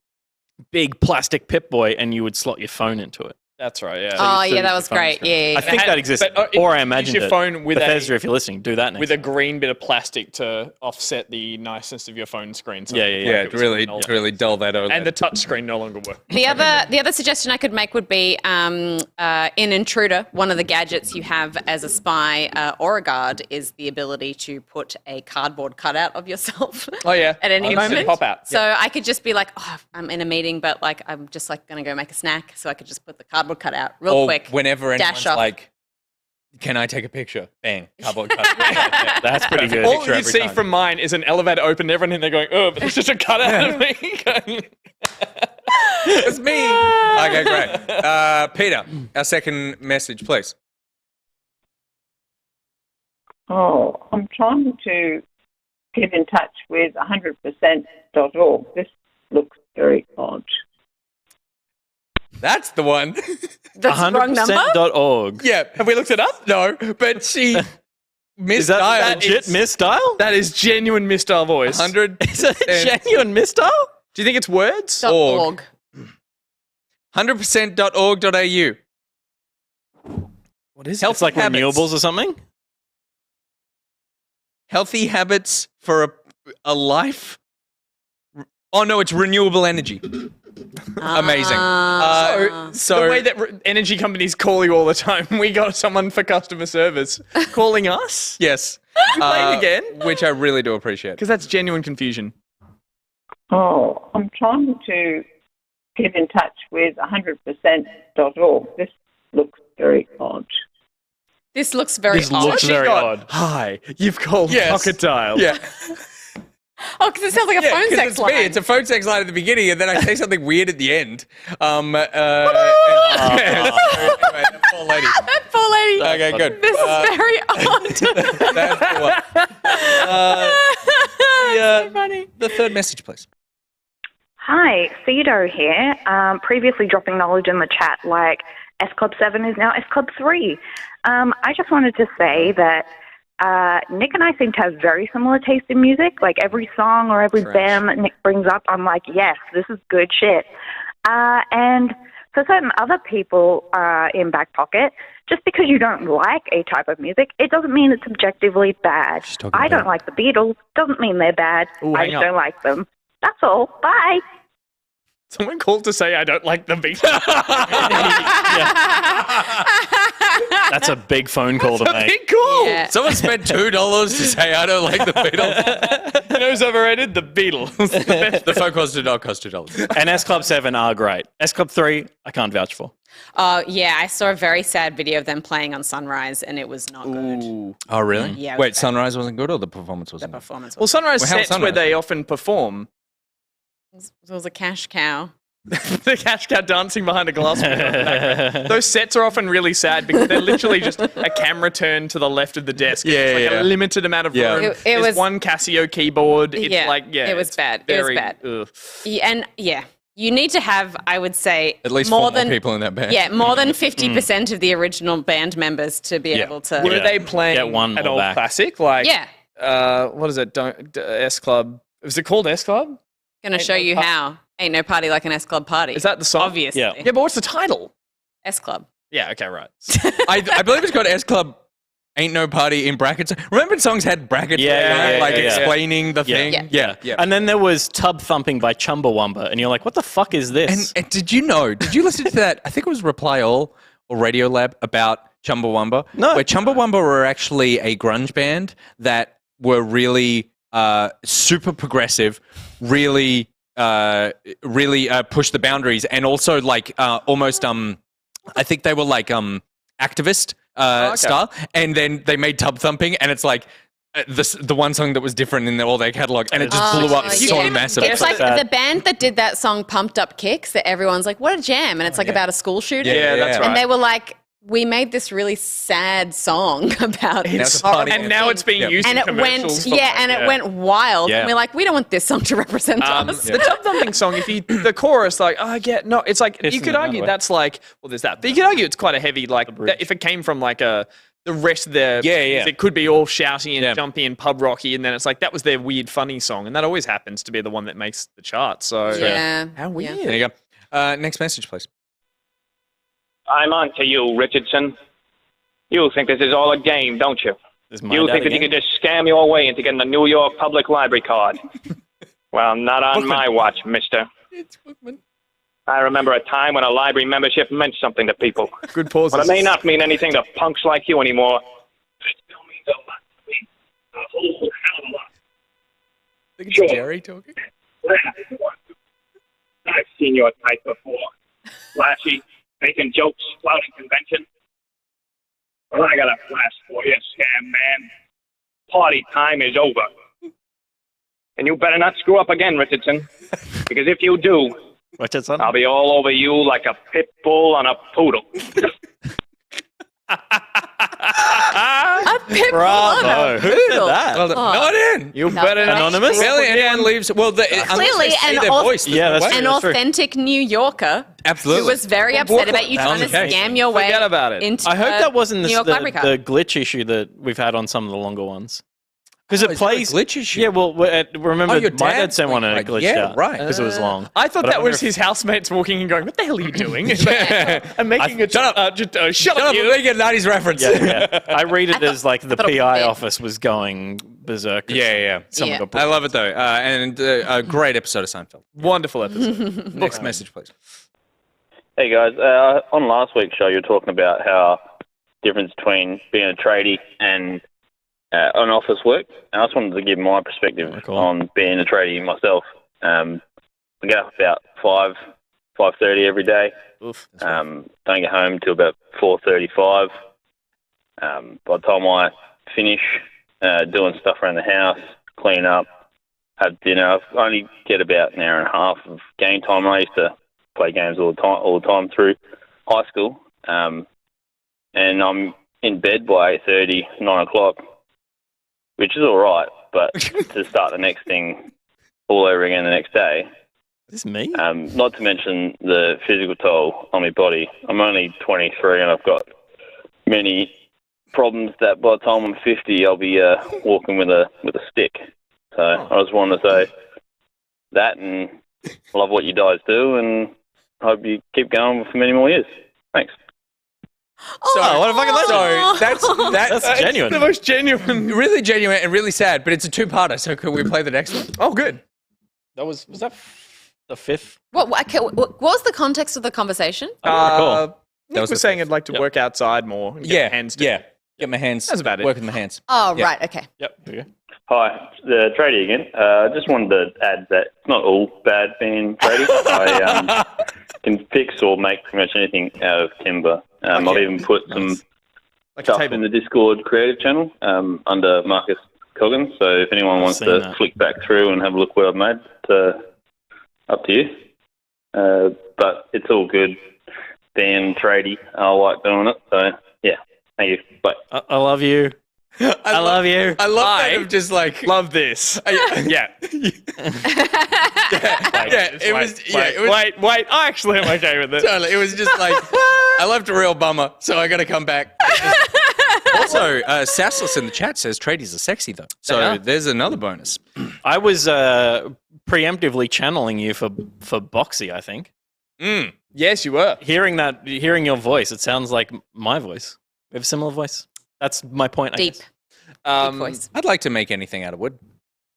big plastic Pip-Boy, and you would slot your phone into it. That's right. Yeah. Oh yeah, that was great. Yeah. I think that exists, but, or I use imagined your it. phone with Bethesda, if you're listening, do that next. with a green bit of plastic to offset the niceness of your phone screen. So Yeah, to really dull that over. And the touch screen no longer works. The other suggestion I could make would be in Intruder, one of the gadgets you have as a spy or a guard is the ability to put a cardboard cutout of yourself. Oh yeah. At any Instant moment. pop out. So I could just be like, oh, I'm in a meeting, but like I'm just like gonna go make a snack, so I could just put the cardboard cutout real quick. Whenever dash anyone's off. like, can I take a picture? Bang, cardboard cut. That's pretty good. All you see from mine is an elevator open, everyone in there going, oh, but it's just a cutout of me. It's me. Okay, great. Peter, our second message, please. Oh, I'm trying to get in touch with 100%.org. This looks very odd. That's the one. That's the wrong number? 100%.org. Yeah. Have we looked it up? No. But she Is that legit misdial? That is genuine misdial voice. 100. Is that a genuine misdial? Do you think it's words? .org. 100%.org.au. What is it? It's like renewables or something? Healthy habits for a life. Oh, no, it's renewable energy. Amazing. So the way that energy companies call you all the time, we got someone for customer service calling us. Yes. We played again, which I really do appreciate. Because that's genuine confusion. Oh, I'm trying to get in touch with 100%.org. This looks very odd. This looks very This odd. looks very odd. Hi, you've called Yes. Pocket Dial. Yeah. Oh, because it sounds like a phone 'cause sex it's line. me. It's a phone sex line at the beginning, and then I say something weird at the end. Anyway, that poor lady. That poor lady. Okay, good. This is very odd. That's the one. The third message, please. Hi, Cedo here. Previously dropping knowledge in the chat like S Club 7 is now S Club 3. I just wanted to say that Nick and I seem to have very similar taste in music. Like every song or every band that Nick brings up, I'm like, yes, this is good shit. And for certain other people in Back Pocket, just because you don't like a type of music, it doesn't mean it's objectively bad. I don't like the Beatles, doesn't mean they're bad. Ooh, I hang just up. don't like them. That's all. Bye. Someone called to say I don't like the Beatles. That's a big phone call to make. Big call. Yeah. Someone spent $2 to say I don't like the Beatles. You know who's overrated? The Beatles. The phone calls did not cost $2. And S Club 7 are great. S Club 3, I can't vouch for. Yeah, I saw a very sad video of them playing on Sunrise, and it was not good. Oh, really? Yeah, it was Wait, bad. Sunrise wasn't good, or the performance wasn't good? Performance. Well, Sunrise Well, how was sets where Sunrise? they often perform. It was a cash cow. The cash cow dancing behind a glass window. Those sets are often really sad because they're literally just a camera turn to the left of the desk. Yeah, It's like yeah. a limited amount of Yeah. room. It There's was- one Casio keyboard. It's it was it's bad. very- it was bad. ugh. Yeah, and you need to have, I would say, At least more four than more people in that band. Yeah, more than 50% of the original band members to be able to. Were they playing Get one an more old back. classic? Like, Yeah. what is it? S Club. Was it called S Club? Gonna show you how. Ain't no party like an S Club party. Is that the song? Obviously. Yeah. Yeah, but what's the title? S Club. Yeah, okay, right. I believe it's got S Club. Ain't no party in brackets. Remember, songs had brackets, Yeah, like yeah, yeah. explaining the Yeah. thing. Yeah. And then there was Tub Thumping by Chumbawamba, and you're like, what the fuck is this? And did you listen to that? I think it was Reply All or Radio Lab about Chumbawamba. No. Where Chumbawamba were actually a grunge band that were really super progressive, really pushed the boundaries, and also like almost I think they were like activist style. And then they made Tub Thumping, and it's like the one song that was different in all their catalog, and it just blew up so massive. It's like the band that did that song Pumped Up Kicks that everyone's like, what a jam. And it's like about a school shooting. Yeah, that's right. And they were like, we made this really sad song about And now it's being used and in it went, commercials. it went wild. Yeah. And we're like, we don't want this song to represent us. The Tub Thumping song, the chorus, like, it's like, you could argue that's like, well, there's that. But you could argue it's quite a heavy, like, that if it came from like the rest of their it could be all shouty and jumpy and pub rocky, and then it's like, that was their weird, funny song. And that always happens to be the one that makes the chart. So, how weird. There you go. Next message, please. I'm on to you, Richardson. You think this is all a game, don't you? You think that you can just scam your way into getting a New York Public Library card? Well, not on my watch, mister. I remember a time when a library membership meant something to people. Good pauses. But it may not mean anything to punks like you anymore. But it still means a lot to me. A whole hell of a lot. I think it's Jerry talking. I've seen your type before. Flashy, making jokes, flouting convention. Well, I got a flash for you, scam man. Party time is over. And you better not screw up again, Richardson. Because if you do, I'll be all over you like a pit bull on a poodle. A pit bull on a Who said poodle. that? Well, not in. You better not. Anonymous? Barely anyone leaves. Well, unless Clearly, they say an their voice. an authentic New Yorker Absolutely. who was very upset about you trying to scam your way Forget about it. into I hope that wasn't New York Library card. the glitch issue that we've had on some of the longer ones. Because it plays glitches. Yeah, well, remember your my dad dad's sent one and it like, glitched yeah, out. right. Because it was long. I thought But that wonder was if- his housemates walking and going, "What the hell are you doing?" It's like, I'm making a shut up, shut up, I'm making a 90s reference. Yeah. I read it as like the thought it was PI weird. office was going berserk. Yeah. Someone Yeah. got put I love it though, and a great episode of Seinfeld. Wonderful episode. Next message, please. Hey guys, on last week's show you were talking about how difference between being a tradie and on office work. And I just wanted to give my perspective on being a tradie myself. I get up about 5:30 every day. Don't get home till about 4:35. By the time I finish doing stuff around the house, clean up, have dinner, I only get about an hour and a half of game time. I used to play games all the time through high school, and I'm in bed by 8:30, 9 o'clock, which is all right. But to start the next thing all over again the next day. Is this me? Not to mention the physical toll on my body. I'm only 23 and I've got many problems that by the time I'm 50 I'll be walking with a stick. So I just wanted to say that, and love what you guys do, and hope you keep going for many more years. Thanks. So, what a fucking legend. So that's genuine. The most genuine. Really genuine and really sad, but it's a two-parter, so can we play the next one? Oh, good. That was that the fifth? What was the context of the conversation? Nick was saying I'd like to work outside more. And get my hands dirty. Get my hands. That's about it. Work with my hands. Oh, right, okay. Yep. There you go. Hi, the tradie again. I just wanted to add that it's not all bad being tradie. I can fix or make pretty much anything out of timber. I've even put some stuff in the Discord creative channel under Marcus Coggins. So if anyone wants to flick back through and have a look what I've made, up to you. But it's all good being tradie. I like doing it. So yeah, thank you. Bye. I love you. I love you. I love that of just like love this. Yeah. It was. Wait. I actually am okay with it. Totally. It was just like I left a real bummer, so I got to come back. Also, Sassless in the chat says tradies are sexy though, so there's another bonus. I was preemptively channeling you for Boxy, I think. Yes, you were. Hearing your voice, it sounds like my voice. We have a similar voice. That's my point. Deep. I voice. I'd like to make anything out of wood.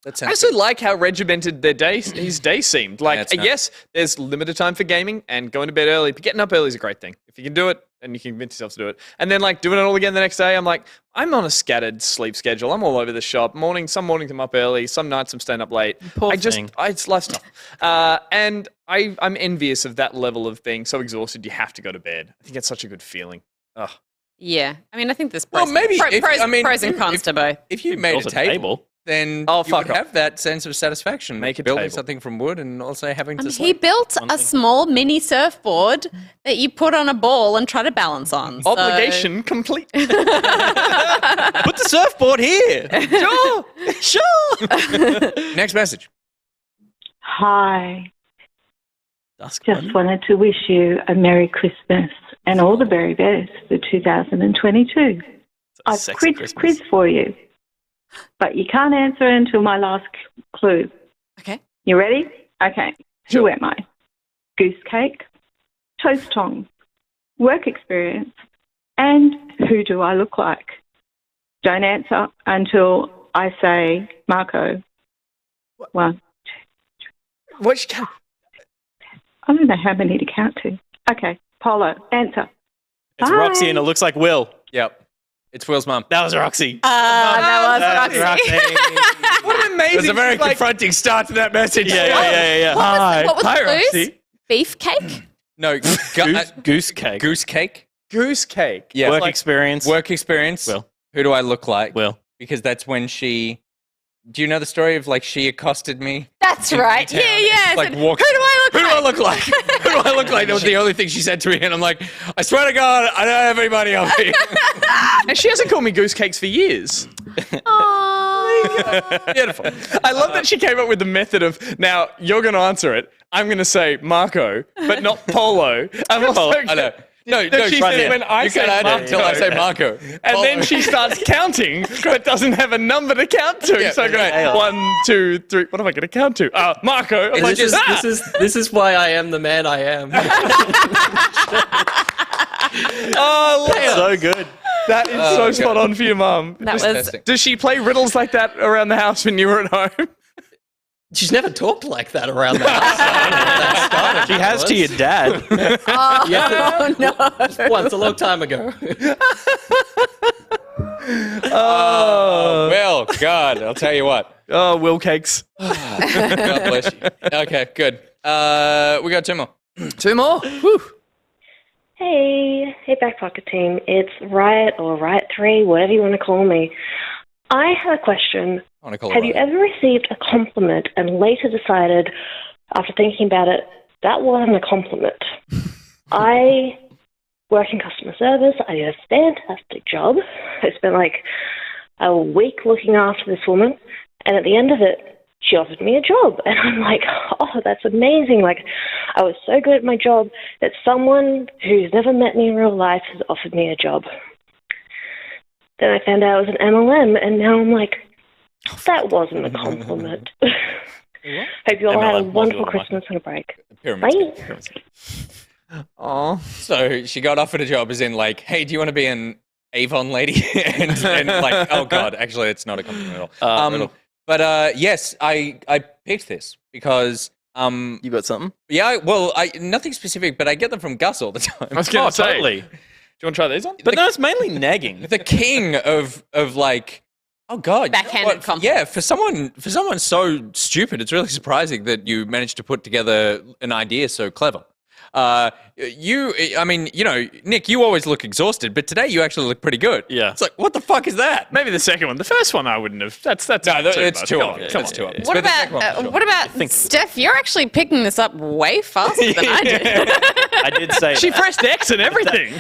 I also like how regimented his day seemed. Like, That's nice. yes, there's limited time for gaming and going to bed early, but getting up early is a great thing. If you can do it and you can convince yourself to do it. And then, like, doing it all again the next day, I'm like, I'm on a scattered sleep schedule. I'm all over the shop. Some mornings I'm up early, some nights I'm staying up late. It's lifestyle. And I'm envious of that level of being so exhausted you have to go to bed. I think it's such a good feeling. Ugh. Yeah. I mean, I think there's Well, pros, maybe pros and cons to both. If you made a table, then you would have that sense of satisfaction. Make a building table. something from wood and also having to He sleep. built a small mini surfboard that you put on a ball and try to balance on. So- Obligation complete. Put the surfboard here. Sure. Next message. Hi. Dusk Just wanted to wish you a Merry Christmas and all the very best for 2022. I've quiz for you, but you can't answer until my last clue. Okay. You ready? Okay. Who am I? Goose cake, toast tongs, work experience, and who do I look like? Don't answer until I say Marco. One. Which? I don't know how many to count to. Okay, Polo, answer. It's Bye. Roxy and it looks like Will. Yep. It's Will's mum. That was Roxy. That was Roxy. What an amazing. It was a very confronting start to that message. Yeah. What was Hi, the clues? Roxy. Beef cake? No, Goose cake. Goose cake. Goose cake. Yeah. Work experience. Work experience. Will. Who do I look like? Will. Because that's when she. Do you know the story of like she accosted me? That's in right. town? Yeah. Like Said, walked, who do I look Who like? do I look like? Who do I look like? That was the only thing she said to me, and I'm like, I swear to God, I don't have any money on me. And she hasn't called me goose cakes for years. Beautiful. I love that she came up with the method of, now you're going to answer it. I'm going to say Marco, but not Polo. I'm also I know. No, she said when I say Marco. until I say Marco. And then she starts counting, but doesn't have a number to count to. Yeah, so I go, right. 1, 2, 3. What am I going to count to? Marco. I'm like, This is why I am the man I am. Oh, So good. that is so spot on for your mum. That was Does she play riddles like that around the house when you were at home? She's never talked like that around the house. She has to your dad. oh no. Once, a long time ago. Oh, well, God, I'll tell you what. Oh, Will Cakes. God bless you. Okay, good. We got 2 more. 2 more? Whew. Hey, Back Pocket team. It's Riot or Riot 3, whatever you want to call me. I have a question. Have you ever received a compliment and later decided, after thinking about it, that wasn't a compliment? I work in customer service. I do a fantastic job. I spent like a week looking after this woman, and at the end of it, she offered me a job. And I'm like, oh, that's amazing. Like, I was so good at my job that someone who's never met me in real life has offered me a job. Then I found out it was an MLM, and now I'm like, that wasn't a compliment. Hope you all had a wonderful Christmas and a break. Bye. Oh, so she got offered a job as in like, hey, do you want to be an Avon lady? and like, oh God, actually, it's not a compliment at all. But yes, I picked this because you got something? Yeah, well, nothing specific, but I get them from Gus all the time. I was going to say. Totally. Do you want to try these on? But no, it's mainly nagging. The king of like, oh God, Backhanded compliment. Yeah, for someone so stupid, it's really surprising that you managed to put together an idea so clever. I mean, you know, Nick, you always look exhausted, but today you actually look pretty good. Yeah. It's like, what the fuck is that? Maybe the second one. The first one I wouldn't have. That's No, too it's much. too Come obvious. on. It's too obvious. What But the second one, about for sure. what about Steph? You're actually picking this up way faster than I did. I did say She that. pressed X and everything.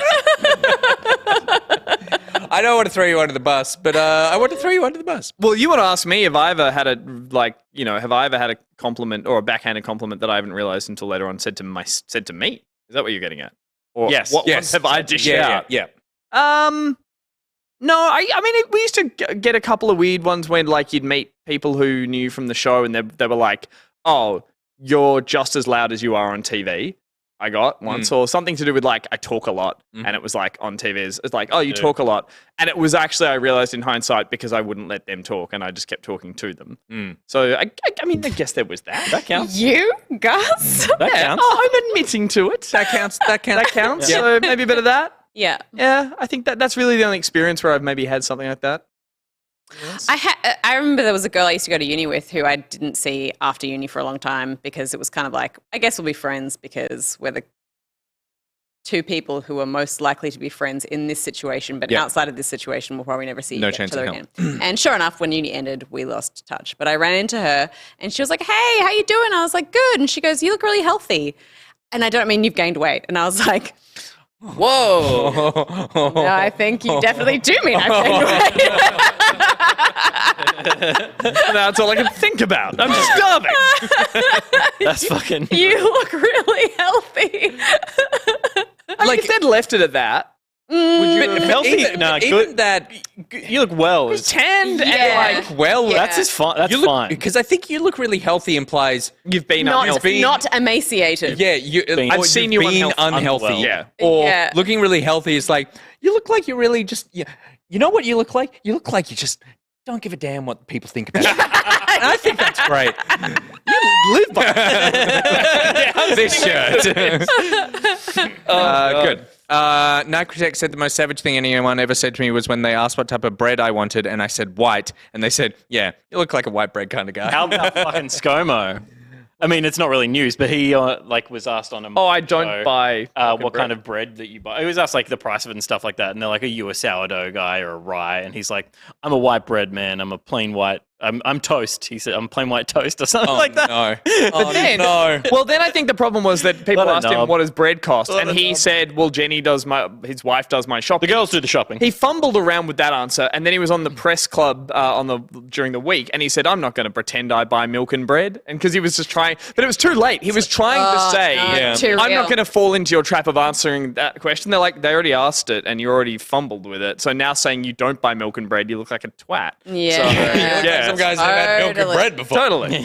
I don't want to throw you under the bus, but I want to throw you under the bus. Well, you want to ask me if I ever had have I ever had a compliment or a backhanded compliment that I haven't realized until later on said to me? Is that what you're getting at? Or Yes. What Yes. have I dished out? Yeah. No, I mean, we used to get a couple of weird ones when, like, you'd meet people who knew from the show and they were like, oh, you're just as loud as you are on TV. I got once, or something to do with, like, I talk a lot. And it was, like, on TV. It's like, oh, you talk a lot. And it was actually, I realized in hindsight, because I wouldn't let them talk and I just kept talking to them. So, I mean, I guess there was that. That counts. You, Gus? That counts. Oh, I'm admitting to it. That counts. That counts. That counts. Yeah. So maybe a bit of that. Yeah. Yeah, I think that's really the only experience where I've maybe had something like that. I remember there was a girl I used to go to uni with who I didn't see after uni for a long time because it was kind of like, I guess we'll be friends because we're the two people who are most likely to be friends in this situation, but outside of this situation, we'll probably never see each other again. And sure enough, when uni ended, we lost touch. But I ran into her and she was like, hey, how you doing? I was like, good. And she goes, you look really healthy. And I don't mean you've gained weight. And I was like, whoa. No, I think you definitely do mean I've gained weight. That's all I can think about. I'm starving. That's fucking. You look really healthy. Like, if they'd left it at that, would you have healthy? Even, No, even good. that, You look well. tanned Yeah. and like well, That's just fine. That's you look, fine. because I think you look really healthy implies you've been not, unhealthy. not emaciated. yeah, you. I've or seen you've you been unhealthy. unhealthy. Yeah. Or Yeah. looking really healthy is like you look like you really just. You know what you look like? You look like you just don't give a damn what people think about you. And I think that's great. You live by This shirt. Good. Nycritech said the most savage thing anyone ever said to me was when they asked what type of bread I wanted, and I said white, and they said, "Yeah, you look like a white bread kind of guy." How about fucking ScoMo? I mean, it's not really news, but he was asked on a. Oh, I don't buy what kind of bread that you buy. He was asked like the price of it and stuff like that, and they're like, "Are you a sourdough guy or a rye?" And he's like, "I'm a white bread man. I'm a plain white I'm toast. He said, I'm plain white toast or something Oh, like that. no. But then, well, then I think the problem was that people What a asked him, knob. what does bread cost? What And a he knob. said, well, his wife does my shopping. The girls do the shopping. He fumbled around with that answer, and then he was on the press club during the week, and he said, I'm not going to pretend I buy milk and bread. And because he was just trying, but it was too late. He was trying to say, I'm not going to fall into your trap of answering that question. They're like, they already asked it, and you already fumbled with it. So now saying you don't buy milk and bread, you look like a twat. Yeah. Some guys have had milk and bread before. Totally.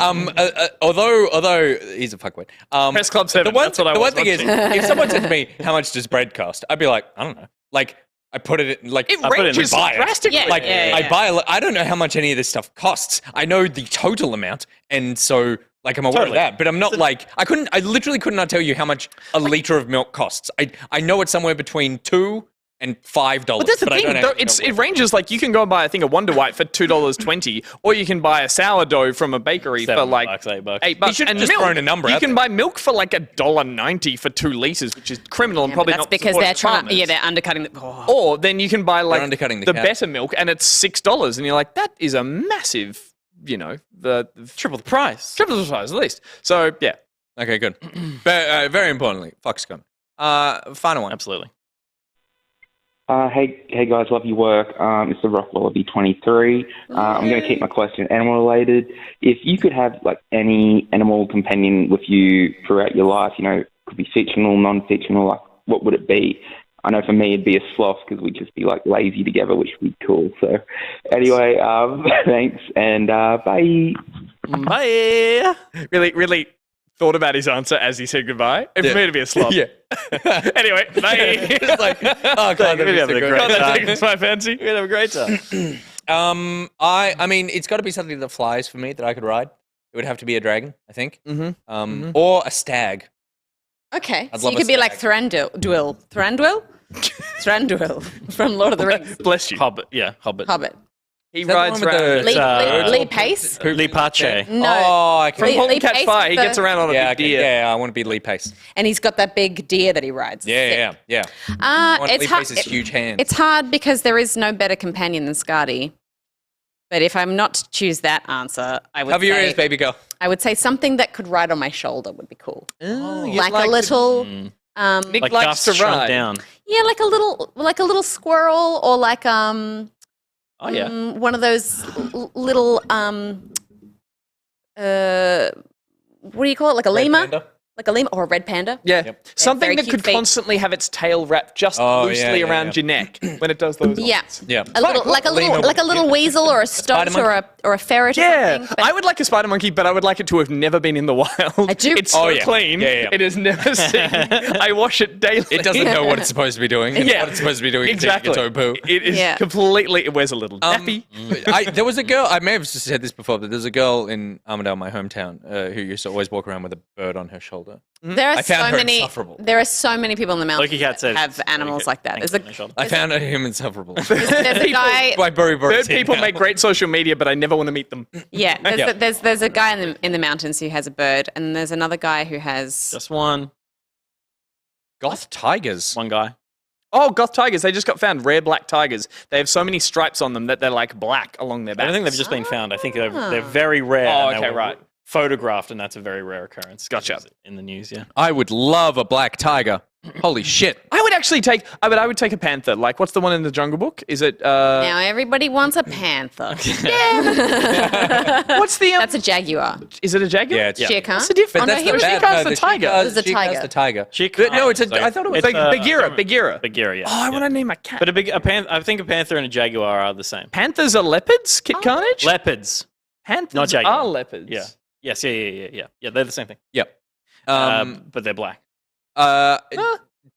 Although he's a fuckwit. Press Club 7. That's what I the was one thing is, watching. if someone said to me, "How much does bread cost?" I'd be like, "I don't know." Like I put it in, like It I put it in ranges buy it. drastically. Yeah, Like yeah, I yeah. buy. I don't know how much any of this stuff costs. I know the total amount, and so like I'm aware of that. But I'm not like I literally could not tell you how much a liter of milk costs. I know it's somewhere between $2 and $5. But that's the I thing, don't though, actually know it ranges. Like you can go and buy, I think, a Wonder White for $2.20, or you can buy a sourdough from a bakery for like $8. $8. should have And just milk, thrown a number You out can there. buy milk for like $1.90 for 2 liters, which is criminal and probably That's not because supporting they're trying. farmers. Yeah, they're undercutting the. Oh. Or then you can buy like undercutting the the cow. better milk, and it's $6, and you're like, that is a massive, the Triple the price. triple the price at least. So yeah, Okay, good. But very importantly, Foxconn. Final one. Absolutely. Hey guys, love your work. It's the Rock Wallaby 23. I'm going to keep my question animal related. If you could have like any animal companion with you throughout your life, could be fictional, non-fictional, like what would it be? I know for me it'd be a sloth because we'd just be like lazy together, which would be cool. So anyway, thanks and bye. Bye. really thought about his answer as he said goodbye. And for me to be a slob. Yeah. Anyway, bye. It's like, oh god, that'd be so good. That's my fancy. We're gonna have a great time. I mean, it's got to be something that flies for me that I could ride. It would have to be a dragon, I think, or a stag. Okay, I'd so love you a could be like stag. Thranduil from Lord of the Rings. Bless you. Hobbit. Yeah, Hobbit. Hobbit. He Is that the rides one with around. Lee Pace. Lee Pache. No. Oh, I can. From Halt Lee and Catch Pace Fire, he with gets the- around on a Yeah, big deer. yeah, I want to be Lee Pace. And he's got that big deer that he rides. Yeah. I want It's Lee hard. Pace's huge hands. It's hard because there is no better companion than Scardy. But if I'm not to choose that answer, I would Cover your say, ears, baby girl. I would say something that could ride on my shoulder would be cool. you'd Like like a to- little. Nick Like likes Gus to shrunk ride. down. Yeah, like a little squirrel, or like Oh yeah. one of those little what do you call it? Like a lemur? panda? Like a lemur or a red panda? Yeah. Something very that cute could feet. constantly have its tail wrapped just Oh, loosely yeah, around your neck when it does those. Yeah. Yeah. A little, like a little weasel or a stoat Spider or a ferret or Yeah, something. But I would like a spider monkey, but I would like it to have never been in the wild. I do. It's so Oh, yeah. clean. Yeah. It has never seen. I wash it daily. It doesn't know what it's supposed to be doing. And Yeah. what it's supposed to be doing. Exactly. It's toe poo. It is Yeah. completely. It wears a little nappy. There was a girl. I may have just said this before, but there's a girl in Armidale, my hometown, who used to always walk around with a bird on her shoulder. there are I found so her many. insufferable. There are so many people in the mountains Loki Cat that said have animals like that. There's a I found him insufferable. there's a guy. Why Burry Bird people make great social media, but I never want to meet them. Yeah, Yeah. there's a guy in the mountains who has a bird, and there's another guy who has. Just one. Goth tigers. One guy. Oh, goth tigers! They just got found. Rare black tigers. They have so many stripes on them that they're like black along their I back. don't think they've just been found. I think they're Ah. very rare. Oh, and they okay, were right. Photographed, and that's a very rare occurrence. Gotcha. In the news, yeah. I would love a black tiger. Holy shit. I would actually take. I would take a panther. Like, what's the one in the Jungle Book? Is it? Now everybody wants a panther. What's the? That's a jaguar. Is it a jaguar? Yeah, it's Shere Khan? What's the difference? Oh, no, that's he was Shere Khan's the tiger. It's a tiger. That's the tiger. Chick. No, it's a. So I thought it was. it's, Bagheera. Bagheera. Bagheera, yeah. Oh, I want to name a cat. But I think a panther and a jaguar are the same. Panthers are leopards. Kit Carnage. Leopards. Panthers Not jaguar. are leopards. Yeah. Yes. Yeah. They're the same thing. Yep. But they're black.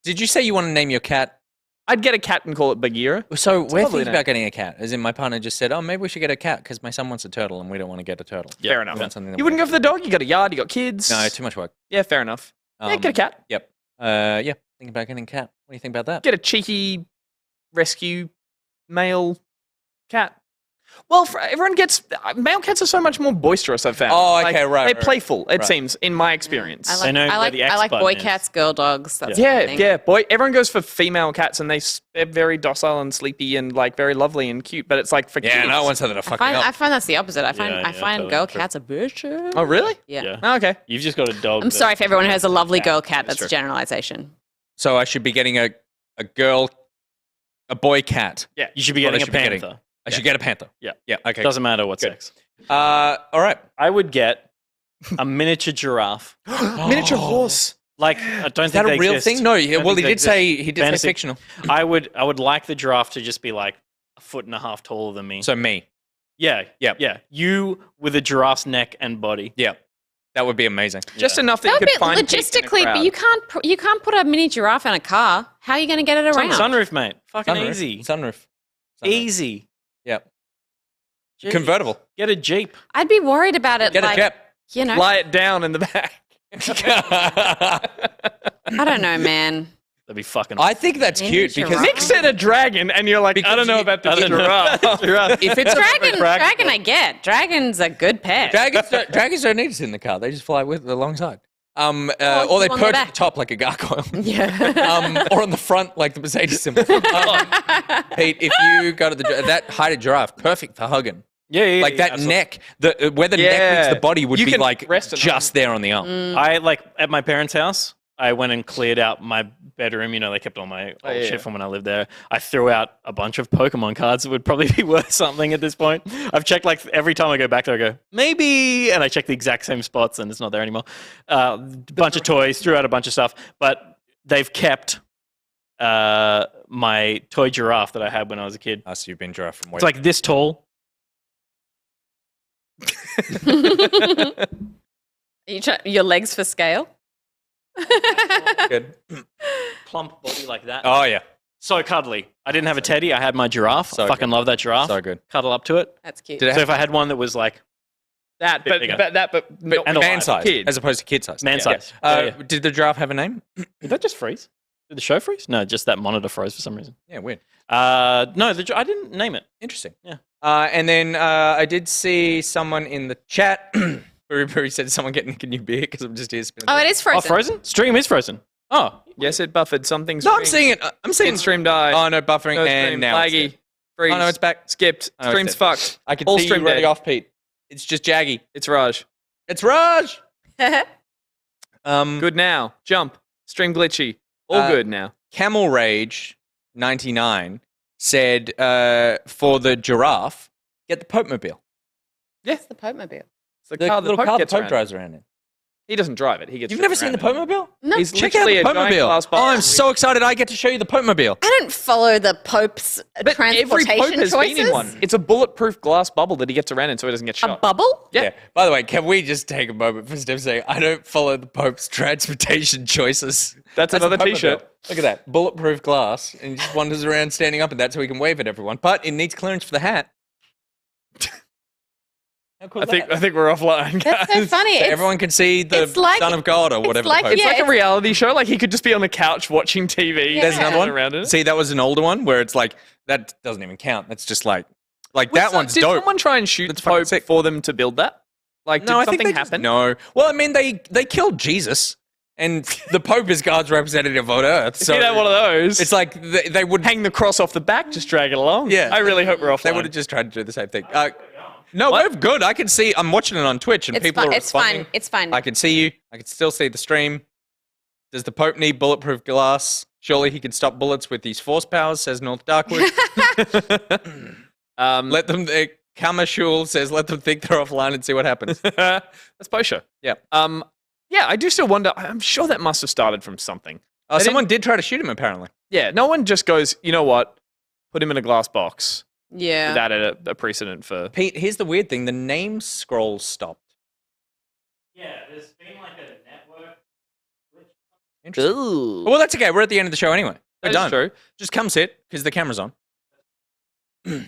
Did you say you want to name your cat? I'd get a cat and call it Bagheera. So we're lovely thinking name. about getting a cat. As in, my partner just said, "Oh, maybe we should get a cat because my son wants a turtle, and we don't want to get a turtle." Fair enough. We want something that You wouldn't go for the dog. You got a yard. You got kids. No, too much work. Yeah, fair enough. Yeah, get a cat. Yep. Yeah. Thinking about getting a cat. What do you think about that? Get a cheeky rescue male cat. Well, everyone gets male cats are so much more boisterous. I've found. Oh, okay, right. They're right. playful. It Right. seems, in my experience. I like boy cats, girl dogs. That's my thing. Yeah. Boy, everyone goes for female cats, and they're very docile and sleepy and like very lovely and cute. But it's like for kids. no one said that. I find that's the opposite. I find totally girl true. cats are bitches. Oh, really? Yeah. Oh, okay. You've just got a dog. I'm sorry if everyone has a lovely girl cat. That's true. a generalization. So I should be getting a boy cat. Yeah, you should be What getting I a should be getting. panther. I should get a panther. Yeah. Yeah. Okay. Doesn't matter what Good. sex. All right. I would get a miniature giraffe. Miniature horse. Like, I don't Is think that a they real exist. thing? No. I don't Well, think he they did say Fantasy. fictional. I would like the giraffe to just be like a foot and a half taller than me. So me. Yeah. You with a giraffe's neck and body. Yeah. That would be amazing. Just enough that That you would could be find Pete in a logistically, but crowd. you can't put a mini giraffe in a car. How are you going to get it around? Sunroof, mate. Fucking Sunroof. easy. Sunroof. Easy. Yep. Jeez. Convertible. Get a Jeep. I'd be worried about it. Get a like, Jet. you know, Lie it down in the back. I don't know, man. That'd be fucking. I think that's Mini cute because giraffe. Nick said a dragon, and you're like, I don't know about the giraffe. if it's Dragon, I get. Dragon's a good pet. dragons don't need to sit in the car; they just fly with alongside. Or they you on the perch at back. the top like a gargoyle. Yeah. Or on the front like the Mercedes symbol. Pete, if you go to that height of giraffe, perfect for hugging. Yeah, Like that absolutely. neck, where the neck meets the body would You be can like rest it just there on the arm. I like at my parents' house. I went and cleared out my bedroom. You know, they kept all my old yeah. shit from when I lived there. I threw out a bunch of Pokemon cards that would probably be worth something at this point. I've checked like every time I go back there, I go, maybe. And I check the exact same spots and it's not there anymore. Bunch of toys, threw out a bunch of stuff. But they've kept my toy giraffe that I had when I was a kid. So you've been giraffe from way It's like this tall. Your legs for scale? good. Plump body like that. Oh yeah, So cuddly. I didn't have a teddy. I had my giraffe. So I fucking love that giraffe. so good. Cuddle up to it. That's cute. Did it So have if I had one that was like That, Bit bigger. but not and man alive. size Kid. as opposed to kid size? Man Yeah. size. Yeah. Yeah. Did the giraffe have a name? Did that just freeze? Did the show freeze? No, just that monitor froze for some reason. Yeah, weird. No, I didn't name it. Interesting. Yeah. And then I did see someone in the chat. Buri said someone getting a new beer because I'm just here spinning. Oh, it is frozen. Oh, frozen? Stream is frozen. Oh, Yes, it buffered. Something's. No, I'm seeing it. I'm seeing Stream died. Oh no, buffering No and stream. now it's Laggy. dead. Freeze. Oh no, it's back. Skipped. Oh, it's Stream's dead. fucked. I can All see you stream ready dead. off, Pete. It's just Jaggy. It's Raj. It's Raj. Good now. Jump. Stream glitchy. All good now. Camel Rage 99 said for the giraffe, get the Pope Mobile. It's the Pope Mobile. It's the The car little the Pope car the gets Pope around. drives around in. He doesn't drive it. He gets. You've driven never seen the around Pope in it. Mobile? No. He's Check out literally the a Pope giant Mobile. glass Oh, bottle. I'm so excited. I get to show you the Pope Mobile. I don't follow the Pope's But every Pope transportation has choices. been in one. It's a bulletproof glass bubble that he gets around in so he doesn't get A shot. bubble? Yeah. By the way, can we just take a moment for Steph saying, I don't follow the Pope's transportation choices. That's the another Pope t-shirt. Mobile. Look at that. Bulletproof glass. And he just wanders around standing up and that's so he can wave at everyone. But it needs clearance for the hat. How cool I is think that? we're offline. That's so funny. So It's- everyone can see the it's like- Son of God or whatever like- the Pope It's Yeah, like a it's- reality show. Like he could just be on the couch watching TV. Yeah. There's another one. Around it. See, that was an older one where it's like, that doesn't even count. That's just like that one's Did dope. someone try and shoot That's the Pope fucking sick. for them to build that? Like, No, I did think something they just- happen? No. Well, I mean, they killed Jesus, and the Pope is God's representative on Earth. Is So he that one of those? it's like they would hang the cross off the back, just drag it along. Yeah. I really hope we're offline. They would have just tried to do the same thing. No, we're good. I can see. I'm watching it on Twitch, and It's people fine. are It's responding. fine. It's fine. I can see you. I can still see the stream. Does the Pope need bulletproof glass? Surely he can stop bullets with his force powers, says North Darkwood. Let them. Kamashul says, let them think they're offline and see what happens. That's Posha. Yeah. Yeah, I do still wonder. I'm sure that must have started from something. Someone did try to shoot him, apparently. Yeah, no one just goes, you know what? Put him in a glass box. Yeah. That a precedent for. Pete, here's the weird thing. The name scroll stopped. Yeah, there's been like a network. Interesting. Well, that's okay. We're at the end of the show anyway. We're That is done. true. Just come sit because the camera's on.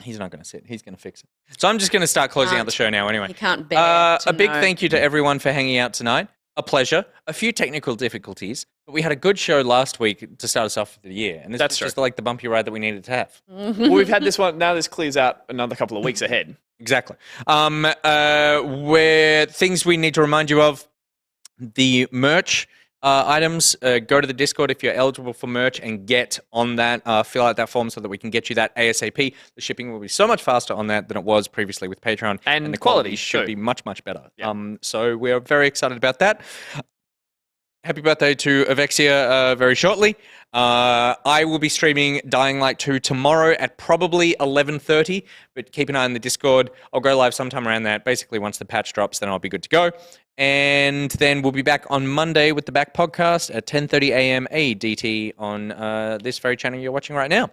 He's not going to sit. He's going to fix it. So I'm just going to start closing out the show now anyway. You can't bear to A big know. thank you to everyone for hanging out tonight. A pleasure. A few technical difficulties, But we had a good show last week to start us off for the year. And this That's is true. just like the bumpy ride that we needed to have. Well, we've had this one. Now this clears out another couple of weeks ahead. Exactly. Where things we need to remind you of, the merch items, go to the Discord if you're eligible for merch and get on that. Fill out that form so that we can get you that ASAP. The shipping will be so much faster on that than it was previously with Patreon. And the quality should too. be much, much better. So we're very excited about that. Happy birthday to Avexia very shortly. I will be streaming Dying Light 2 tomorrow at probably 11:30, but keep an eye on the Discord. I'll go live sometime around that. Basically, once the patch drops, then I'll be good to go. And then we'll be back on Monday with the back podcast at 10:30 a.m. ADT on this very channel you're watching right now.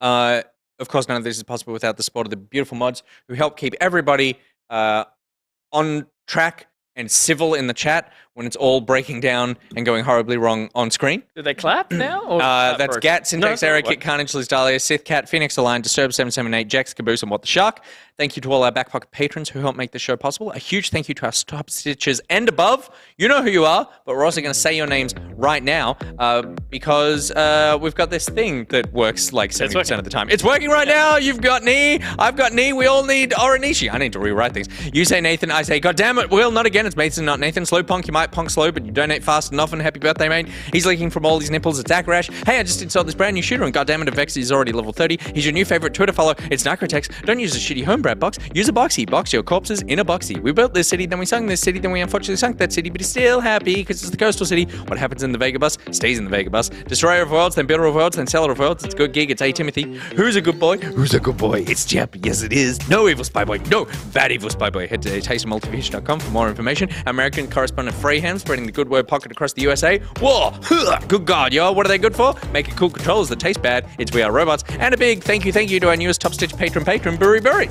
Of course, none of this is possible without the support of the beautiful mods who help keep everybody on track and civil in the chat when it's all breaking down and going horribly wrong on screen. Do they clap now? Or That's Gat, Syntax, Eric, Kit Carnage, Liz Dahlia, Sith Cat, Phoenix Align, Disturb778, Jax, Caboose, and What the Shark. Thank you to all our Back Pocket patrons who help make the show possible. A huge thank you to our top stitchers and above. You know who you are, but we're also going to say your names right now because we've got this thing that works like 70% of the time. It's working right now. You've got knee. I've got knee. We all need Oranishi. I need to rewrite things. You say Nathan. I say, God damn it, Will. Not again. It's Mason, not Nathan. Slow punk. You might punk slow, but you donate fast and often. Happy birthday, mate. He's leaking from all his nipples. It's Rash. Hey, I just installed this brand new shooter, and goddamn it, Vex is already level 30. He's your new favorite Twitter follow. It's Necrotex. Don't use a shitty homebred box. Use a boxy. Box your corpses in a boxy. We built this city, then we sung this city, then we unfortunately sunk that city, but he's still happy because it's the coastal city. What happens in the Vega bus stays in the Vega bus. Destroyer of worlds, then builder of worlds, then seller of worlds. It's a good gig. It's A. Timothy. Who's a good boy? Who's a good boy? It's Jep. Yes, it is. No evil spy boy. No bad evil spy boy. Head to tasteofmultifish.com for more information. American correspondent Freyham spreading the good word pocket across the USA. Whoa! Good God, y'all. What are they good for? Making cool controllers that taste bad. It's We Are Robots. And a big thank you to our newest top stitch patron, Burry Burry.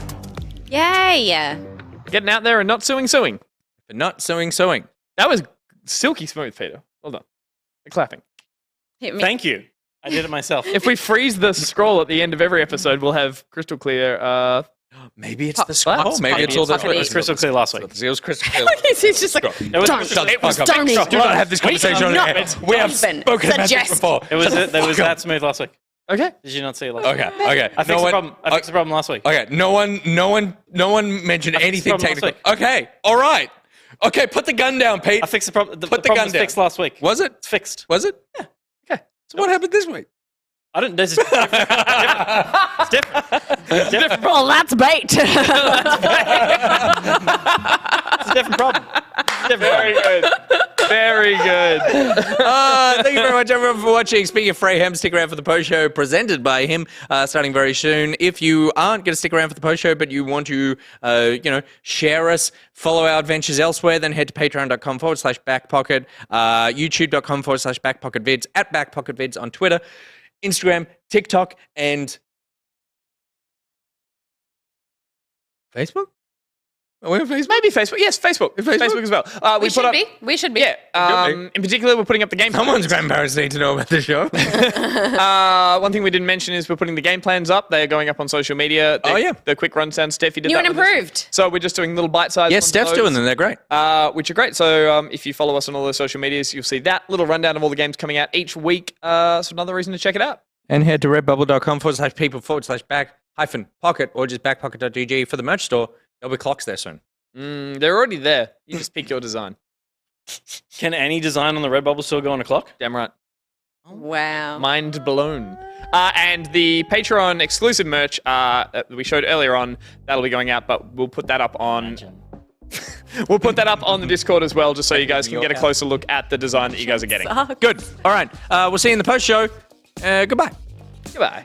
Yay! Getting out there and not suing. For not suing. That was silky smooth, Peter. Well done. The clapping. Hit me. Thank you. I did it myself. If we freeze the scroll at the end of every episode, we'll have crystal clear. Maybe it's the scroll. Maybe it's all this It was crystal clear last week. It was crystal clear. He's just like, It was Donny. Do not have this conversation on air. We have Donovan, spoken about this suggest. before. It was that smooth last week. Okay. Did you not see it last week? Okay. I fixed the problem last week. Okay. No one mentioned anything problem last technical. Okay. All right. Okay. Put the gun down, Pete. I fixed the problem. The gun problem was down. fixed last week. Was it? It's fixed. Was it? Yeah. Okay. So what happened this week? I don't. This is different. It's different. It's different. Well, that's bait. It's a different problem. Very good. Very good. Thank you very much, everyone, for watching. Speaking of Freyham, stick around for the post show presented by him, starting very soon. If you aren't going to stick around for the post show, but you want to, share us, follow our adventures elsewhere, then head to patreon.com/backpocket, youtube.com/backpocketvids, at backpocketvids on Twitter, Instagram, TikTok, and Facebook? Are we on Facebook? Maybe Facebook. Yes, Facebook. Facebook as well. We should be. We should be. Yeah. In particular, we're putting up the game plans. Someone's grandparents need to know about this show. One thing we didn't mention is we're putting the game plans up. They're going up on social media. The quick run sound. Steffi did New that and with us. improved. So we're just doing little bite-sized Yes, Steph's doing them. They're great. Which are great. So if you follow us on all those social medias, you'll see that little rundown of all the games coming out each week. So another reason to check it out. And head to redbubble.com/people/back-pocket or just backpocket.gg for the merch store. There'll be clocks there soon. They're already there. You just pick your design. Can any design on the Redbubble still go on a clock? Damn right. Wow. Mind blown. And the Patreon exclusive merch that we showed earlier on, that'll be going out, but we'll put that up on... We'll put that up on the Discord as well, just so you guys can get a closer look at the design that you guys are getting. Good. All right. We'll see you in the post show. Goodbye. Goodbye.